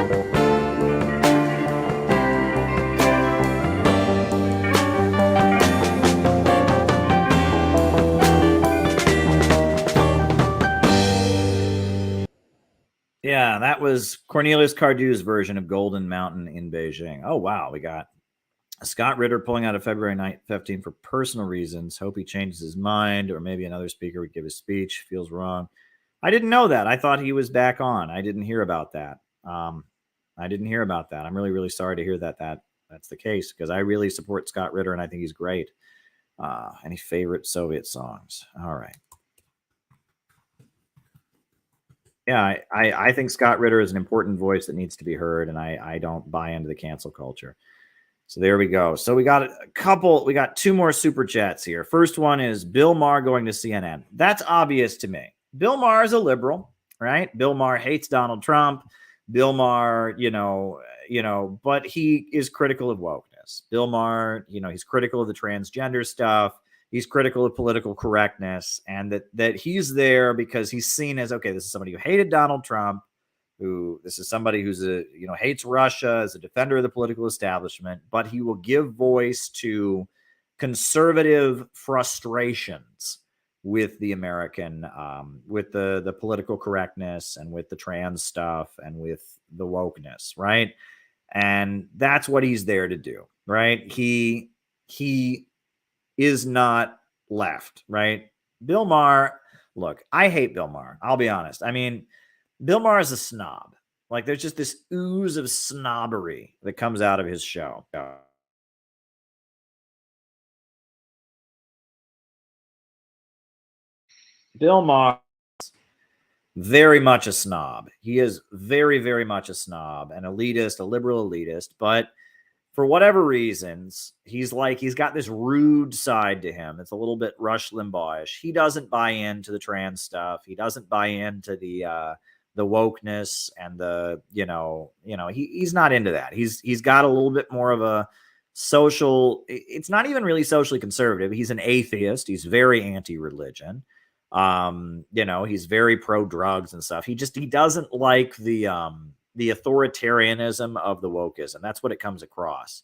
that was Cornelius Cardew's version of Golden Mountain in Beijing. Oh, wow. We got Scott Ritter pulling out of February 15 for personal reasons. Hope he changes his mind, or maybe another speaker would give his speech. Feels wrong. I didn't know that. I thought he was back on. I didn't hear about that. I didn't hear about that. I'm really, really sorry to hear that that's the case, because I really support Scott Ritter and I think he's great. Any favorite Soviet songs? All right. Yeah, I think Scott Ritter is an important voice that needs to be heard, and I don't buy into the cancel culture. So there we go. So we got two more super chats here. First one is Bill Maher going to CNN. That's obvious to me. Bill Maher is a liberal, right? Bill Maher hates Donald Trump. Bill Maher, but he is critical of wokeness. Bill Maher, he's critical of the transgender stuff. He's critical of political correctness, and that he's there because he's seen as, okay, this is somebody who hated Donald Trump, this is somebody who's hates Russia, is a defender of the political establishment, but he will give voice to conservative frustrations with the American, with the political correctness and with the trans stuff and with the wokeness, right? And that's what he's there to do, right? He is not left, right? Bill Maher, look, I hate Bill Maher. I'll be honest. I mean, Bill Maher is a snob. Like, there's just this ooze of snobbery that comes out of his show. Bill Maher is very much a snob. He is very, very much a snob, an elitist, a liberal elitist, but for whatever reasons, he's got this rude side to him. It's a little bit Rush Limbaugh-ish. He doesn't buy into the trans stuff. He doesn't buy into the wokeness and he's not into that. He's got a little bit more of a social. It's not even really socially conservative. He's an atheist. He's very anti-religion. He's very pro drugs and stuff. He doesn't like the authoritarianism of the wokeism. That's what it comes across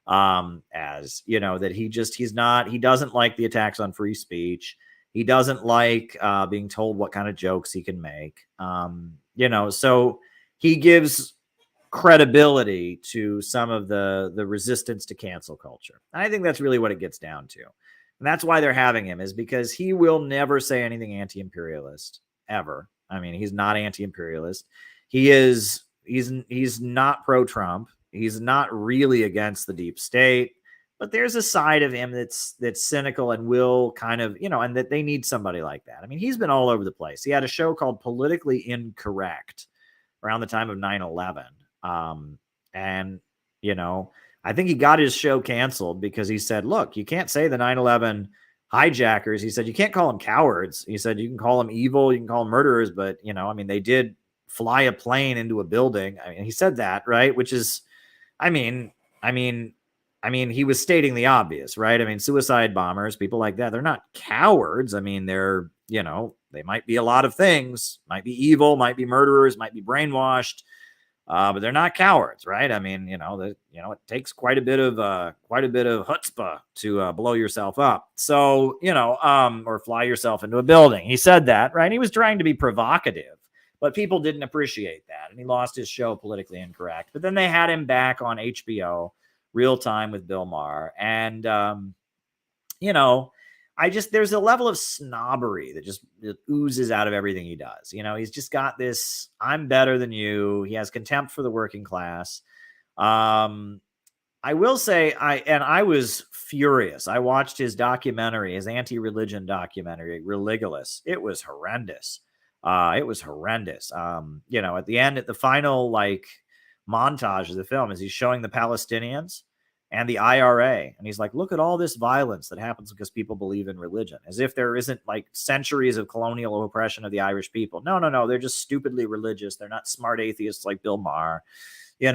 as, that he doesn't like the attacks on free speech. He doesn't like being told what kind of jokes he can make. So he gives credibility to some of the resistance to cancel culture. And I think that's really what it gets down to. And that's why they're having him, is because he will never say anything anti-imperialist ever. I mean, he's not anti-imperialist. He's not pro-Trump. He's not really against the deep state, but there's a side of him that's cynical and will kind of, and that they need somebody like that. I mean, he's been all over the place. He had a show called Politically Incorrect around the time of 9/11. I think he got his show canceled because he said, look, you can't say the 9/11 hijackers. He said, you can't call them cowards. He said, you can call them evil, you can call them murderers, but they did fly a plane into a building. I mean, he said that, right? Which is, I mean, he was stating the obvious, right? I mean, suicide bombers, people like that, they're not cowards. I mean, they're, they might be a lot of things, might be evil, might be murderers, might be brainwashed, but they're not cowards, right? I mean, it takes quite a bit of chutzpah to blow yourself up. So, or fly yourself into a building. He said that, right? He was trying to be provocative. But people didn't appreciate that, and he lost his show Politically Incorrect. But then they had him back on HBO, Real Time with Bill Maher. And, there's a level of snobbery that oozes out of everything he does. He's just got this, I'm better than you. He has contempt for the working class. I will say, I was furious. I watched his documentary, his anti-religion documentary, Religulous. It was horrendous. At the end, at the final montage of the film, is he's showing the Palestinians and the IRA, and he's like, look at all this violence that happens because people believe in religion, as if there isn't centuries of colonial oppression of the Irish people. No, they're just stupidly religious. They're not smart atheists like Bill Maher, the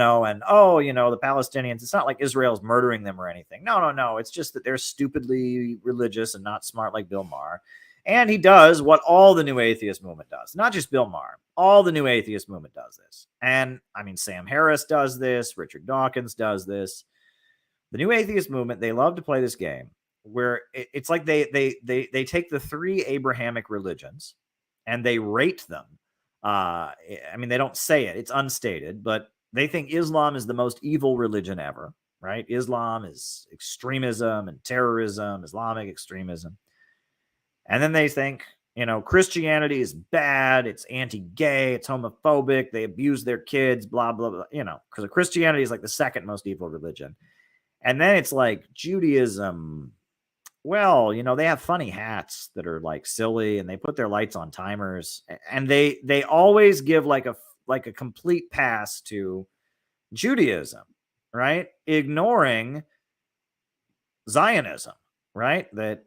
Palestinians, it's not like Israel's murdering them or anything. No, it's just that they're stupidly religious and not smart like Bill Maher. And he does what all the new atheist movement does, not just Bill Maher. All the new atheist movement does this. And I mean, Sam Harris does this. Richard Dawkins does this. The new atheist movement, they love to play this game where it's like they take the three Abrahamic religions and they rate them. I mean, they don't say it. It's unstated, but they think Islam is the most evil religion ever, right? Islam is extremism and terrorism, Islamic extremism. And then they think, you know, Christianity is bad. It's anti-gay. It's homophobic. They abuse their kids, blah, blah, blah, you know, because Christianity is like the second most evil religion. And then it's like Judaism. Well, you know, they have funny hats that are like silly and they put their lights on timers, and they always give like a complete pass to Judaism, right? Ignoring Zionism, right? That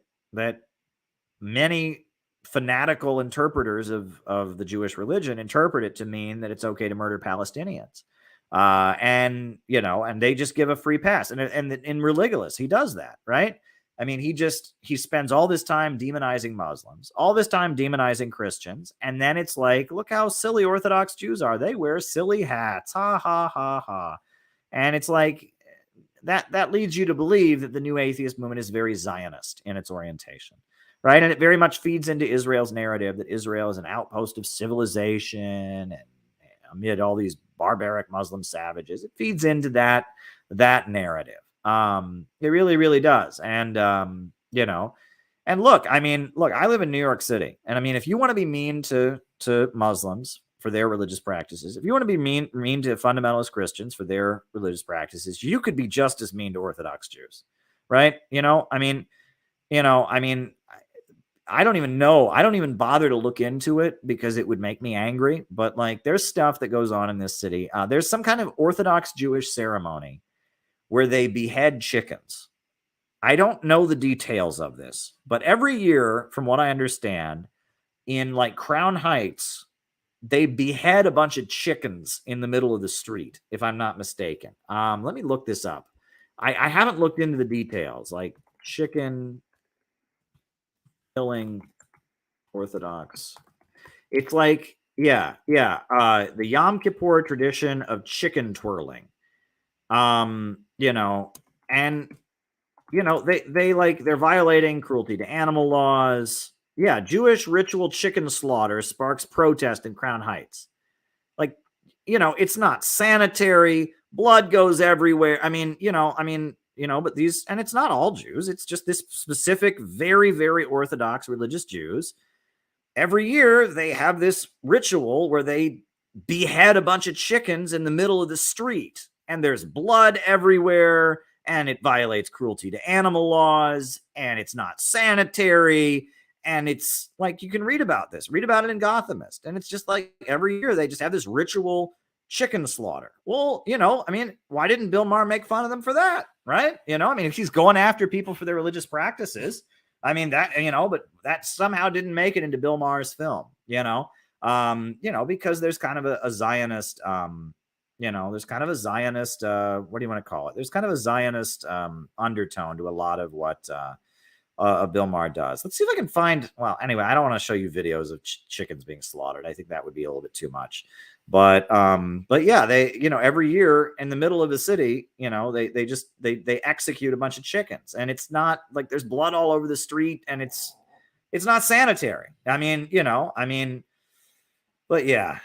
many fanatical interpreters of the Jewish religion interpret it to mean that it's okay to murder Palestinians. And, you know, and they just give a free pass. And in Religulous, he does that, right? I mean, he spends all this time demonizing Muslims, all this time demonizing Christians. And then it's like, look how silly Orthodox Jews are. They wear silly hats. Ha, ha, ha, ha. And it's like, that leads you to believe that the new atheist movement is very Zionist in its orientation, right? And it very much feeds into Israel's narrative that Israel is an outpost of civilization and amid all these barbaric Muslim savages. It feeds into that narrative. It really, really does. And, you know, and look, I live in New York City. And I mean, if you want to be mean to Muslims for their religious practices, if you want to be mean to fundamentalist Christians for their religious practices, you could be just as mean to Orthodox Jews, right? I don't even know. I don't even bother to look into it because it would make me angry. But like, there's stuff that goes on in this city. There's some kind of Orthodox Jewish ceremony where they behead chickens. I don't know the details of this, but every year, from what I understand, in like Crown Heights, they behead a bunch of chickens in the middle of the street, if I'm not mistaken. Let me look this up. I haven't looked into the details, like chicken killing Orthodox. It's like, the Yom Kippur tradition of chicken twirling. You know, and you know, they're violating cruelty to animal laws. Yeah, Jewish ritual chicken slaughter sparks protest in Crown Heights. Like, you know, it's not sanitary. Blood goes everywhere. But these, and it's not all Jews. It's just this specific, very, very Orthodox religious Jews. Every year they have this ritual where they behead a bunch of chickens in the middle of the street. And there's blood everywhere, and it violates cruelty to animal laws, and it's not sanitary, and it's like, you can read about this. Read about it in Gothamist, and it's just like every year they just have this ritual chicken slaughter. Well, you know, I mean, why didn't Bill Maher make fun of them for that, right? You know, I mean, if he's going after people for their religious practices, I mean, that, you know, but that somehow didn't make it into Bill Maher's film, because there's kind of a Zionist, there's kind of a Zionist, what do you want to call it? There's kind of a Zionist undertone to a lot of what Bill Maher does. Let's see if I can find, well, anyway, I don't want to show you videos of chickens being slaughtered. I think that would be a little bit too much. But yeah, they, you know, every year in the middle of the city, you know, they execute a bunch of chickens, and it's not like there's blood all over the street, and it's not sanitary. But yeah.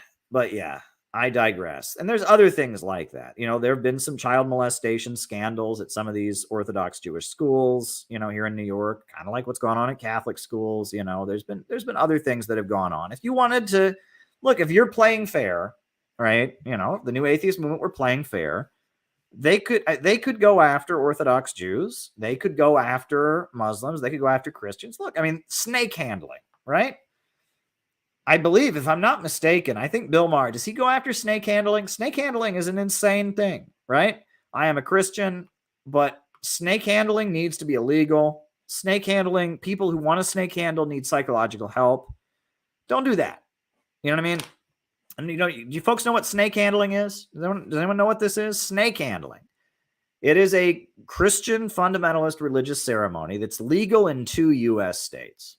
I digress. And there's other things like that. You know, there have been some child molestation scandals at some of these Orthodox Jewish schools, you know, here in New York, kind of like what's going on at Catholic schools. You know, there's been other things that have gone on. If you wanted to look, if you're playing fair, right? You know, the new atheist movement were playing fair. They could go after Orthodox Jews. They could go after Muslims. They could go after Christians. Look, I mean, snake handling, right? I believe, if I'm not mistaken, I think Bill Maher, does he go after snake handling? Snake handling is an insane thing, right? I am a Christian, but snake handling needs to be illegal. Snake handling, people who want to snake handle need psychological help. Don't do that. You know what I mean? And you know, you folks know what snake handling is? Does anyone know what this is? Snake handling. It is a Christian fundamentalist religious ceremony that's legal in 2 U.S. states.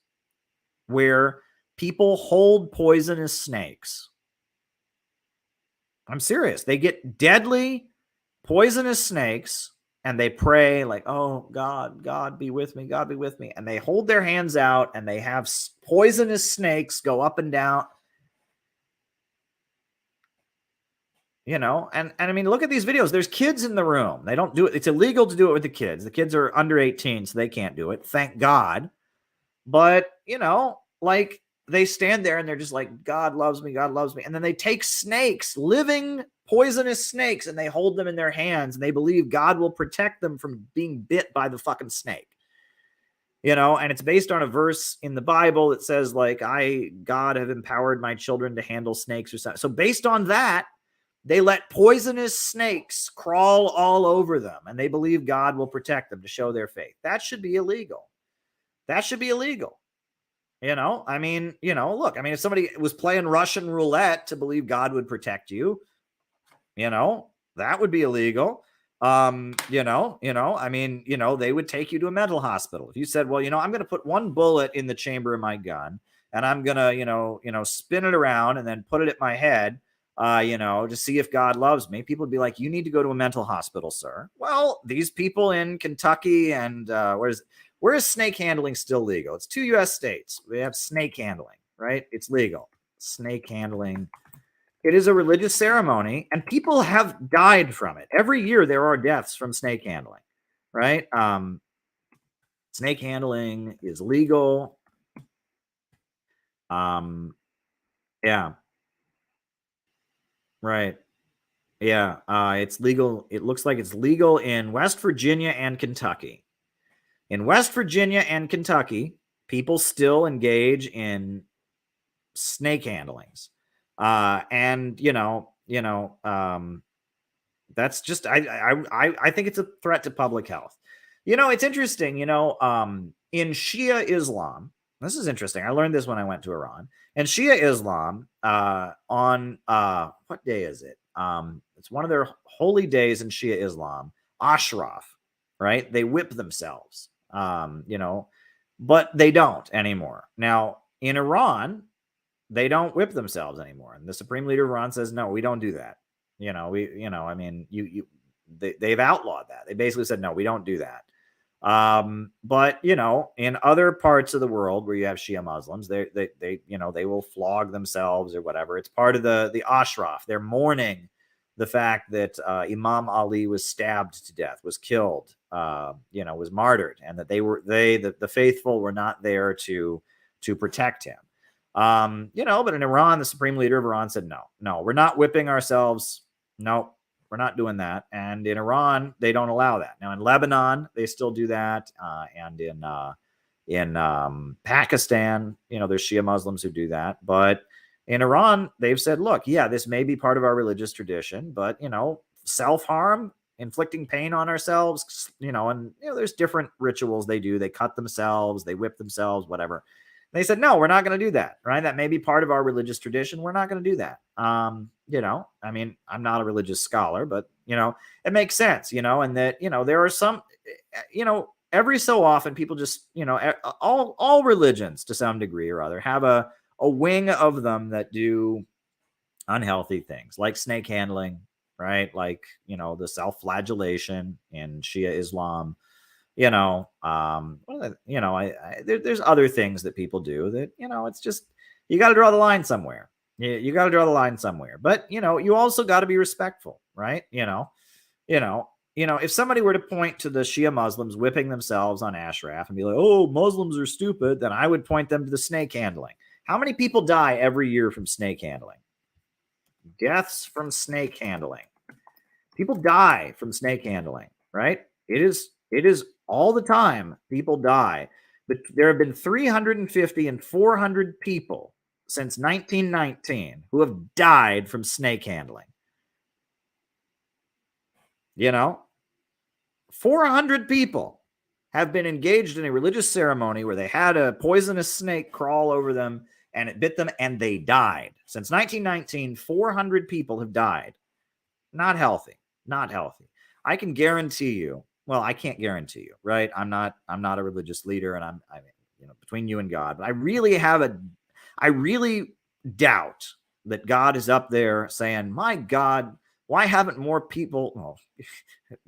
where people hold poisonous snakes. I'm serious. They get deadly poisonous snakes and they pray like, oh, God be with me. God be with me. And they hold their hands out and they have poisonous snakes go up and down. You know, and I mean, look at these videos. There's kids in the room. They don't do it. It's illegal to do it with the kids. The kids are under 18, so they can't do it. Thank God. But, you know, like they stand there and they're just like, God loves me. God loves me. And then they take snakes, living poisonous snakes, and they hold them in their hands and they believe God will protect them from being bit by the fucking snake. You know, and it's based on a verse in the Bible that says like, God have empowered my children to handle snakes or something. So based on that, they let poisonous snakes crawl all over them, and they believe God will protect them to show their faith. That should be illegal. That should be illegal. You know, I mean, you know, look, I mean, if somebody was playing Russian roulette to believe God would protect you, you know, that would be illegal. I mean, you know, they would take you to a mental hospital. If you said, well, you know, I'm going to put one bullet in the chamber of my gun and I'm going to, you know, spin it around and then put it at my head, you know, to see if God loves me, people would be like, you need to go to a mental hospital, sir. Well, these people in Kentucky and where is snake handling still legal? It's 2 U.S. states. We have snake handling, right? It's legal. Snake handling. It is a religious ceremony, and people have died from it. Every year there are deaths from snake handling, right? Snake handling is legal. Yeah. Right. Yeah. It's legal. It looks like it's legal in West Virginia and Kentucky. In West Virginia and Kentucky, people still engage in snake handlings. And that's just, I think it's a threat to public health. You know, it's interesting, in Shia Islam, this is interesting. I learned this when I went to Iran. And Shia Islam, on what day is it? It's one of their holy days in Shia Islam, Ashraf, right? They whip themselves, but they don't anymore. Now, in Iran, they don't whip themselves anymore. And the supreme leader of Iran says, no, we don't do that. They've outlawed that. They basically said, no, we don't do that. But in other parts of the world where you have Shia Muslims, they will flog themselves or whatever. It's part of the Ashraf. They're mourning the fact that Imam Ali was stabbed to death, was killed, was martyred, and that the faithful were not there to protect him. But in Iran, the supreme leader of Iran said, no, we're not whipping ourselves. No, we're not doing that. And in Iran, they don't allow that. Now in Lebanon, they still do that. And in Pakistan, there's Shia Muslims who do that. But in Iran, they've said, look, yeah, this may be part of our religious tradition, but, self-harm, inflicting pain on ourselves, there's different rituals they do. They cut themselves, they whip themselves, whatever. They said, no, we're not going to do that, right? That may be part of our religious tradition. We're not going to do that. I'm not a religious scholar, but, it makes sense, and that, there are some, every so often people just, all religions to some degree or other have a wing of them that do unhealthy things like snake handling, right? Like, the self-flagellation in Shia Islam. There's other things that people do that, it's just, you got to draw the line somewhere. You got to draw the line somewhere, but you also got to be respectful, right? If somebody were to point to the Shia Muslims whipping themselves on Ashraf and be like, oh, Muslims are stupid, then I would point them to the snake handling. How many people die every year from snake handling? Deaths from snake handling. People die from snake handling, right? It is all the time people die, but there have been 350 and 400 people since 1919 who have died from snake handling. 400 people have been engaged in a religious ceremony where they had a poisonous snake crawl over them and it bit them and they died. Since 1919, 400 people have died. Not healthy. I can guarantee you, well, I can't guarantee you, right? I'm not a religious leader, and between you and God. But I really doubt that God is up there saying, my God, why haven't more people, well,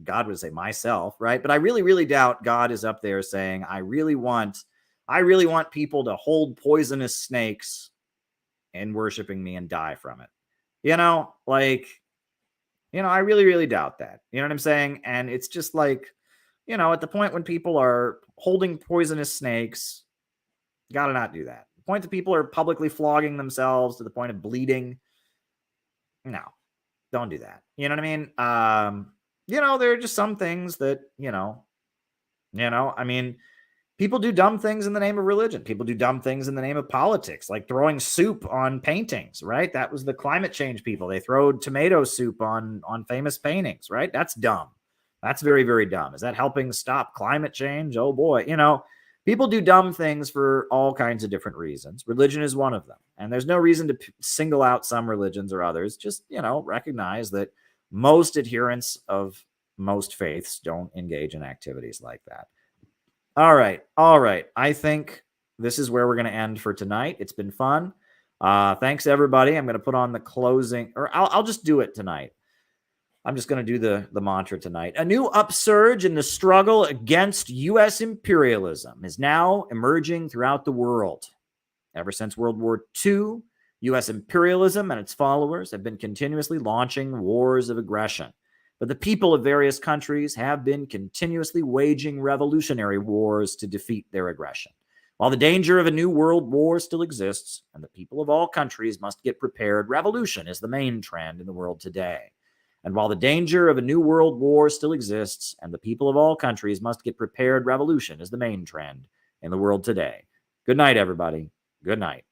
God would say myself, right? But I really, really doubt God is up there saying, I really want people to hold poisonous snakes and worshiping me and die from it. I really, really doubt that. You know what I'm saying? And it's just like, at the point when people are holding poisonous snakes, gotta not do that. The point that people are publicly flogging themselves to the point of bleeding, no, don't do that. You know what I mean? There are just some things that, people do dumb things in the name of religion. People do dumb things in the name of politics, like throwing soup on paintings, right? That was the climate change people. They throw tomato soup on famous paintings, right? That's dumb. That's very, very dumb. Is that helping stop climate change? Oh boy. People do dumb things for all kinds of different reasons. Religion is one of them. And there's no reason to single out some religions or others. Just, recognize that most adherents of most faiths don't engage in activities like that. All right. I think this is where we're going to end for tonight. It's been fun. Thanks, everybody. I'm going to put on the closing, or I'll just do it tonight. I'm just going to do the mantra tonight. A new upsurge in the struggle against U.S. imperialism is now emerging throughout the world. Ever since World War II, U.S. imperialism and its followers have been continuously launching wars of aggression. But the people of various countries have been continuously waging revolutionary wars to defeat their aggression. While the danger of a new world war still exists, and the people of all countries must get prepared, revolution is the main trend in the world today. And while the danger of a new world war still exists, and the people of all countries must get prepared, revolution is the main trend in the world today. Good night, everybody. Good night.